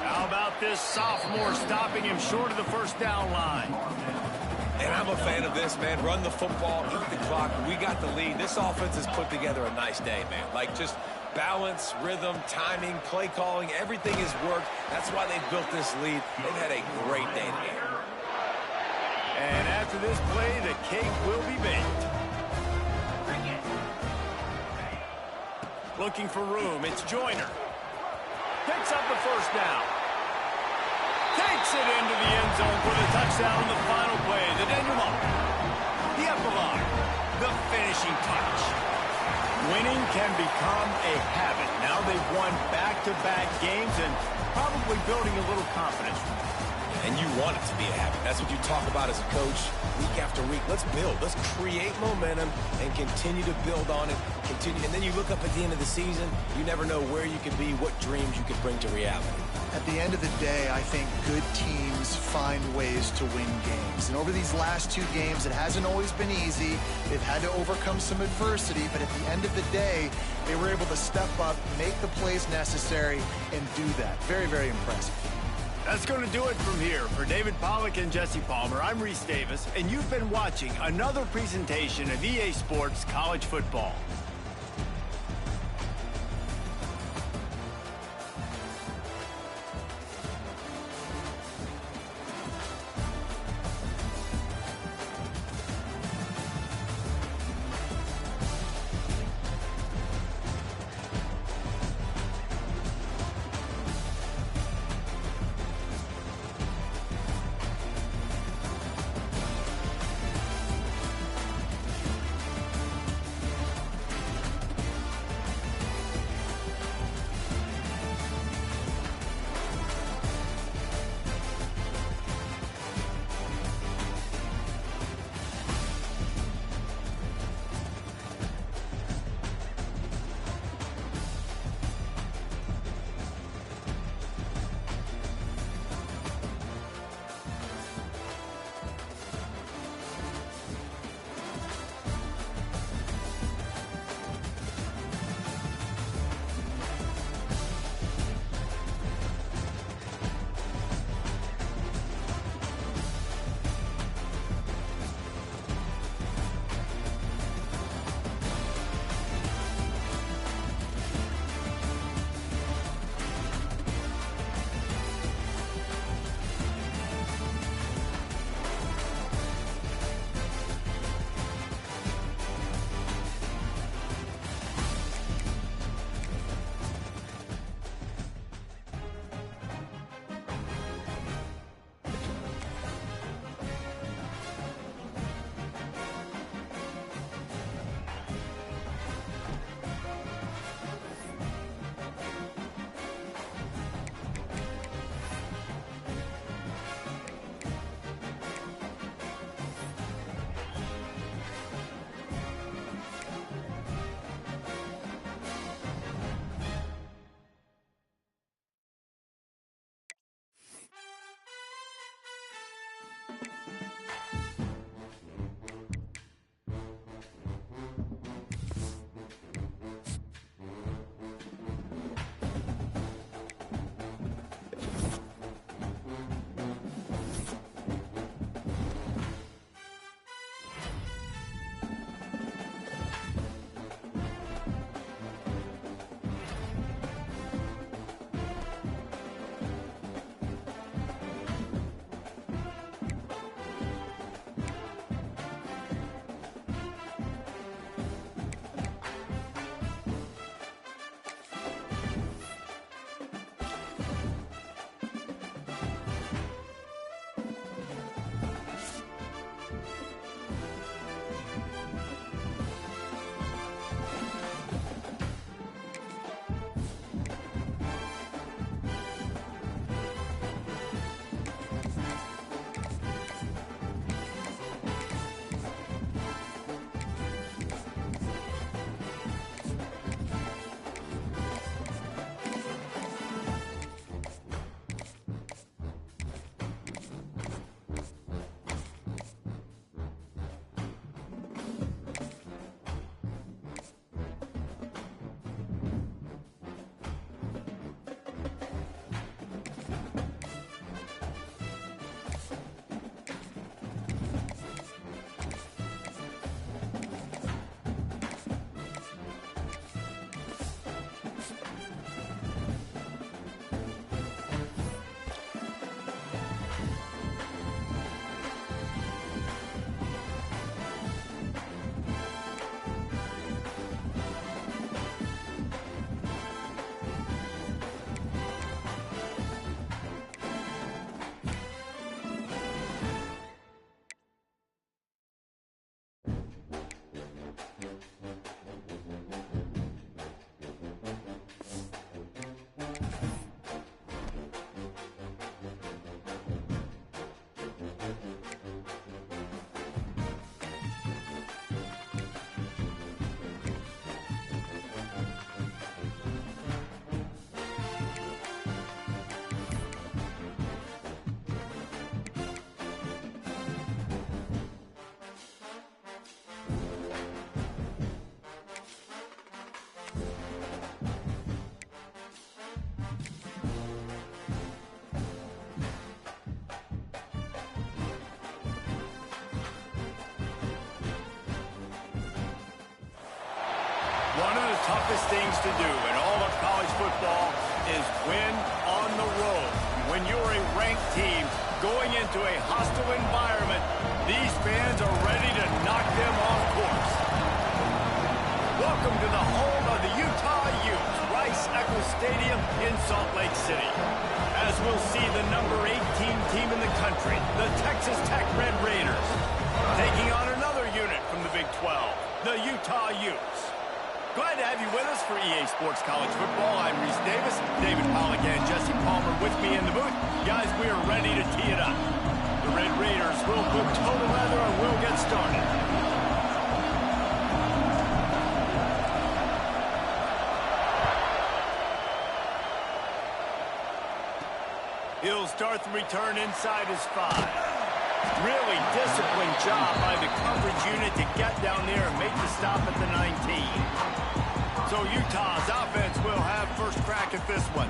[SPEAKER 2] How about this sophomore stopping him short of the 1st down line?
[SPEAKER 3] And I'm a fan of this, man. Run the football, eat the clock. We got the lead. This offense has put together a nice day, man. Like just balance, rhythm, timing, play calling, everything has worked. That's why they've built this lead. They've had a great day today.
[SPEAKER 2] And after this play, the cake will be baked. Looking for room, it's Joyner. Picks up the 1st down. Takes it into the end zone for the touchdown on the final play. The denouement. The epilogue. The finishing touch. Winning can become a habit. Now they've won back-to-back games and probably building a little confidence.
[SPEAKER 3] And you want it to be a habit. That's what you talk about as a coach week after week. Let's build. Let's create momentum and continue to build on it. Continue. And then you look up at the end of the season, you never know where you could be, what dreams you could bring to reality.
[SPEAKER 4] At the end of the day, I think good teams find ways to win games. And over these last 2 games, it hasn't always been easy. They've had to overcome some adversity, but at the end of the day, they were able to step up, make the plays necessary, and do that. Very, very impressive.
[SPEAKER 2] That's going to do it from here. For David Pollack and Jesse Palmer, I'm Reese Davis, and you've been watching another presentation of EA Sports College Football. toughest things to do in all of college football is win on the road. When you're a ranked team going into a hostile environment, these fans are ready to knock them off course. Welcome to the home of the Utah Utes, Rice-Eccles Stadium in Salt Lake City. As we'll see the number 18 team in the country, the Texas Tech Red Raiders, taking on another unit from the Big 12, the Utah Utes. Glad to have you with us for EA Sports College Football. I'm Reese Davis, David Pollack and Jesse Palmer with me in the booth. Guys, we are ready to tee it up. The Red Raiders will put total leather and we'll get started. He'll start the return inside his 5. Really disciplined job by the coverage unit to get down there and make the stop at the 19. So Utah's offense will have first crack at this one.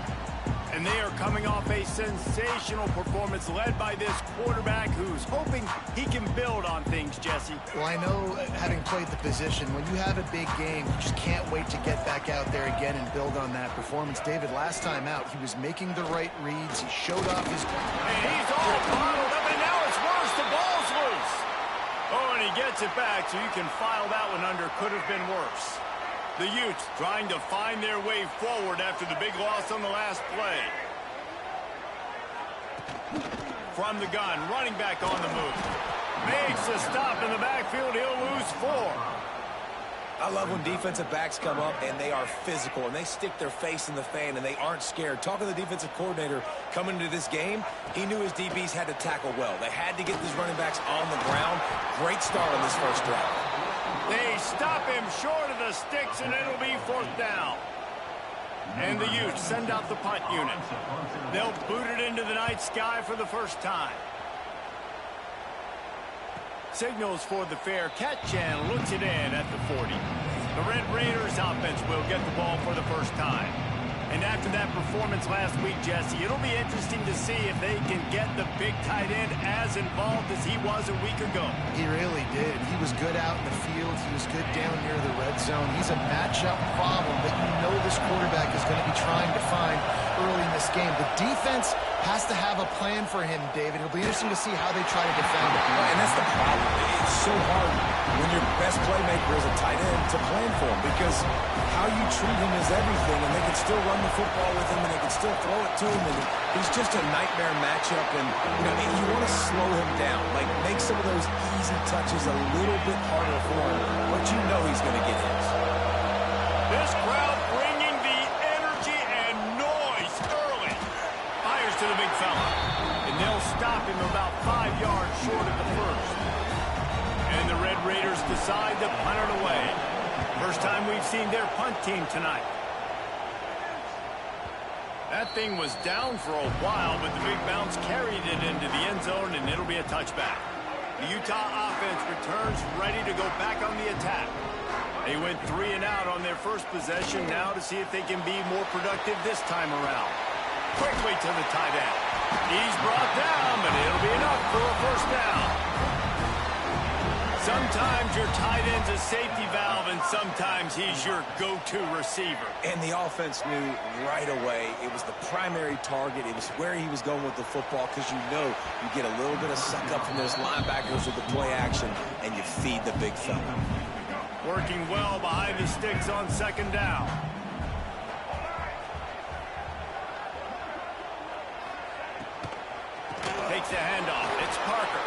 [SPEAKER 2] And they are coming off a sensational performance led by this quarterback who's hoping he can build on things, Jesse.
[SPEAKER 4] Well, I know, having played the position, when you have a big game, you just can't wait to get back out there again and build on that performance. David, last time out, he was making the right reads. He showed off his...
[SPEAKER 2] And he's all bottled up, and now it's worse. The ball's loose. Oh, and he gets it back, so you can file that one under. Could have been worse. The Utes trying to find their way forward after the big loss on the last play. From the gun, running back on the move. Makes a stop in the backfield. He'll lose 4.
[SPEAKER 3] I love when defensive backs come up and they are physical and they stick their face in the fan and they aren't scared. Talking to the defensive coordinator coming into this game, he knew his DBs had to tackle well. They had to get these running backs on the ground. Great start on this first drive.
[SPEAKER 2] They stop him short of the sticks, and it'll be 4th down. And the Utes send out the punt unit. They'll boot it into the night sky for the first time. Signals for the fair catch and looks it in at the 40. The Red Raiders offense will get the ball for the first time. And after that performance last week, Jesse, it'll be interesting to see if they can get the big tight end as involved as he was a week ago.
[SPEAKER 4] He really did. He was good out in the field. He was good down near the red zone. He's a matchup problem that you know this quarterback is going to be trying to find early in this game. The defense has to have a plan for him, David. It'll be interesting to see how they try to defend it.
[SPEAKER 3] And that's the problem. It's so hard when your best playmaker is a tight end to plan for him because how you treat him is everything, and they can still run the football with him, and they can still throw it to him, and he's just a nightmare matchup, and you want to slow him down, like make some of those easy touches a little bit harder for him, but you know he's going to get his.
[SPEAKER 2] This crowd bringing the energy and noise early. Fires to the big fella, and they'll stop him about 5 yards short of the first. And the Red Raiders decide to punt it away. First time we've seen their punt team tonight. That thing was down for a while, but the big bounce carried it into the end zone, and it'll be a touchback. The Utah offense returns ready to go back on the attack. They went 3 and out on their first possession, now to see if they can be more productive this time around. Quickly to the tight end. He's brought down, but it'll be enough for a first down. Sometimes your tight end's a safety valve, and sometimes he's your go-to receiver.
[SPEAKER 3] And the offense knew right away it was the primary target. It was where he was going with the football because you know you get a little bit of suck-up from those linebackers with the play action, and you feed the big fella.
[SPEAKER 2] Working well behind the sticks on 2nd down. Takes the handoff. It's Parker.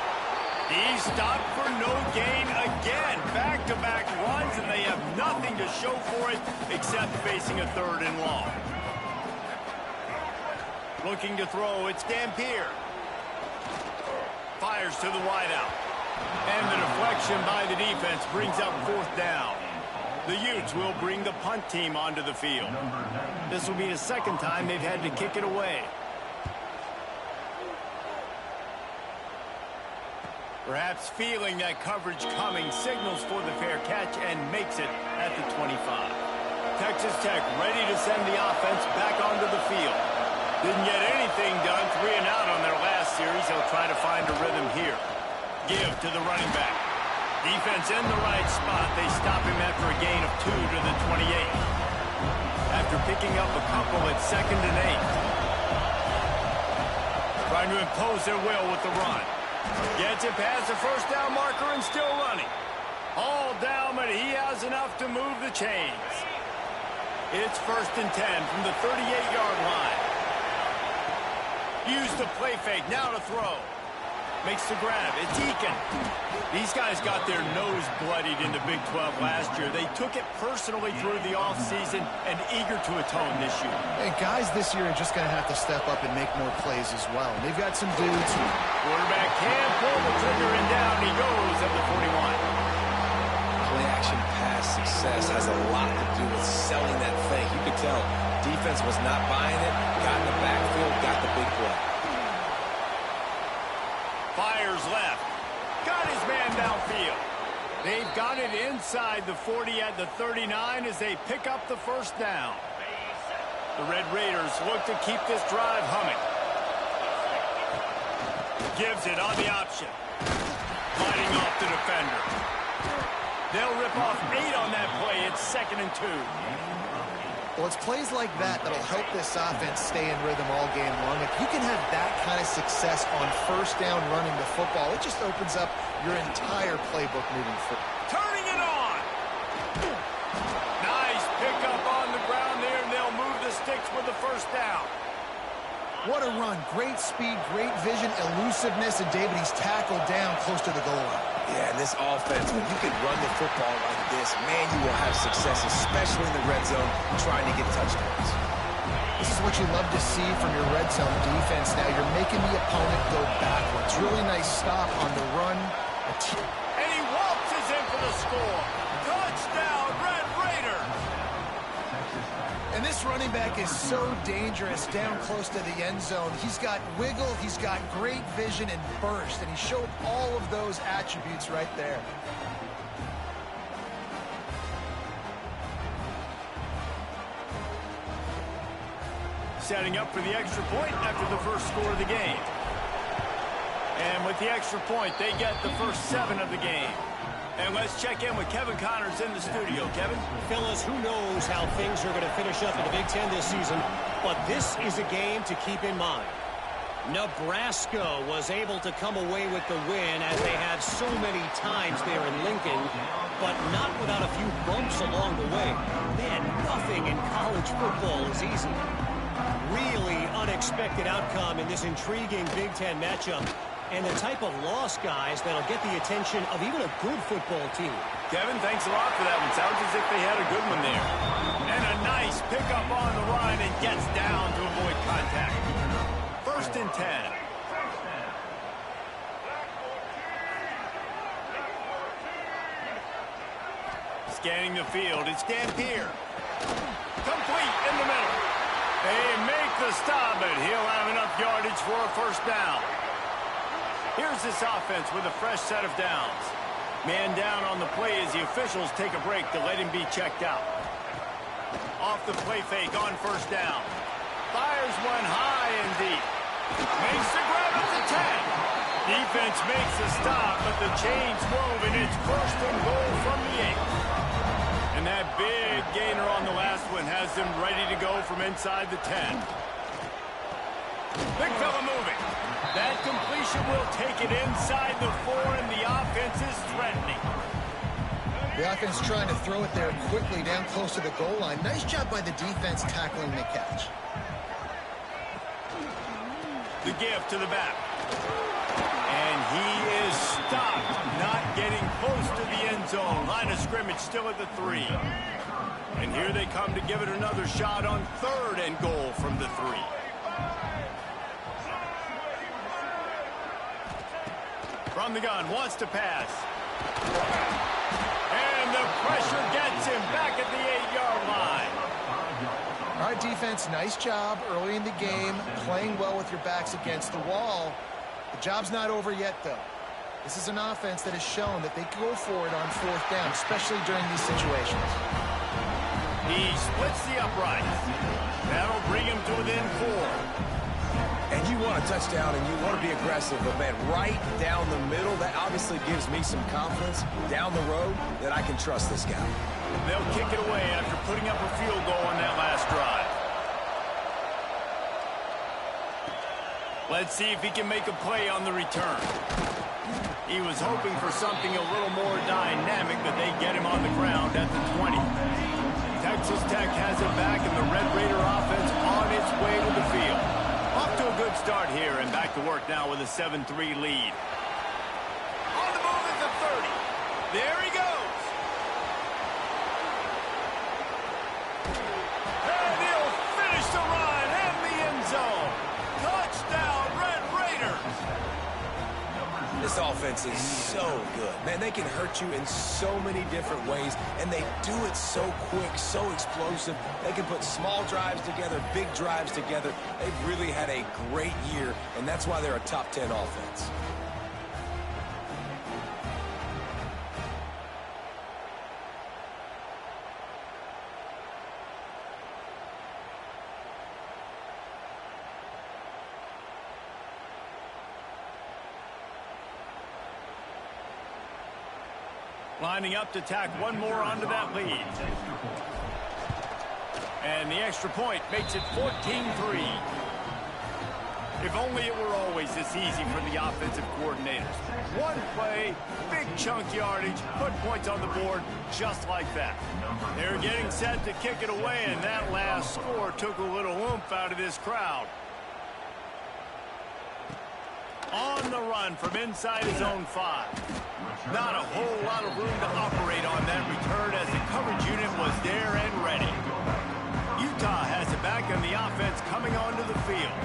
[SPEAKER 2] He's stopped for no gain again. Back-to-back runs, and they have nothing to show for it except facing a 3rd and long. Looking to throw, it's Dampier. Fires to the wideout. And the deflection by the defense brings up 4th down. The Utes will bring the punt team onto the field. This will be the 2nd time they've had to kick it away. Perhaps feeling that coverage coming, signals for the fair catch and makes it at the 25. Texas Tech ready to send the offense back onto the field. Didn't get anything done, 3 and out on their last series. They'll try to find a rhythm here. Give to the running back. Defense in the right spot. They stop him after a gain of 2 to the 28. after picking up a couple at 2nd and 8. Trying to impose their will with the run. Gets it past the first down marker and still running. All down, but he has enough to move the chains. It's 1st and 10 from the 38-yard line. Use the play fake, now to throw. Makes the grab, it's Eakin. These guys got their nose bloodied in the Big 12 last year. They took it personally through the offseason and eager to atone this year.
[SPEAKER 4] And guys this year are just going to have to step up and make more plays as well. They've got some dudes.
[SPEAKER 2] Quarterback can pull the trigger and down he goes at the 41.
[SPEAKER 3] Play-action pass success has a lot to do with selling that fake. You could tell defense was not buying it, got in the backfield, got the big play.
[SPEAKER 2] Fires left. Got his man downfield. They've got it inside the 40 at the 39 as they pick up the first down. The Red Raiders look to keep this drive humming. Gives it on the option. Fighting off the defender. They'll rip off 8 on that play. It's 2nd and 2.
[SPEAKER 4] Well, it's plays like that that'll help this offense stay in rhythm all game long. If you can have that kind of success on first down running the football, it just opens up your entire playbook moving forward.
[SPEAKER 2] Turning it on. Nice pickup on the ground there, and they'll move the sticks with the first down.
[SPEAKER 4] What a run. Great speed, great vision, elusiveness, and David, he's tackled down close to the goal line.
[SPEAKER 3] Yeah, and this offense, when you can run the football like this, man, you will have success, especially in the red zone, trying to get touchdowns.
[SPEAKER 4] This is what you love to see from your red zone defense. Now you're making the opponent go backwards. Really nice stop on the run.
[SPEAKER 2] And he waltzes in for the score. Touchdown, Red Raiders!
[SPEAKER 4] And this running back is so dangerous down close to the end zone. He's got wiggle, he's got great vision and burst, and he showed all of those attributes right there.
[SPEAKER 2] Setting up for the extra point after the first score of the game. And with the extra point, they get the first 7 of the game. And let's check in with Kevin Connors in the studio. Kevin?
[SPEAKER 5] Fellas, who knows how things are going to finish up in the Big Ten this season, but this is a game to keep in mind. Nebraska was able to come away with the win as they have so many times there in Lincoln, but not without a few bumps along the way. Man, nothing in college football is easy. Really unexpected outcome in this intriguing Big Ten matchup. And the type of loss, guys, that'll get the attention of even a good football team.
[SPEAKER 2] Kevin, thanks a lot for that one. Sounds as if they had a good one there. And a nice pickup on the line and gets down to avoid contact. 1st and 10. Scanning the field, it's Dampier. Complete in the middle. They make the stop, but he'll have enough yardage for a first down. Here's this offense with a fresh set of downs. Man down on the play as the officials take a break to let him be checked out. Off the play fake on first down. Fires one high and deep. Makes the grab at the 10. Defense makes the stop, but the chains move, and it's 1st and goal from the 8. And that big gainer on the last one has them ready to go from inside the 10. Big fella moving. That completion will take it inside the 4, and the offense is threatening.
[SPEAKER 4] The offense trying to throw it there quickly down close to the goal line. Nice job by the defense tackling the catch.
[SPEAKER 2] The give to the back. And he is stopped, not getting close to the end zone. Line of scrimmage still at the 3. And here they come to give it another shot on 3rd and goal from the 3. From the gun, wants to pass. And the pressure gets him back at the 8-yard line.
[SPEAKER 4] All right, defense, nice job early in the game, playing well with your backs against the wall. The job's not over yet, though. This is an offense that has shown that they can go for it on 4th down, especially during these situations.
[SPEAKER 2] He splits the uprights. That'll bring him to within 4.
[SPEAKER 3] And you want want a touchdown and you want to be aggressive, but man, right down the middle, that obviously gives me some confidence down the road that I can trust this guy.
[SPEAKER 2] They'll kick it away after putting up a field goal on that last drive. Let's see if he can make a play on the return. He was hoping for something a little more dynamic, but they get him on the ground at the 20. Texas Tech has it back, and the Red Raider offense on its way to the field. Off to a good start here, and back to work now with a 7-3 lead. On the move at the 30. There he goes. And he'll finish the run and the end zone. Touchdown, Red Raiders.
[SPEAKER 3] This offense is so good. Man, they can hurt you in so many different ways, and they do it so quick, so explosive. They can put small drives together, big drives together. They've really had a great year, and that's why they're a top 10 offense.
[SPEAKER 2] Lining up to tack one more onto that lead. And the extra point makes it 14-3. If only it were always this easy for the offensive coordinators. One play, big chunk yardage, put points on the board just like that. They're getting set to kick it away, and that last score took a little oomph out of this crowd. On the run from inside his own 5. Not a whole lot of room to operate on that return as the coverage unit was there and ready. Utah has it back on the offense coming onto the field.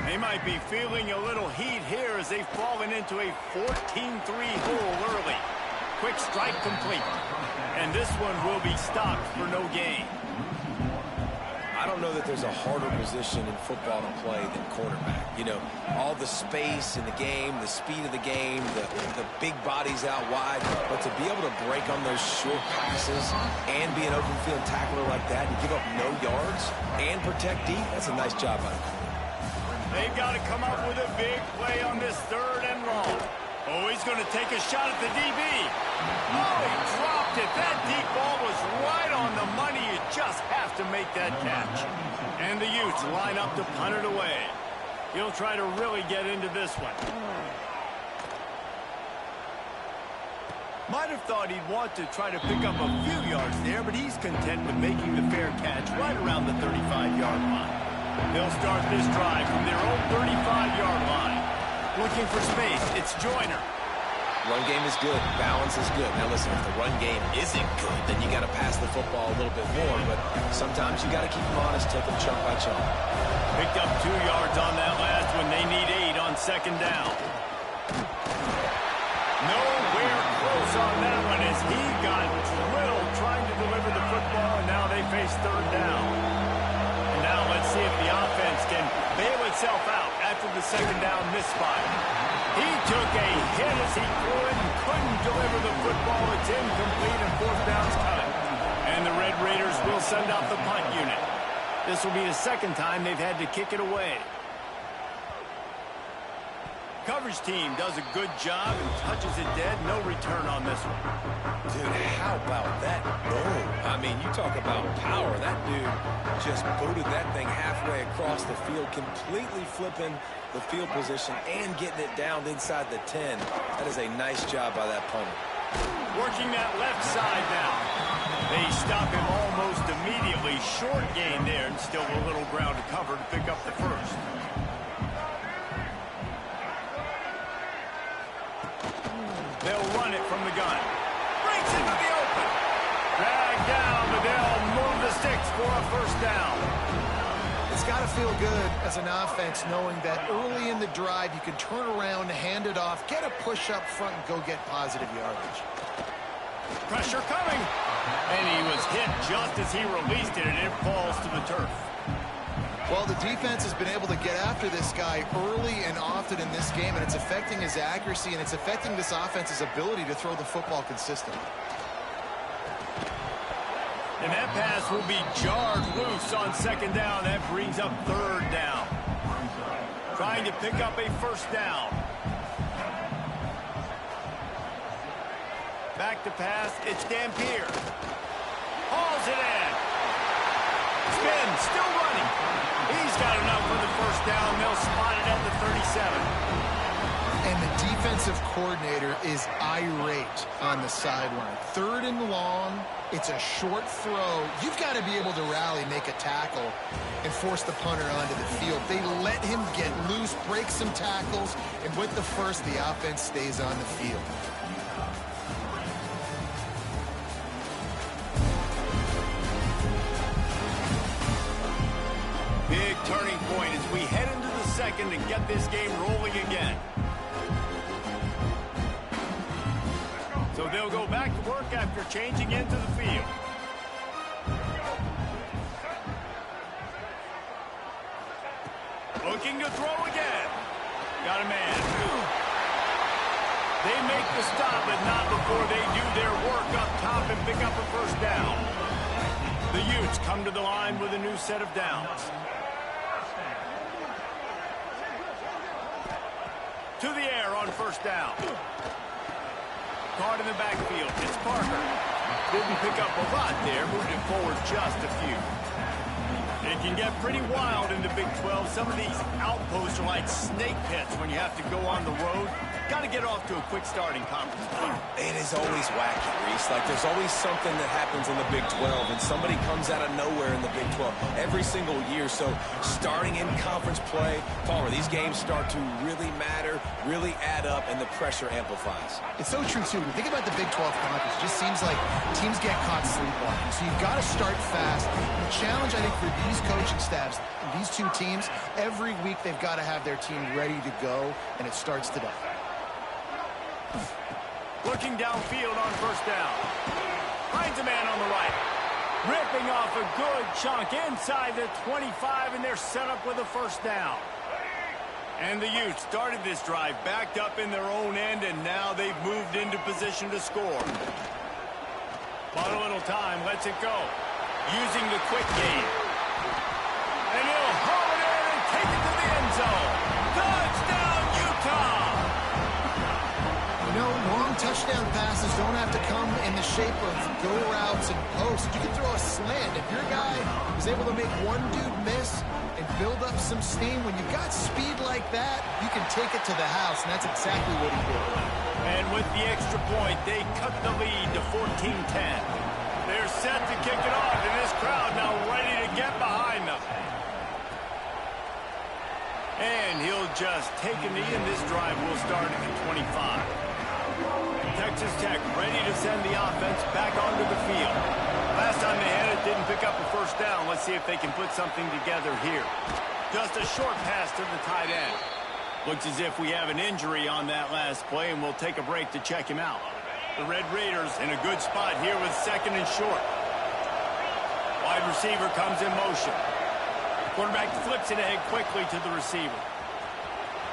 [SPEAKER 2] They might be feeling a little heat here as they've fallen into a 14-3 hole early. Quick strike complete. And this one will be stopped for no gain.
[SPEAKER 3] I don't know that there's a harder position in football to play than quarterback. You know, all the space in the game, the speed of the game, the big bodies out wide. But to be able to break on those short passes and be an open field tackler like that and give up no yards and protect deep, that's a nice job by the quarterback.
[SPEAKER 2] They've got to come up with a big play on this 3rd and long. Oh, he's going to take a shot at the DB. Oh, he dropped it. That deep ball was right on the money. You just have to make that catch. And the Utes line up to punt it away. He'll try to really get into this one. Might have thought he'd want to try to pick up a few yards there, but he's content with making the fair catch right around the 35-yard line. They'll start this drive from their own 35-yard line. Looking for space, it's Joyner.
[SPEAKER 3] Run game is good. Balance is good. Now listen, if the run game isn't good, then you got to pass the football a little bit more. But sometimes you got to keep them honest, take them chunk by chunk.
[SPEAKER 2] Picked up 2 yards on that last one. They need 8 on 2nd down. Nowhere close on that one as he got drilled trying to deliver the football, and now they face 3rd down. And now let's see if the offense can bail itself out after the 2nd down misfire. He took a hit as he threw it and couldn't deliver the football. It's incomplete and 4th down's coming. And the Red Raiders will send out the punt unit. This will be the 2nd time they've had to kick it away. Coverage team does a good job and touches it dead. No return on this one.
[SPEAKER 3] Dude, how about that boom? I mean, you talk about power. That dude just booted that thing halfway across the field, completely flipping the field position and getting it down inside the 10. That is a nice job by that punter.
[SPEAKER 2] Working that left side now. They stop him almost immediately. Short gain there and still a little ground to cover to pick up the 1st. They'll run it from the gun. Breaks into the open. Dragged down, but they'll move the sticks for a 1st down.
[SPEAKER 4] It's got to feel good as an offense knowing that early in the drive you can turn around, hand it off, get a push up front, and go get positive yardage.
[SPEAKER 2] Pressure coming. And he was hit just as he released it, and it falls to the turf.
[SPEAKER 4] Well, the defense has been able to get after this guy early and often in this game, and it's affecting his accuracy, and it's affecting this offense's ability to throw the football consistently.
[SPEAKER 2] And that pass will be jarred loose on 2nd down. That brings up 3rd down. Trying trying to pick up a first down. Back to pass, it's Dampier. Hauls it in. Spin, still running. He's got enough for the first down. They'll spot it at the 37.
[SPEAKER 4] And the defensive coordinator is irate on the sideline. 3rd and long, it's a short throw. You've got to be able to rally, make a tackle, and force the punter onto the field. They let him get loose, break some tackles, and with the first, the offense stays on the field.
[SPEAKER 2] Big turning point as we head into the second and get this game rolling again. So they'll go back to work after changing into the field. Looking to throw again. Got a man. They make the stop, but not before they do their work up top and pick up a first down. The Utes come to the line with a new set of downs. To the air on first down. Caught in the backfield. It's Parker. Didn't pick up a lot there. Moved it forward just a few. It can get pretty wild in the Big 12. Some of these outposts are like snake pits when you have to go on the road. Got to get off to a quick start in conference play.
[SPEAKER 3] It is always wacky, Reese. Like, there's always something that happens in the Big 12, and somebody comes out of nowhere in the Big 12 every single year. So, starting in conference play, Palmer, these games start to really matter, really add up, and the pressure amplifies.
[SPEAKER 4] It's so true, too. When you think about the Big 12 conference, it just seems like teams get caught sleepwalking. So, you've got to start fast. The challenge, I think, for these coaching staffs, these two teams, every week they've got to have their team ready to go, and it starts today.
[SPEAKER 2] Looking downfield on first down. Finds a man on the right. Ripping off a good chunk inside the 25, and they're set up with a first down. And the Utes started this drive backed up in their own end, and now they've moved into position to score. Bought a little time, lets it go. Using the quick game. And he'll haul it in and take it to the end zone. Touchdown, Utah!
[SPEAKER 4] Long touchdown passes don't have to come in the shape of go routes and posts. You can throw a slant. If your guy is able to make one dude miss and build up some steam, when you've got speed like that, you can take it to the house, and that's exactly what he did.
[SPEAKER 2] And with the extra point, they cut the lead to 14-10. They're set to kick it off, and this crowd now ready to get behind them. And he'll just take a knee, and this drive will start at the 25. Texas Tech ready to send the offense back onto the field. Last time they had it, didn't pick up a first down. Let's see if they can put something together here. Just a short pass to the tight end. Looks as if we have an injury on that last play, and we'll take a break to check him out. The Red Raiders in a good spot here with 2nd and short. Wide receiver comes in motion. Quarterback flips it ahead quickly to the receiver.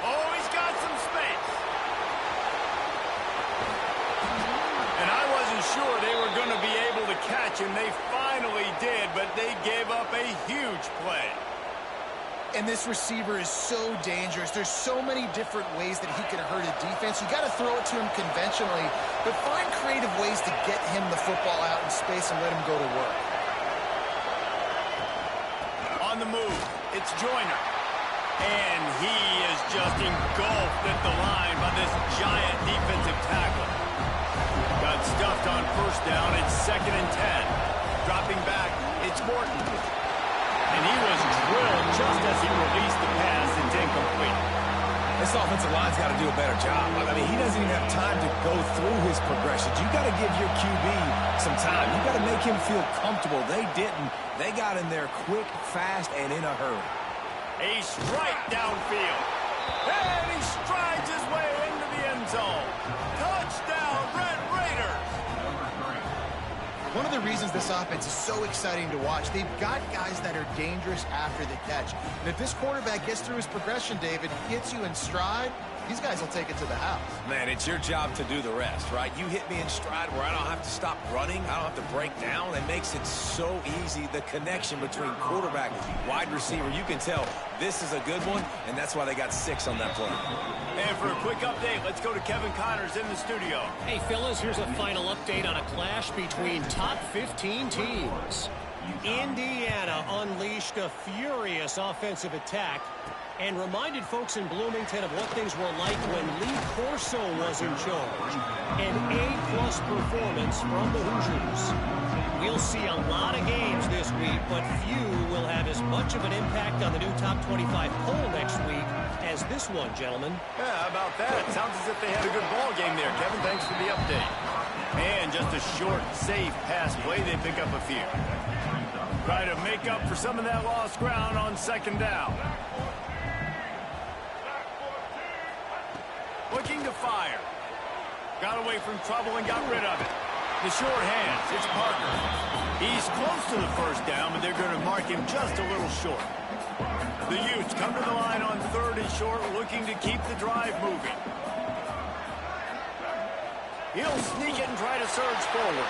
[SPEAKER 2] Oh, he's got some space. And I wasn't sure they were going to be able to catch him. They finally did, but they gave up a huge play.
[SPEAKER 4] And this receiver is so dangerous. There's so many different ways that he can hurt a defense. You got to throw it to him conventionally, but find creative ways to get him the football out in space and let him go to work.
[SPEAKER 2] On the move, it's Joyner. And he is just engulfed at the line by this giant defensive tackle. Got stuffed on first down. It's 2nd and 10. Dropping back, it's Morton. And he was drilled just as he released the pass. It's incomplete.
[SPEAKER 3] This offensive line's got to do a better job. I mean, he doesn't even have time to go through his progressions. You got to give your QB some time. You got to make him feel comfortable. They didn't. They got in there quick, fast, and in a hurry.
[SPEAKER 2] A strike downfield. And he strides his way into the end zone. Touchdown, Red Raiders.
[SPEAKER 4] One of the reasons this offense is so exciting to watch, they've got guys that are dangerous after the catch. And if this quarterback gets through his progression, David, he gets you in stride, these guys will take it to the house.
[SPEAKER 3] Man, it's your job to do the rest, right? You hit me in stride where I don't have to stop running. I don't have to break down. It makes it so easy. The connection between quarterback, wide receiver, you can tell this is a good one, and that's why they got 6 on that play.
[SPEAKER 2] And for a quick update, let's go to Kevin Connors in the studio.
[SPEAKER 5] Hey, fellas, here's a final update on a clash between top 15 teams. Indiana unleashed a furious offensive attack and reminded folks in Bloomington of what things were like when Lee Corso was in charge. An A-plus performance from the Hoosiers. We'll see a lot of games this week, but few will have as much of an impact on the new top 25 poll next week as this one, gentlemen.
[SPEAKER 2] Yeah, how about that? Sounds as if they had a good ball game there, Kevin. Thanks for the update. And just a short, safe pass play. They pick up a few. Try to make up for some of that lost ground on second down. Looking to fire. Got away from trouble and got rid of it. The short hands, it's Parker. He's close to the first down, but they're going to mark him just a little short. The Utes come to the line on 3rd and short, looking to keep the drive moving. He'll sneak it and try to surge forward.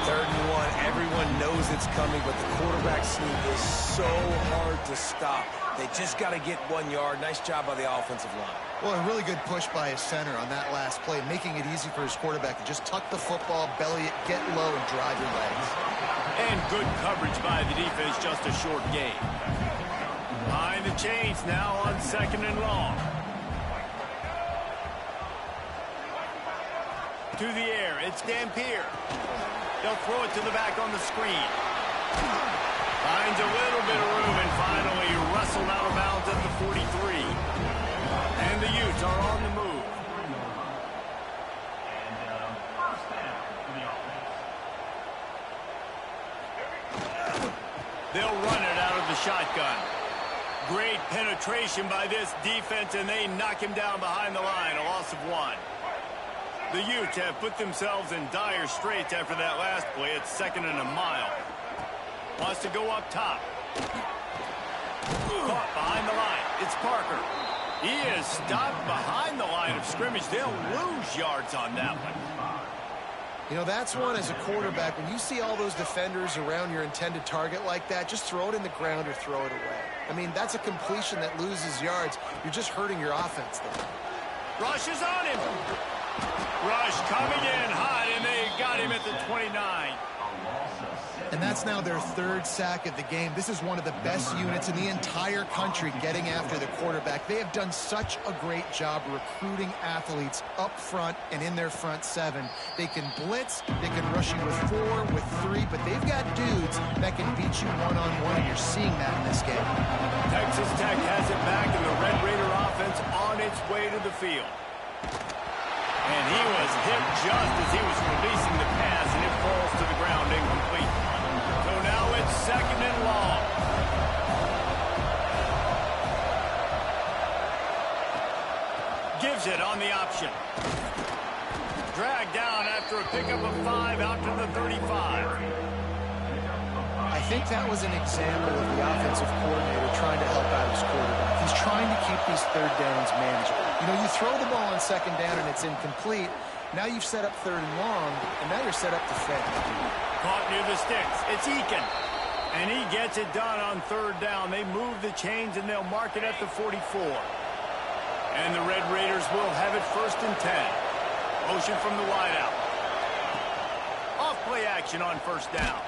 [SPEAKER 3] 3rd and 1, everyone knows it's coming, but the quarterback sneak is so hard to stop. They just got to get 1 yard. Nice job by the offensive line.
[SPEAKER 4] Well, a really good push by his center on that last play, making it easy for his quarterback to just tuck the football, belly it, get low, and drive your legs.
[SPEAKER 2] And good coverage by the defense, just a short gain. Behind the chains now on 2nd and long. To the air, it's Dampier. They'll throw it to the back on the screen. Finds a little bit of room and finally wrestled out of bounds at the 43. And the Utes are on the move. They'll run it out of the shotgun. Great penetration by this defense, and they knock him down behind the line, a loss of 1. The Utes have put themselves in dire straits after that last play. It's 2nd and a mile. Wants to go up top. Caught behind the line. It's Parker. He is stopped behind the line of scrimmage. They'll lose yards on that one.
[SPEAKER 4] You know, that's one as a quarterback. When you see all those defenders around your intended target like that, just throw it in the ground or throw it away. I mean, that's a completion that loses yards. You're just hurting your offense there.
[SPEAKER 2] Rush is on him. Rush coming in hot, and they got him at the 29.
[SPEAKER 4] And that's now their 3rd sack of the game. This is one of the best units in the entire country getting after the quarterback. They have done such a great job recruiting athletes up front and in their front 7. They can blitz, they can rush you with 4, with 3, but they've got dudes that can beat you one-on-one, and you're seeing that in this game.
[SPEAKER 2] Texas Tech has it back, and the Red Raider offense on its way to the field. And he was hit just as he was releasing the pass, and it falls to the ground incomplete. So now it's 2nd and long. Gives it on the option. Dragged down after a pickup of 5 out to the 35.
[SPEAKER 4] I think that was an example of the offensive coordinator trying to help out his quarterback. He's trying to keep these 3rd downs manageable. You know, you throw the ball on 2nd down and it's incomplete. Now you've set up 3rd and long, and now you're set up to fail.
[SPEAKER 2] Caught near the sticks. It's Eakin. And he gets it done on 3rd down. They move the chains, and they'll mark it at the 44. And the Red Raiders will have it 1st and 10. Motion from the wideout. Off play action on 1st down.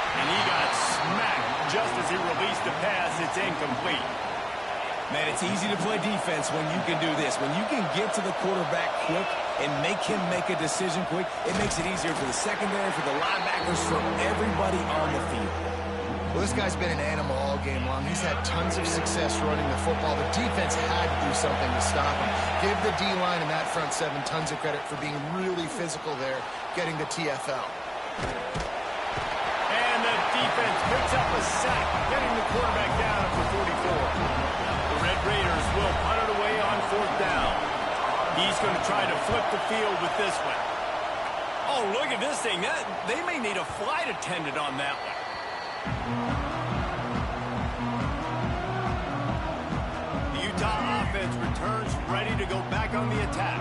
[SPEAKER 2] And he got smacked just as he released the pass. It's incomplete.
[SPEAKER 3] Man, it's easy to play defense when you can do this. When you can get to the quarterback quick and make him make a decision quick, it makes it easier for the secondary, for the linebackers, for everybody on the field.
[SPEAKER 4] Well, this guy's been an animal all game long. He's had tons of success running the football. The defense had to do something to stop him. Give the D-line and that front 7 tons of credit for being really physical there, getting the TFL.
[SPEAKER 2] And the defense picks up a sack, getting the quarterback down at the 44. The Red Raiders will punt it away on 4th down. He's going to try to flip the field with this one. Oh, look at this thing. They may need a flight attendant on that one. The Utah offense returns ready to go back on the attack.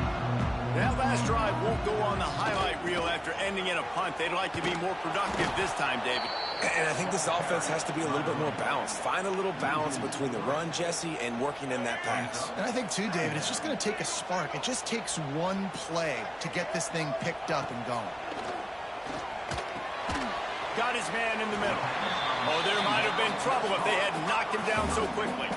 [SPEAKER 2] That last drive won't go on the highlight reel after ending in a punt. They'd like to be more productive this time, David.
[SPEAKER 3] And I think this offense has to be a little bit more balanced. Find a little balance between the run, Jesse, and working in that pass.
[SPEAKER 4] And I think, too, David, it's just going to take a spark. It just takes one play to get this thing picked up and going.
[SPEAKER 2] Got his man in the middle. Oh, there might have been trouble if they had knocked him down so quickly.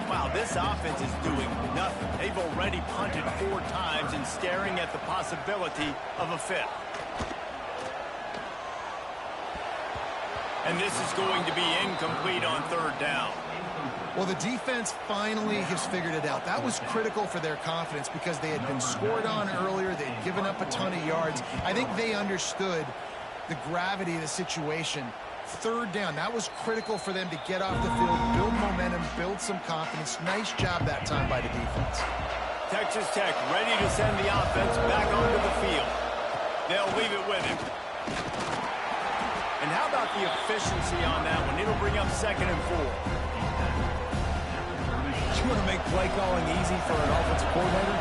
[SPEAKER 2] Wow, this offense is doing nothing. They've already punted 4 times and staring at the possibility of a 5th. And this is going to be incomplete on 3rd down.
[SPEAKER 4] Well, the defense finally has figured it out. That was critical for their confidence because they had been scored on earlier. They had given up a ton of yards. I think they understood the gravity of the situation. 3rd down, that was critical for them to get off the field, build momentum, build some confidence. Nice job that time by the defense.
[SPEAKER 2] Texas Tech ready to send the offense back onto the field. They'll leave it with him. And how about the efficiency on that one? It'll bring up 2nd and 4.
[SPEAKER 3] You want to make play calling easy for an offensive coordinator?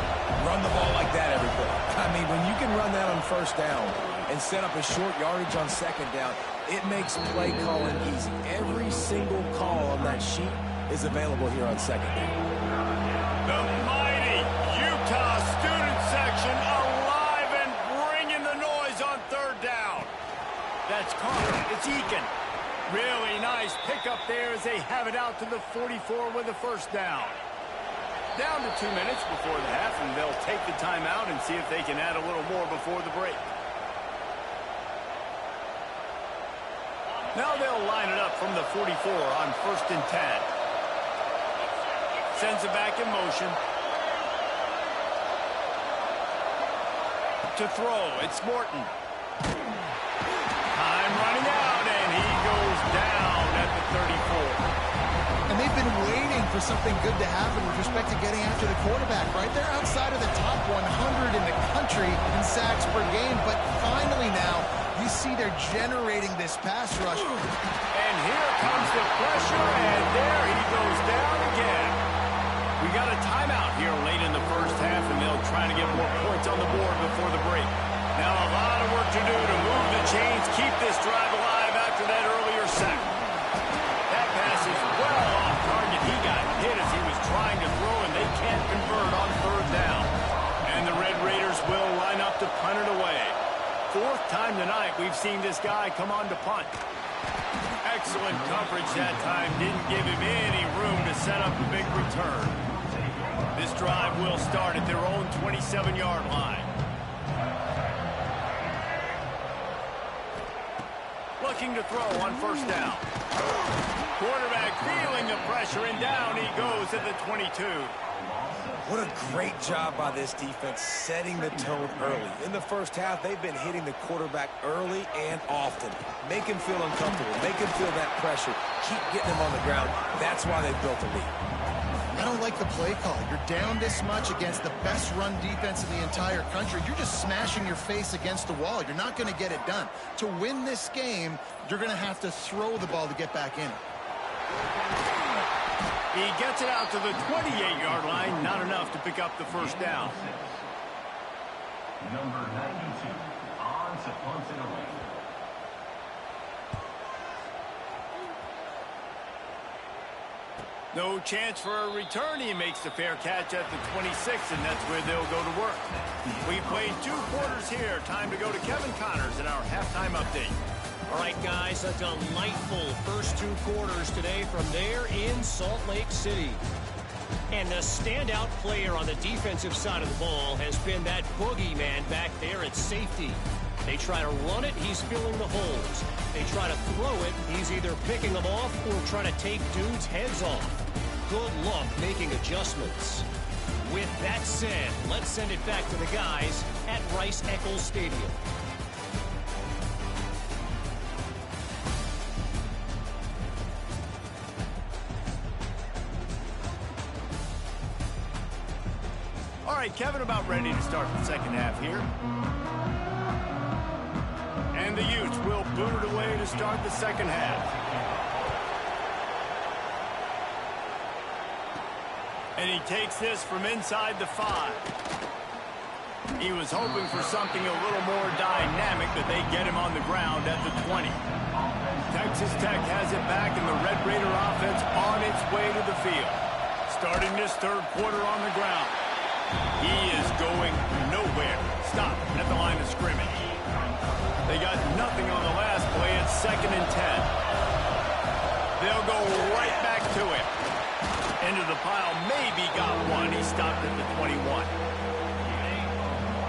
[SPEAKER 3] Run the ball like that every play. I mean, when you can run that on 1st down and set up a short yardage on 2nd down, it makes play calling easy. Every single call on that sheet is available here on 2nd down.
[SPEAKER 2] The mighty Utah student section alive and bringing the noise on 3rd down. That's Connor. It's Eakin. Really nice pickup there as they have it out to the 44 with the 1st down. Down to 2 minutes before the half, and they'll take the timeout and see if they can add a little more before the break. Now they'll line it up from the 44 on 1st and 10. Sends it back in motion. To throw, it's Morton. Time running out, and he goes down at the 34.
[SPEAKER 4] And they've been waiting for something good to happen with respect to getting after the quarterback, right? They're outside of the top 100 in the country in sacks per game, but finally now you see they're generating this pass rush.
[SPEAKER 2] And here comes the pressure, and there he goes down again. We got a timeout here late in the 1st half, and they'll try to get more points on the board before the break. Now a lot of work to do to move the chains, keep this drive alive after that earlier sack. That pass is well off target. He got hit as he was trying to throw, and they can't convert on 3rd down. And the Red Raiders will line up to punt it away. 4th time tonight we've seen this guy come on to punt. Excellent coverage that time. Didn't give him any room to set up a big return. This drive will start at their own 27-yard line. Looking to throw on 1st down. Quarterback feeling the pressure, and down he goes at the 22.
[SPEAKER 3] What a great job by this defense setting the tone early. In the 1st half, they've been hitting the quarterback early and often. Make him feel uncomfortable. Make him feel that pressure. Keep getting him on the ground. That's why they've built a lead.
[SPEAKER 4] I don't like the play call. You're down this much against the best run defense in the entire country. You're just smashing your face against the wall. You're not going to get it done. To win this game, you're going to have to throw the ball to get back in it.
[SPEAKER 2] He gets it out to the 28-yard line. Not enough to pick up the 1st down.
[SPEAKER 6] Number 92 on to punt it away.
[SPEAKER 2] No chance for a return. He makes the fair catch at the 26, and that's where they'll go to work. We played 2 quarters here. Time to go to Kevin Connors in our halftime update.
[SPEAKER 5] All right, guys, a delightful first 2 quarters today from there in Salt Lake City. And the standout player on the defensive side of the ball has been that boogeyman back there at safety. They try to run it, he's filling the holes. They try to throw it, he's either picking them off or trying to take dudes' heads off. Good luck making adjustments. With that said, let's send it back to the guys at Rice-Eccles Stadium.
[SPEAKER 2] All right, Kevin, about ready to start the 2nd half here. And the Utes will boot it away to start the 2nd half. And he takes this from inside the 5. He was hoping for something a little more dynamic, but they get him on the ground at the 20. Texas Tech has it back, and the Red Raider offense on its way to the field. Starting this third quarter on the ground. He is going nowhere. Stop at the line of scrimmage. They got nothing on the last play. It's 2nd and 10. They'll go right back to him. Into the pile, maybe got one. He stopped at the 21.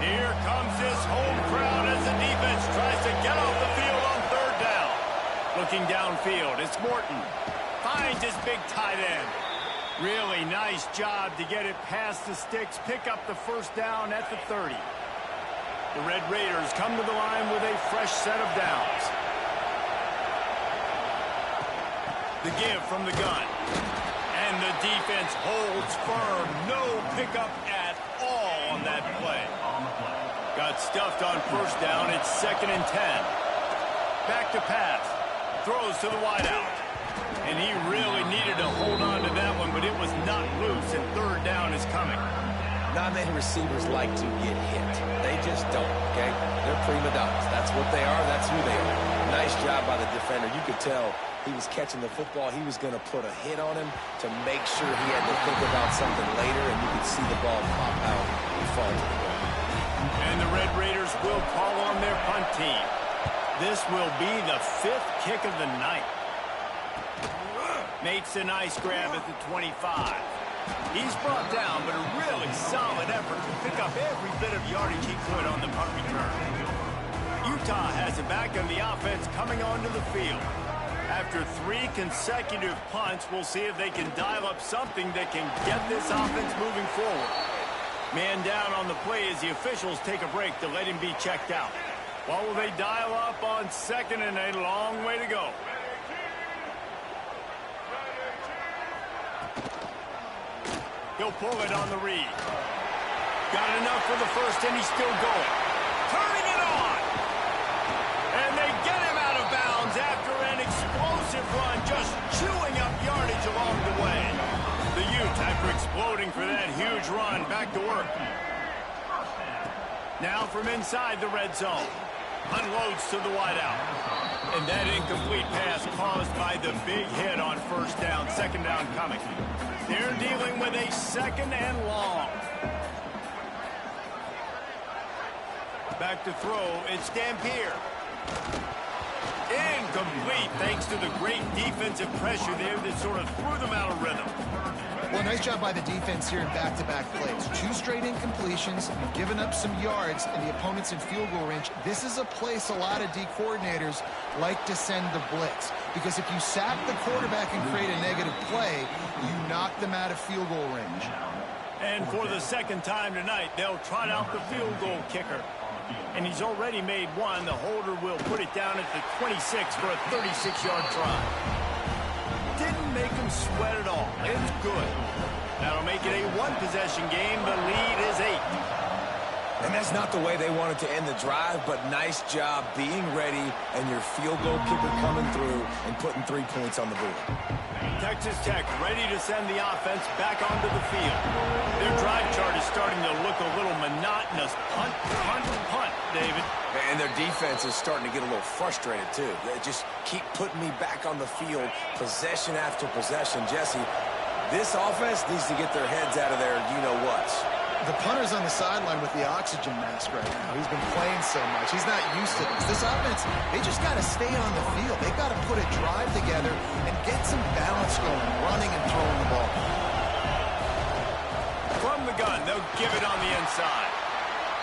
[SPEAKER 2] Here comes this home crowd as the defense tries to get off the field on 3rd down. Looking downfield, it's Morton. Finds his big tight end. Really nice job to get it past the sticks, pick up the 1st down at the 30. The Red Raiders come to the line with a fresh set of downs. The give from the gun. And the defense holds firm. No pickup at all on that play. Got stuffed on 1st down. It's 2nd and 10. Back to pass. Throws to the wideout. And he really needed to hold on to that one, but it was not loose, and 3rd down is coming.
[SPEAKER 3] Not many receivers like to get hit. They just don't, okay? They're prima donnas. That's what they are. That's who they are. Nice job by the defender. You could tell he was catching the football. He was going to put a hit on him to make sure he had to think about something later, and you could see the ball pop out and fall to the ground.
[SPEAKER 2] And the Red Raiders will call on their punt team. This will be the 5th kick of the night. Makes a nice grab at the 25. He's brought down, but a really solid effort to pick up every bit of yardage he could on the punt return. Utah has it back, and the offense coming onto the field. After 3 consecutive punts, we'll see if they can dial up something that can get this offense moving forward. Man down on the play as the officials take a break to let him be checked out. What will they dial up on 2nd and a long way to go? He'll pull it on the read. Got enough for the 1st, and he's still going. Turning it on! And they get him out of bounds after an explosive run, just chewing up yardage along the way. The Utes, after exploding for that huge run, back to work. Now from inside the red zone. Unloads to the wideout. And that incomplete pass caused by the big hit on 1st down, 2nd down coming. They're dealing with a 2nd and long. Back to throw, it's Dampier. Incomplete, thanks to the great defensive pressure there that sort of threw them out of rhythm.
[SPEAKER 4] Well, nice job by the defense here in back-to-back plays. 2 straight incompletions, you've given up some yards, and the opponent's in field goal range. This is a place a lot of D coordinators like to send the blitz, because if you sack the quarterback and create a negative play, you knock them out of field goal range.
[SPEAKER 2] And for the 2nd time tonight, they'll trot out the field goal kicker. And he's already made one. The holder will put it down at the 26 for a 36-yard try. Didn't make him sweat at all. It's good. That'll make it a 1-possession game. The lead is 8.
[SPEAKER 3] And that's not the way they wanted to end the drive, but nice job being ready and your field goal kicker coming through and putting 3 points on the board.
[SPEAKER 2] Texas Tech ready to send the offense back onto the field. Their drive chart is starting to look a little monotonous. Punt, punt, punt, David.
[SPEAKER 3] And their defense is starting to get a little frustrated, too. They just keep putting me back on the field, possession after possession. Jesse, this offense needs to get their heads out of their you-know-whats.
[SPEAKER 4] The punter's on the sideline with the oxygen mask right now. He's been playing so much. He's not used to this. This offense, they just got to stay on the field. They got to put a drive together and get some balance going, running and throwing the ball.
[SPEAKER 2] From the gun, they'll give it on the inside.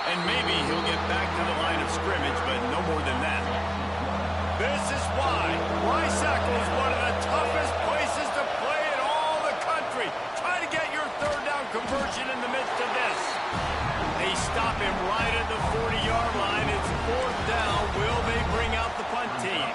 [SPEAKER 2] And maybe he'll get back to the line of scrimmage, but no more than that. This is why Lysacle is one of the toughest places to play in all the country. Try to get your 3rd down conversion in the midst of this. They stop him right at the 40-yard line. It's 4th down. Will they bring out the punt team?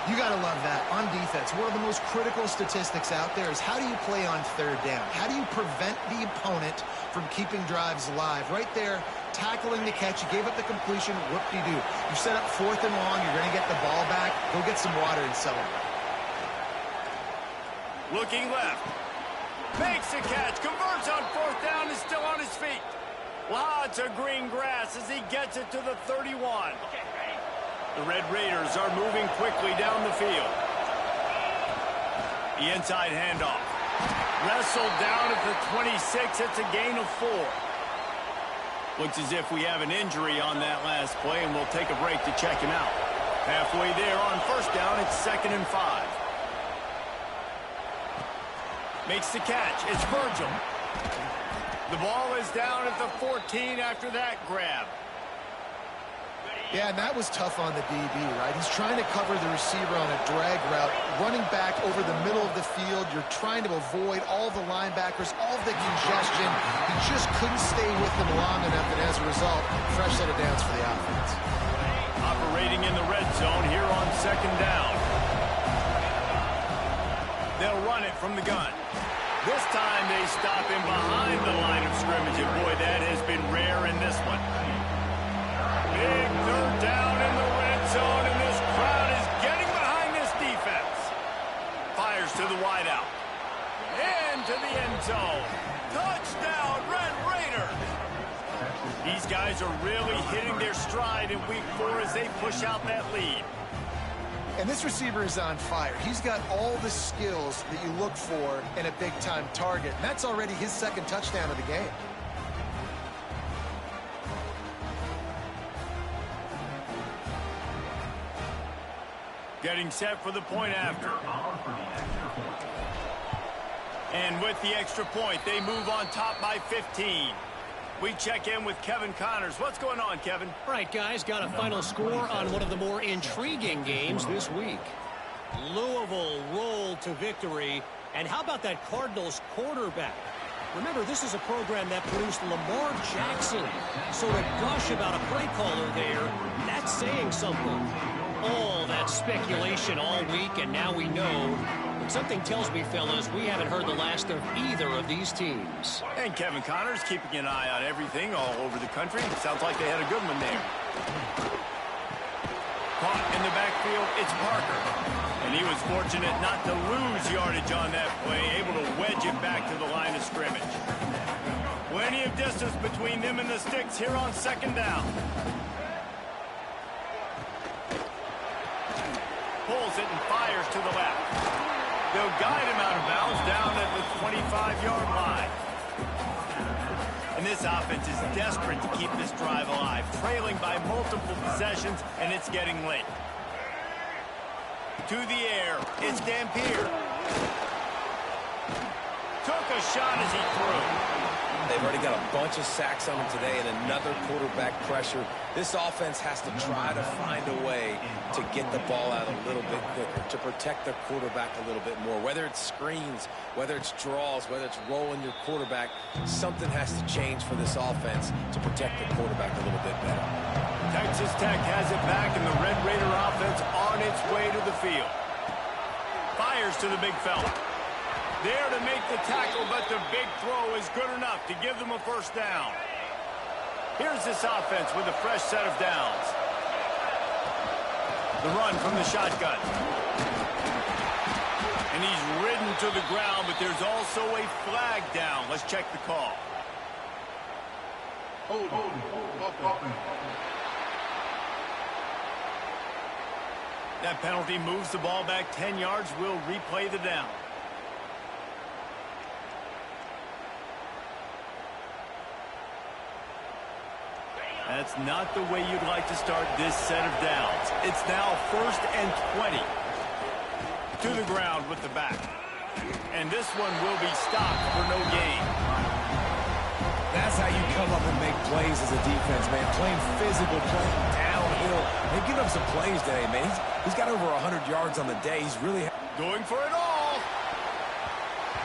[SPEAKER 4] You got to love that. On defense, one of the most critical statistics out there is how do you play on 3rd down? How do you prevent the opponent from keeping drives alive? Right there, tackling the catch. You gave up the completion. Whoop-de-doo. You set up 4th and long. You're going to get the ball back. Go get some water and celebrate.
[SPEAKER 2] Looking left. Makes the catch, converts on fourth down, is still on his feet. Lots of green grass as he gets it to the 31. The Red Raiders are moving quickly down the field. The inside handoff. Wrestled down at the 26. It's a gain of 4. Looks as if we have an injury on that last play, and we'll take a break to check him out. Halfway there on first down, it's 2nd and 5. Makes the catch. It's Virgil. The ball is down at the 14 after that grab.
[SPEAKER 4] Yeah, and that was tough on the DB, right? He's trying to cover the receiver on a drag route, running back over the middle of the field. You're trying to avoid all the linebackers, all the congestion. He just couldn't stay with them long enough, and as a result, fresh set of downs for the offense.
[SPEAKER 2] Operating in the red zone here on 2nd down. They'll run it from the gun. This time they stop him behind the line of scrimmage, and boy, that has been rare in this one. Big 3rd down in the red zone, and this crowd is getting behind this defense. Fires to the wideout. Into the end zone. Touchdown, Red Raiders! These guys are really hitting their stride in week 4 as they push out that lead.
[SPEAKER 4] And this receiver is on fire. He's got all the skills that you look for in a big-time target. And that's already his 2nd touchdown of the game.
[SPEAKER 2] Getting set for the point after. And with the extra point, they move on top by 15. We check in with Kevin Connors. What's going on, Kevin?
[SPEAKER 5] All right, guys, got a final score on one of the more intriguing games this week. Louisville rolled to victory. And how about that Cardinals quarterback? Remember, this is a program that produced Lamar Jackson. So to gush about a play caller there, that's saying something. All that speculation all week, and now we know. But something tells me, fellas, we haven't heard the last of either of these teams.
[SPEAKER 2] And Kevin Connors keeping an eye on everything all over the country. Sounds like they had a good one there. Caught in the backfield, it's Parker. And he was fortunate not to lose yardage on that play, able to wedge it back to the line of scrimmage. Plenty of distance between them and the sticks here on 2nd down. Pulls it and fires to the left. They'll guide him out of bounds down at the 25-yard line. And this offense is desperate to keep this drive alive, trailing by multiple possessions, and it's getting late. To the air, it's Dampier. Took a shot as he threw.
[SPEAKER 3] They've already got a bunch of sacks on them today and another quarterback pressure. This offense has to try to find a way to get the ball out a little bit quicker, to protect their quarterback a little bit more. Whether it's screens, whether it's draws, whether it's rolling your quarterback, something has to change for this offense to protect the quarterback a little bit better.
[SPEAKER 2] Texas Tech has it back, and the Red Raider offense on its way to the field. Fires to the big fella. There to make the tackle, but the big throw is good enough to give them a first down. Here's this offense with a fresh set of downs. The run from the shotgun. And he's ridden to the ground, but there's also a flag down. Let's check the call. That penalty moves the ball back 10 yards. We'll replay the down. That's not the way you'd like to start this set of downs. It's now 1st and 20. To the ground with the back. And this one will be stopped for no gain.
[SPEAKER 3] That's how you come up and make plays as a defense, man. Playing physical, playing downhill. They've given up some plays today, man. He's got over 100 yards on the day. He's really
[SPEAKER 2] going for it all.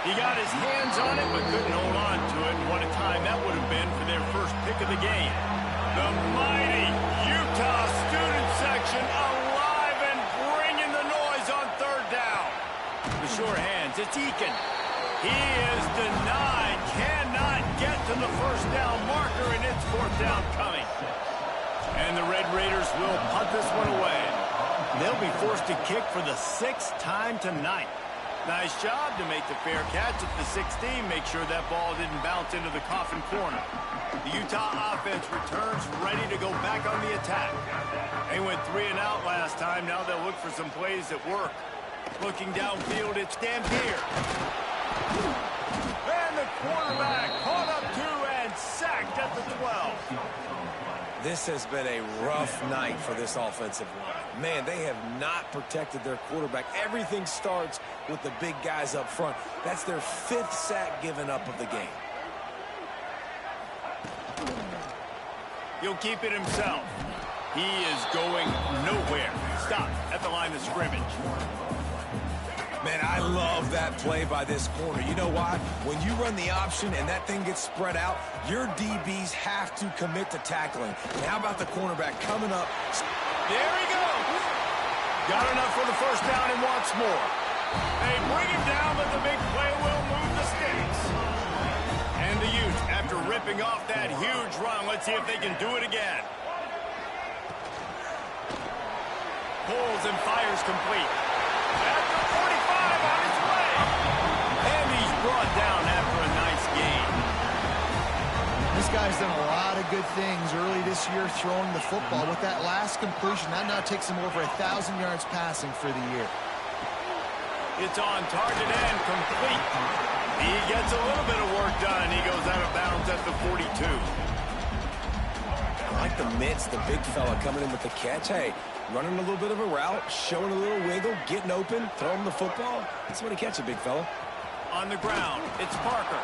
[SPEAKER 2] He got his hands on it, but couldn't hold on to it. And what a time that would have been for their first pick of the game. The mighty Utah student section alive and bringing the noise on 3rd down. The sure hands, it's Eakin. He is denied, cannot get to the first down marker, and it's 4th down coming. And the Red Raiders will punt this one away. They'll be forced to kick for the 6th time tonight. Nice job to make the fair catch at the 16. Make sure that ball didn't bounce into the coffin corner. The Utah offense returns ready to go back on the attack. They went 3 and out last time. Now they'll look for some plays that work. Looking downfield, it's Dampier. And the quarterback caught up 2 and sacked at the 12.
[SPEAKER 3] This has been a rough night for this offensive line. Man, they have not protected their quarterback. Everything starts with the big guys up front. That's their 5th sack given up of the game.
[SPEAKER 2] He'll keep it himself. He is going nowhere. Stop at the line of scrimmage.
[SPEAKER 3] Man, I love that play by this corner. You know why? When you run the option and that thing gets spread out, your DBs have to commit to tackling. And how about the cornerback coming up?
[SPEAKER 2] There he goes. Got enough for the first down and wants more. They bring him down, but the big play will move the sticks. And the Utes, after ripping off that huge run, let's see if they can do it again. Pulls and fires complete. At the 45 on his way. And he's brought down after a nice gain.
[SPEAKER 4] This guy's done a lot of good things early this year throwing the football. With that last completion, that now takes him over 1,000 yards passing for the year.
[SPEAKER 2] It's on target and complete. He gets a little bit of work done. He goes out of bounds at the 42.
[SPEAKER 3] I like the mitts, the big fella coming in with the catch. Hey, running a little bit of a route, showing a little wiggle, getting open, throwing the football. That's what he catch it, big fella.
[SPEAKER 2] On the ground, it's Parker.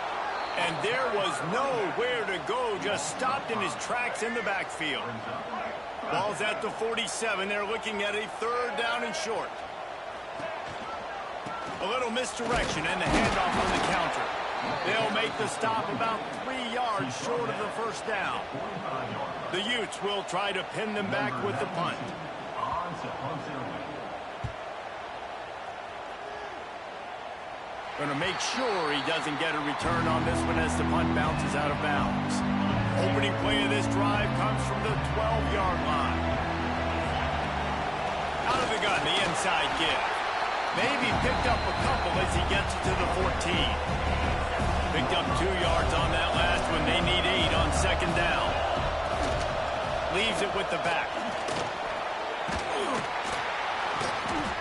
[SPEAKER 2] And there was nowhere to go, just stopped in his tracks in the backfield. Ball's at the 47. They're looking at a 3rd down and short. A little misdirection and the handoff on the counter. They'll make the stop about 3 yards short of the first down. The Utes will try to pin them back with the punt. Going to make sure he doesn't get a return on this one as the punt bounces out of bounds. Opening play of this drive comes from the 12-yard line. Out of the gun, the inside give. Maybe picked up a couple as he gets it to the 14. Picked up 2 yards on that last one. They need 8 on 2nd down. Leaves it with the back.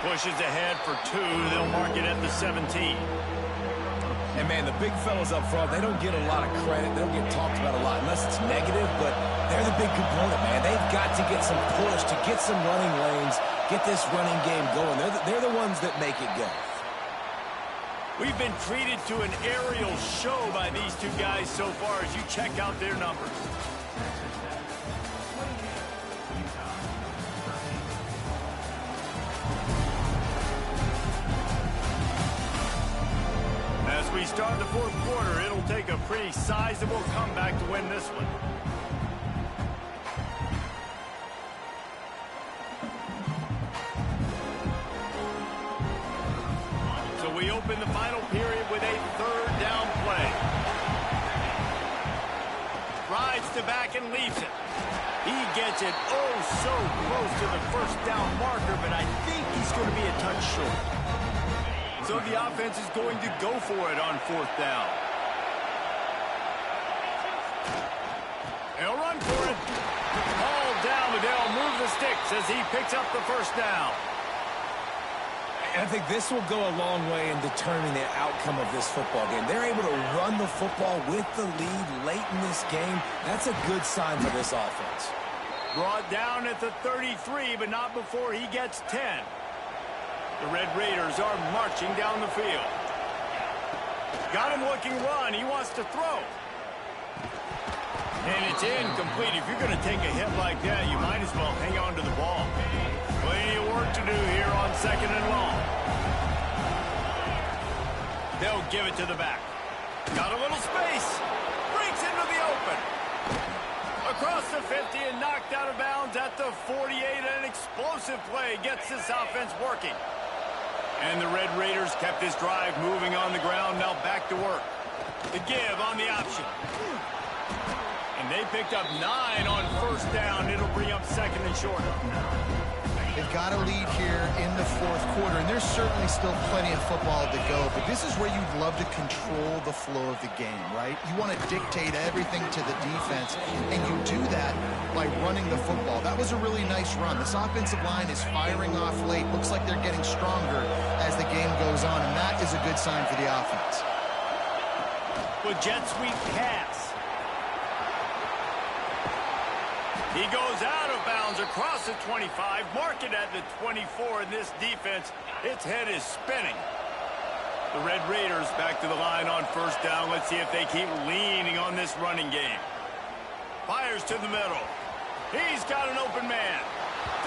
[SPEAKER 2] Pushes ahead for 2. They'll mark it at the 17.
[SPEAKER 3] And, man, the big fellas up front, they don't get a lot of credit. They don't get talked about a lot unless it's negative, but they're the big component, man. They've got to get some push, to get some running lanes, get this running game going. They're the ones that make it go.
[SPEAKER 2] We've been treated to an aerial show by these 2 guys so far as you check out their numbers. As we start the 4th quarter, it'll take a pretty sizable comeback to win this one. So we open the final period with a 3rd down play. Rides to back and leaves it. He gets it oh so close to the 1st down marker, but I think he's going to be a touch short. So the offense is going to go for it on 4th down. They'll run for it. Ball down, but they'll move the sticks as he picks up the 1st down.
[SPEAKER 3] And I think this will go a long way in determining the outcome of this football game. They're able to run the football with the lead late in this game. That's a good sign for this offense.
[SPEAKER 2] Brought down at the 33, but not before he gets 10. The Red Raiders are marching down the field. Got him looking run. He wants to throw. And it's incomplete. If you're going to take a hit like that, you might as well hang on to the ball. Plenty of work to do here on 2nd and long. They'll give it to the back. Got a little space. Breaks into the open. Across the 50 and knocked out of bounds at the 48. An explosive play gets this offense working. And the Red Raiders kept this drive moving on the ground. Now back to work. The give on the option. And they picked up 9 on 1st down. It'll bring up 2nd and short.
[SPEAKER 4] They've got a lead here in the fourth quarter, and there's certainly still plenty of football to go, but this is where you'd love to control the flow of the game, right? You want to dictate everything to the defense, and you do that by running the football. That was a really nice run. This offensive line is firing off late. Looks like they're getting stronger as the game goes on, and that is a good sign for the offense.
[SPEAKER 2] With jet sweep pass. He goes out of bounds across the 25, mark it at the 24, and this defense, its head is spinning. The Red Raiders back to the line on first down. Let's see if they keep leaning on this running game. Fires to the middle. He's got an open man.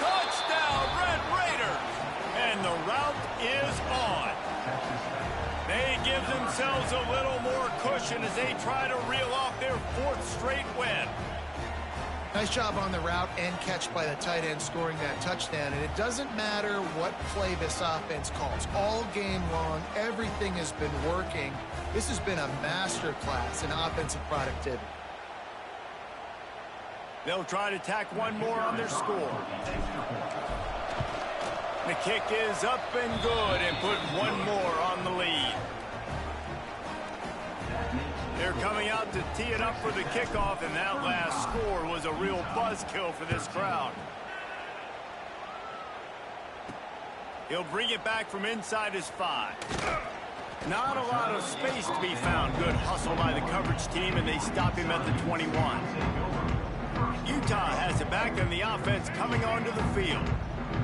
[SPEAKER 2] Touchdown, Red Raiders! And the route is on. They give themselves a little more cushion as they try to reel off their fourth straight win.
[SPEAKER 4] Nice job on the route and catch by the tight end scoring that touchdown. And it doesn't matter what play this offense calls. All game long, everything has been working. This has been a master class in offensive productivity.
[SPEAKER 2] They'll try to tack one more on their score. The kick is up and good and put one more on the lead. They're coming out to tee it up for the kickoff, and that last score was a real buzzkill for this crowd. He'll bring it back from inside his 5. Not a lot of space to be found. Good hustle by the coverage team, and they stop him at the 21. Utah has it back, and the offense coming onto the field.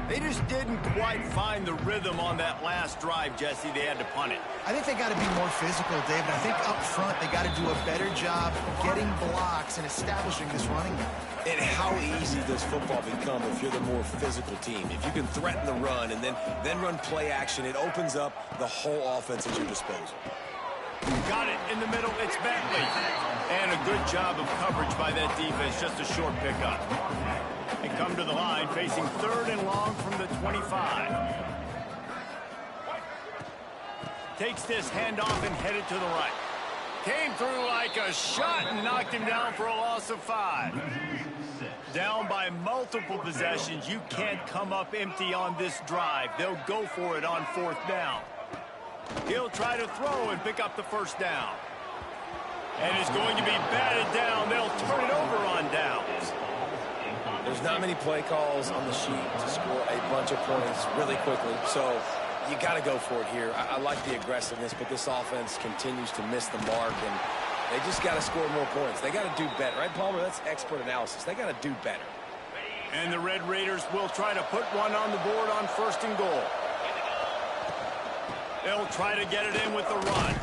[SPEAKER 2] They just didn't quite find the rhythm on that last drive, Jesse. They had to punt it.
[SPEAKER 4] I think they got to be more physical, David. I think up front they got to do a better job getting blocks and establishing this running game.
[SPEAKER 3] And how easy does football become if you're the more physical team? If you can threaten the run and then run play action, it opens up the whole offense at your disposal.
[SPEAKER 2] Got it in the middle. It's Bentley. And a good job of coverage by that defense. Just a short pickup. And come to the line facing 3rd and long from the 25. Takes this handoff and headed to the right. Came through like a shot and knocked him down for a loss of 5. Down by multiple possessions. You can't come up empty on this drive. They'll go for it on 4th down. He'll try to throw and pick up the first down. And it's going to be batted down. They'll turn it over on downs.
[SPEAKER 3] There's not many play calls on the sheet to score a bunch of points really quickly, so you got to go for it here. I like the aggressiveness, but this offense continues to miss the mark, and they just got to score more points. They got to do better, right, Palmer? That's expert analysis. They got to do better.
[SPEAKER 2] And the Red Raiders will try to put one on the board on 1st and goal. They'll try to get it in with the run.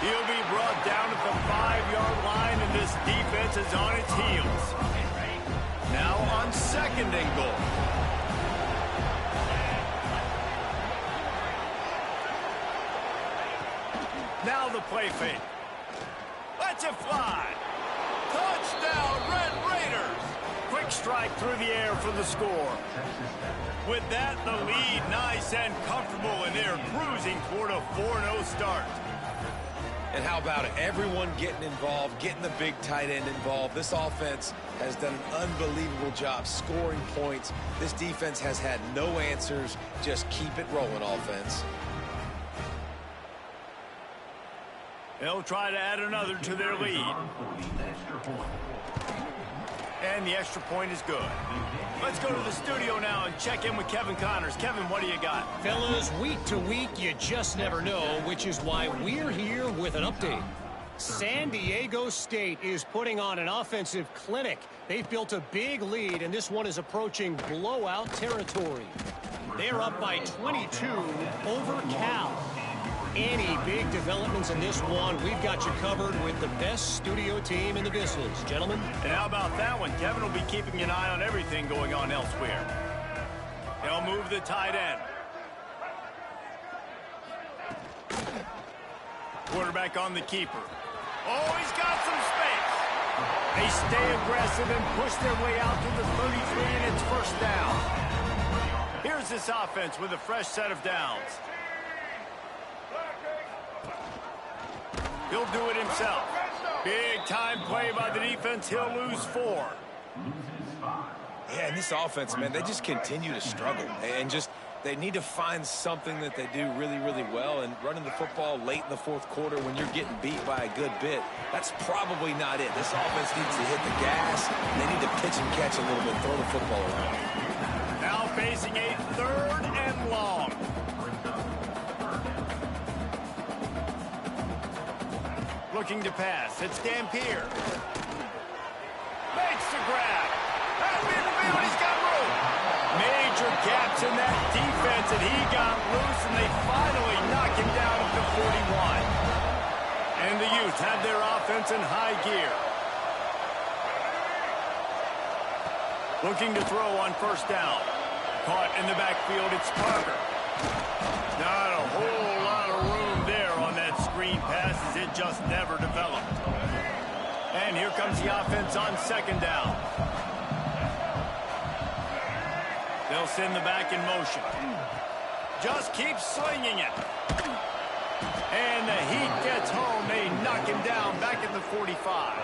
[SPEAKER 2] He'll be brought down at the 5-yard line, and this defense is on its heels. Now on 2nd and goal. Now the play fake. Lets it fly. Touchdown, Red Raiders. Quick strike through the air for the score. With that, the lead nice and comfortable, and they're cruising toward a 4-0 start.
[SPEAKER 3] And how about it? Everyone getting involved, getting the big tight end involved. This offense has done an unbelievable job scoring points. This defense has had no answers. Just keep it rolling, offense.
[SPEAKER 2] They'll try to add another to their lead. And the extra point is good. Let's go to the studio now and check in with Kevin Connors. Kevin, what do you got?
[SPEAKER 5] Fellas, week to week, you just never know, which is why we're here with an update. San Diego State is putting on an offensive clinic. They've built a big lead, and this one is approaching blowout territory. They're up by 22 over Cal. Any big developments in this one, we've got you covered with the best studio team in the business. Gentlemen?
[SPEAKER 2] And how about that one? Kevin will be keeping an eye on everything going on elsewhere. He'll move the tight end. Quarterback on the keeper. Oh, he's got some space. They stay aggressive and push their way out to the 33, and it's 1st down. Here's this offense with a fresh set of downs. He'll do it himself. Big time play by the defense. He'll lose 4.
[SPEAKER 3] Yeah, and this offense, man, they just continue to struggle. And just, they need to find something that they do really, really well. And running the football late in the fourth quarter when you're getting beat by a good bit, that's probably not it. This offense needs to hit the gas. They need to pitch and catch a little bit, throw the football around.
[SPEAKER 2] Now facing a 3rd and long. Looking to pass. It's Dampier. Makes the grab. At midfield, he's got room. Major gaps in that defense, and he got loose, and they finally knock him down at the 41. And the Utes have their offense in high gear. Looking to throw on 1st down. Caught in the backfield, it's Parker. Not a whole lot of room there on that screen pass, as it just never developed. And here comes the offense on 2nd down. They'll send the back in motion. Just keep slinging it. And the Heat gets home. They knock him down back at the 45.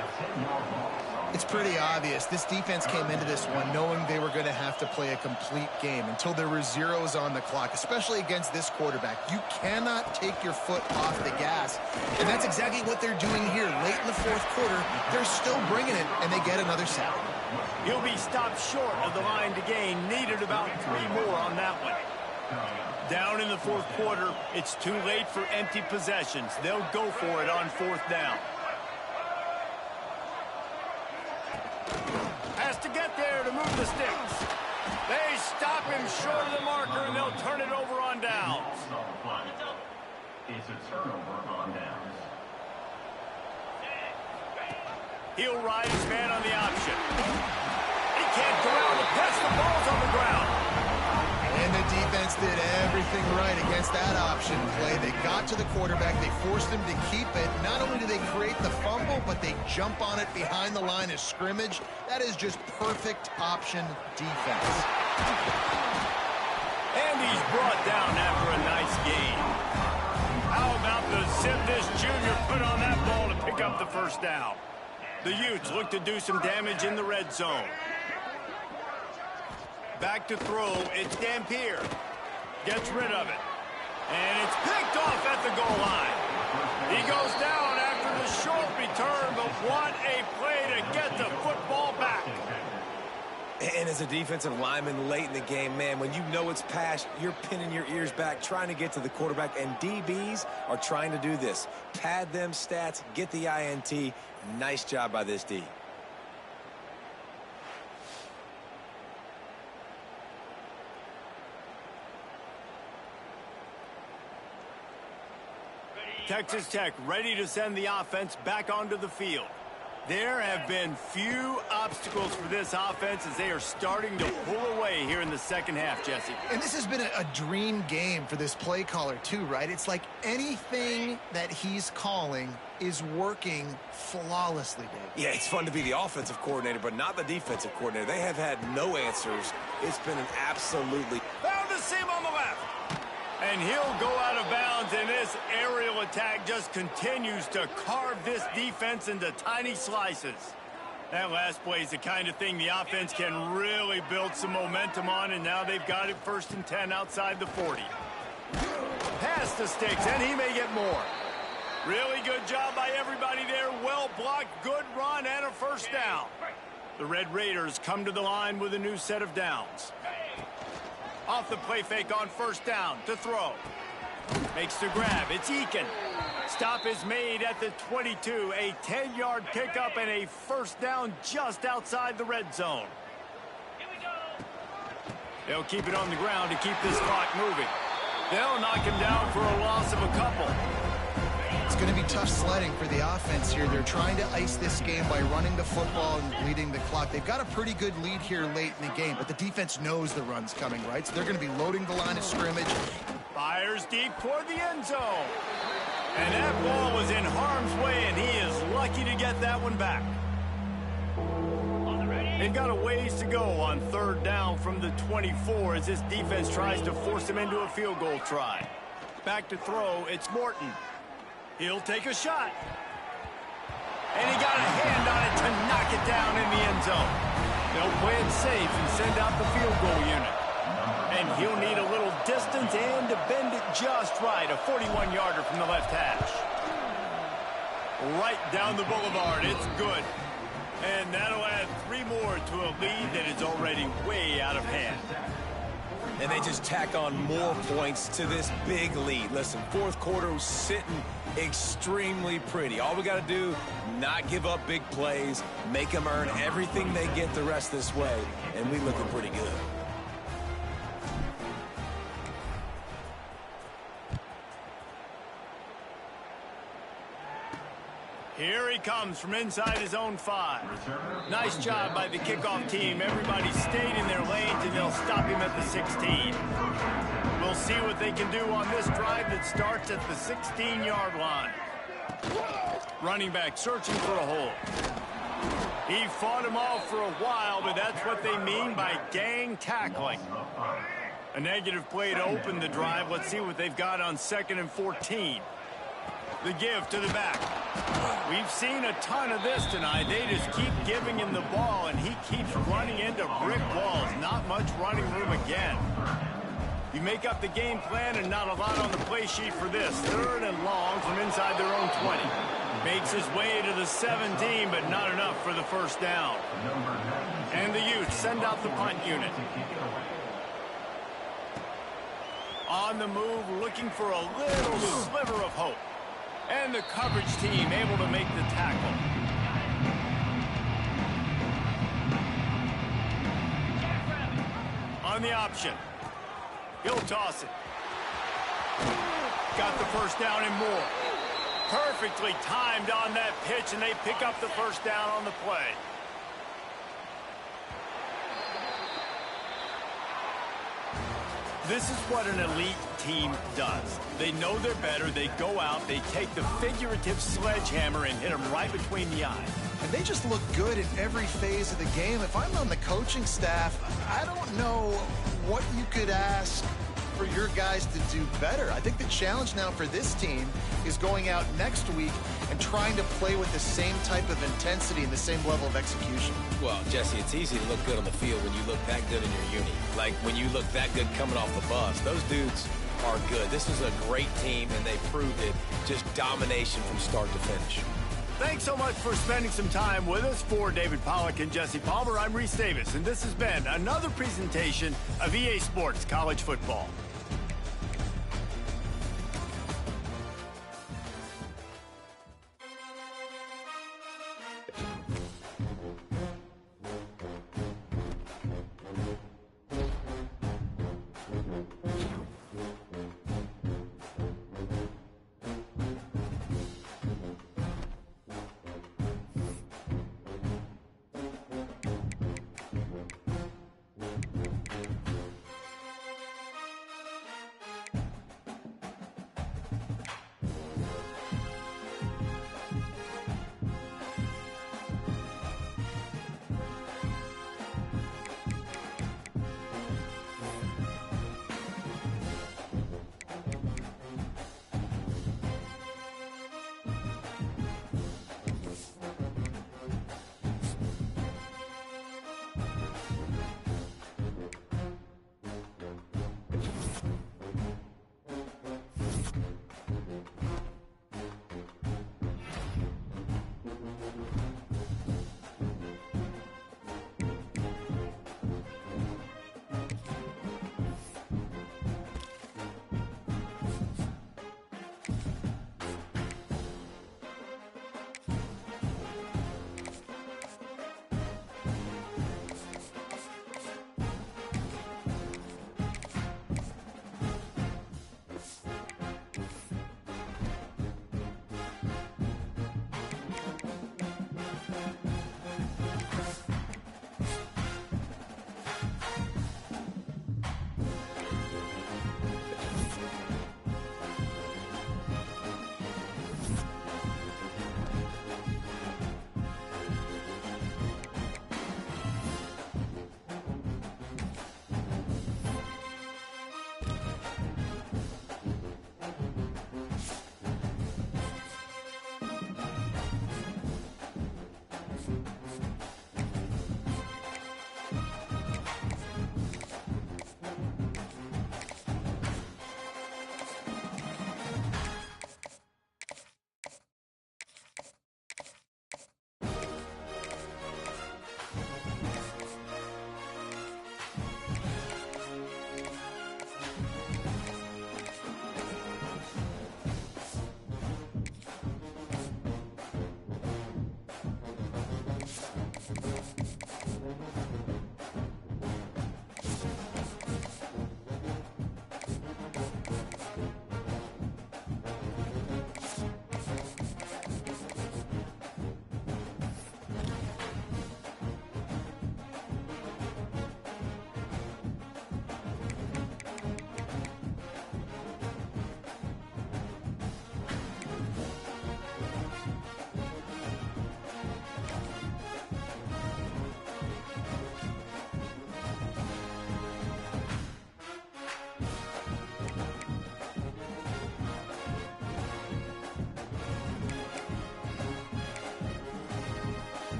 [SPEAKER 4] It's pretty obvious. This defense came into this one knowing they were going to have to play a complete game until there were zeros on the clock, especially against this quarterback. You cannot take your foot off the gas, and that's exactly what they're doing here. Late in the fourth quarter, they're still bringing it, and they get another sack.
[SPEAKER 2] He'll be stopped short of the line to gain. Needed about 3 more on that one. Down in the fourth quarter, it's too late for empty possessions. They'll go for it on 4th down. Has to get there to move the sticks. They stop him short of the marker, and they'll turn it over on downs.
[SPEAKER 6] It's a turnover on downs.
[SPEAKER 2] He'll ride his man on the option. He can't go out and pass. The ball's on the ground.
[SPEAKER 4] And the defense did everything right against that option play. They got to the quarterback. They forced him to keep it. Not only do they create the fumble, but they jump on it behind the line of scrimmage. That is just perfect option defense.
[SPEAKER 2] And he's brought down after a nice gain. How about the zip this junior put on that ball to pick up the 1st down? The Utes look to do some damage in the red zone. Back to throw, it's Dampier. Gets rid of it. And it's picked off at the goal line. He goes down after the short return, but what a play to get the football back.
[SPEAKER 3] And as a defensive lineman late in the game, man, when you know it's past, you're pinning your ears back, trying to get to the quarterback, and DBs are trying to do this. Pad them stats, get the INT. Nice job by this D.
[SPEAKER 2] Texas Tech ready to send the offense back onto the field. There have been few obstacles for this offense as they are starting to pull away here in the 2nd half, Jesse.
[SPEAKER 4] And this has been a dream game for this play caller too, right? It's like anything that he's calling is working flawlessly, Dave.
[SPEAKER 3] Yeah, it's fun to be the offensive coordinator, but not the defensive coordinator. They have had no answers. It's been an absolutely...
[SPEAKER 2] Found a seam on the left. And he'll go out of bounds, and this aerial attack just continues to carve this defense into tiny slices. That last play is the kind of thing the offense can really build some momentum on, and now they've got it 1st and 10 outside the 40. Past the sticks, and he may get more. Really good job by everybody there. Well blocked, good run, and a 1st down. The Red Raiders come to the line with a new set of downs. Off the play fake on 1st down to throw. Makes the grab. It's Eakin. Stop is made at the 22. A 10-yard pickup and a 1st down just outside the red zone. They'll keep it on the ground to keep this clock moving. They'll knock him down for a loss of a couple.
[SPEAKER 4] It's going to be tough sledding for the offense here. They're trying to ice this game by running the football and bleeding the clock. They've got a pretty good lead here late in the game, but the defense knows the run's coming, right? So they're going to be loading the line of scrimmage.
[SPEAKER 2] Fires deep toward the end zone. And that ball was in harm's way, and he is lucky to get that one back. They've got a ways to go on 3rd down from the 24 as this defense tries to force him into a field goal try. Back to throw, it's Morton. He'll take a shot. And he got a hand on it to knock it down in the end zone. They'll play it safe and send out the field goal unit. And he'll need a little distance and to bend it just right. A 41-yarder from the left hash. Right down the boulevard. It's good. And that'll add 3 more to a lead that is already way out of hand.
[SPEAKER 3] And they just tack on more points to this big lead. Listen, fourth quarter was sitting extremely pretty. All we got to do, not give up big plays, make them earn everything they get the rest this way, and we looking pretty good.
[SPEAKER 2] Here he comes from inside his own 5. Nice job by the kickoff team. Everybody stayed in their lanes, and they'll stop him at the 16. We'll see what they can do on this drive that starts at the 16-yard line. Running back searching for a hole. He fought him off for a while, but that's what they mean by gang tackling. A negative play to open the drive. Let's see what they've got on 2nd and 14. The give to the back. We've seen a ton of this tonight. They just keep giving him the ball, and he keeps running into brick walls. Not much running room again. You make up the game plan and not a lot on the play sheet for this. 3rd and long from inside their own 20. Makes his way to the 17, but not enough for the first down. And the youth send out the punt unit. On the move, looking for a little sliver of hope. And the coverage team able to make the tackle. On the option. He'll toss it. Got the first down and more. Perfectly timed on that pitch, and they pick up the first down on the play. This is what an elite team does. They know they're better. They go out. They take the figurative sledgehammer and hit them right between the eyes.
[SPEAKER 4] And they just look good in every phase of the game. If I'm on the coaching staff, I don't know what you could ask for your guys to do better. I think the challenge now for this team is going out next week and trying to play with the same type of intensity and the same level of execution.
[SPEAKER 3] Well, Jesse, it's easy to look good on the field when you look that good in your uni. Like when you look that good coming off the bus. Those dudes are good. This is a great team, and they proved it. Just domination from start to finish.
[SPEAKER 2] Thanks so much for spending some time with us. For David Pollack and Jesse Palmer, I'm Reese Davis, and this has been another presentation of EA Sports College Football.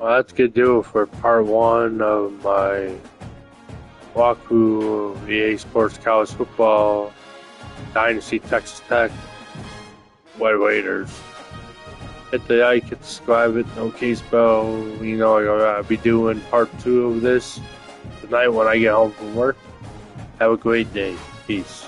[SPEAKER 1] Well, that's gonna do it for part 1 of my walkthrough of EA Sports College Football Dynasty Texas Tech White Raiders. Hit the like, hit the subscribe, hit the notification bell. You know, I'll be doing part 2 of this tonight when I get home from work. Have a great day. Peace.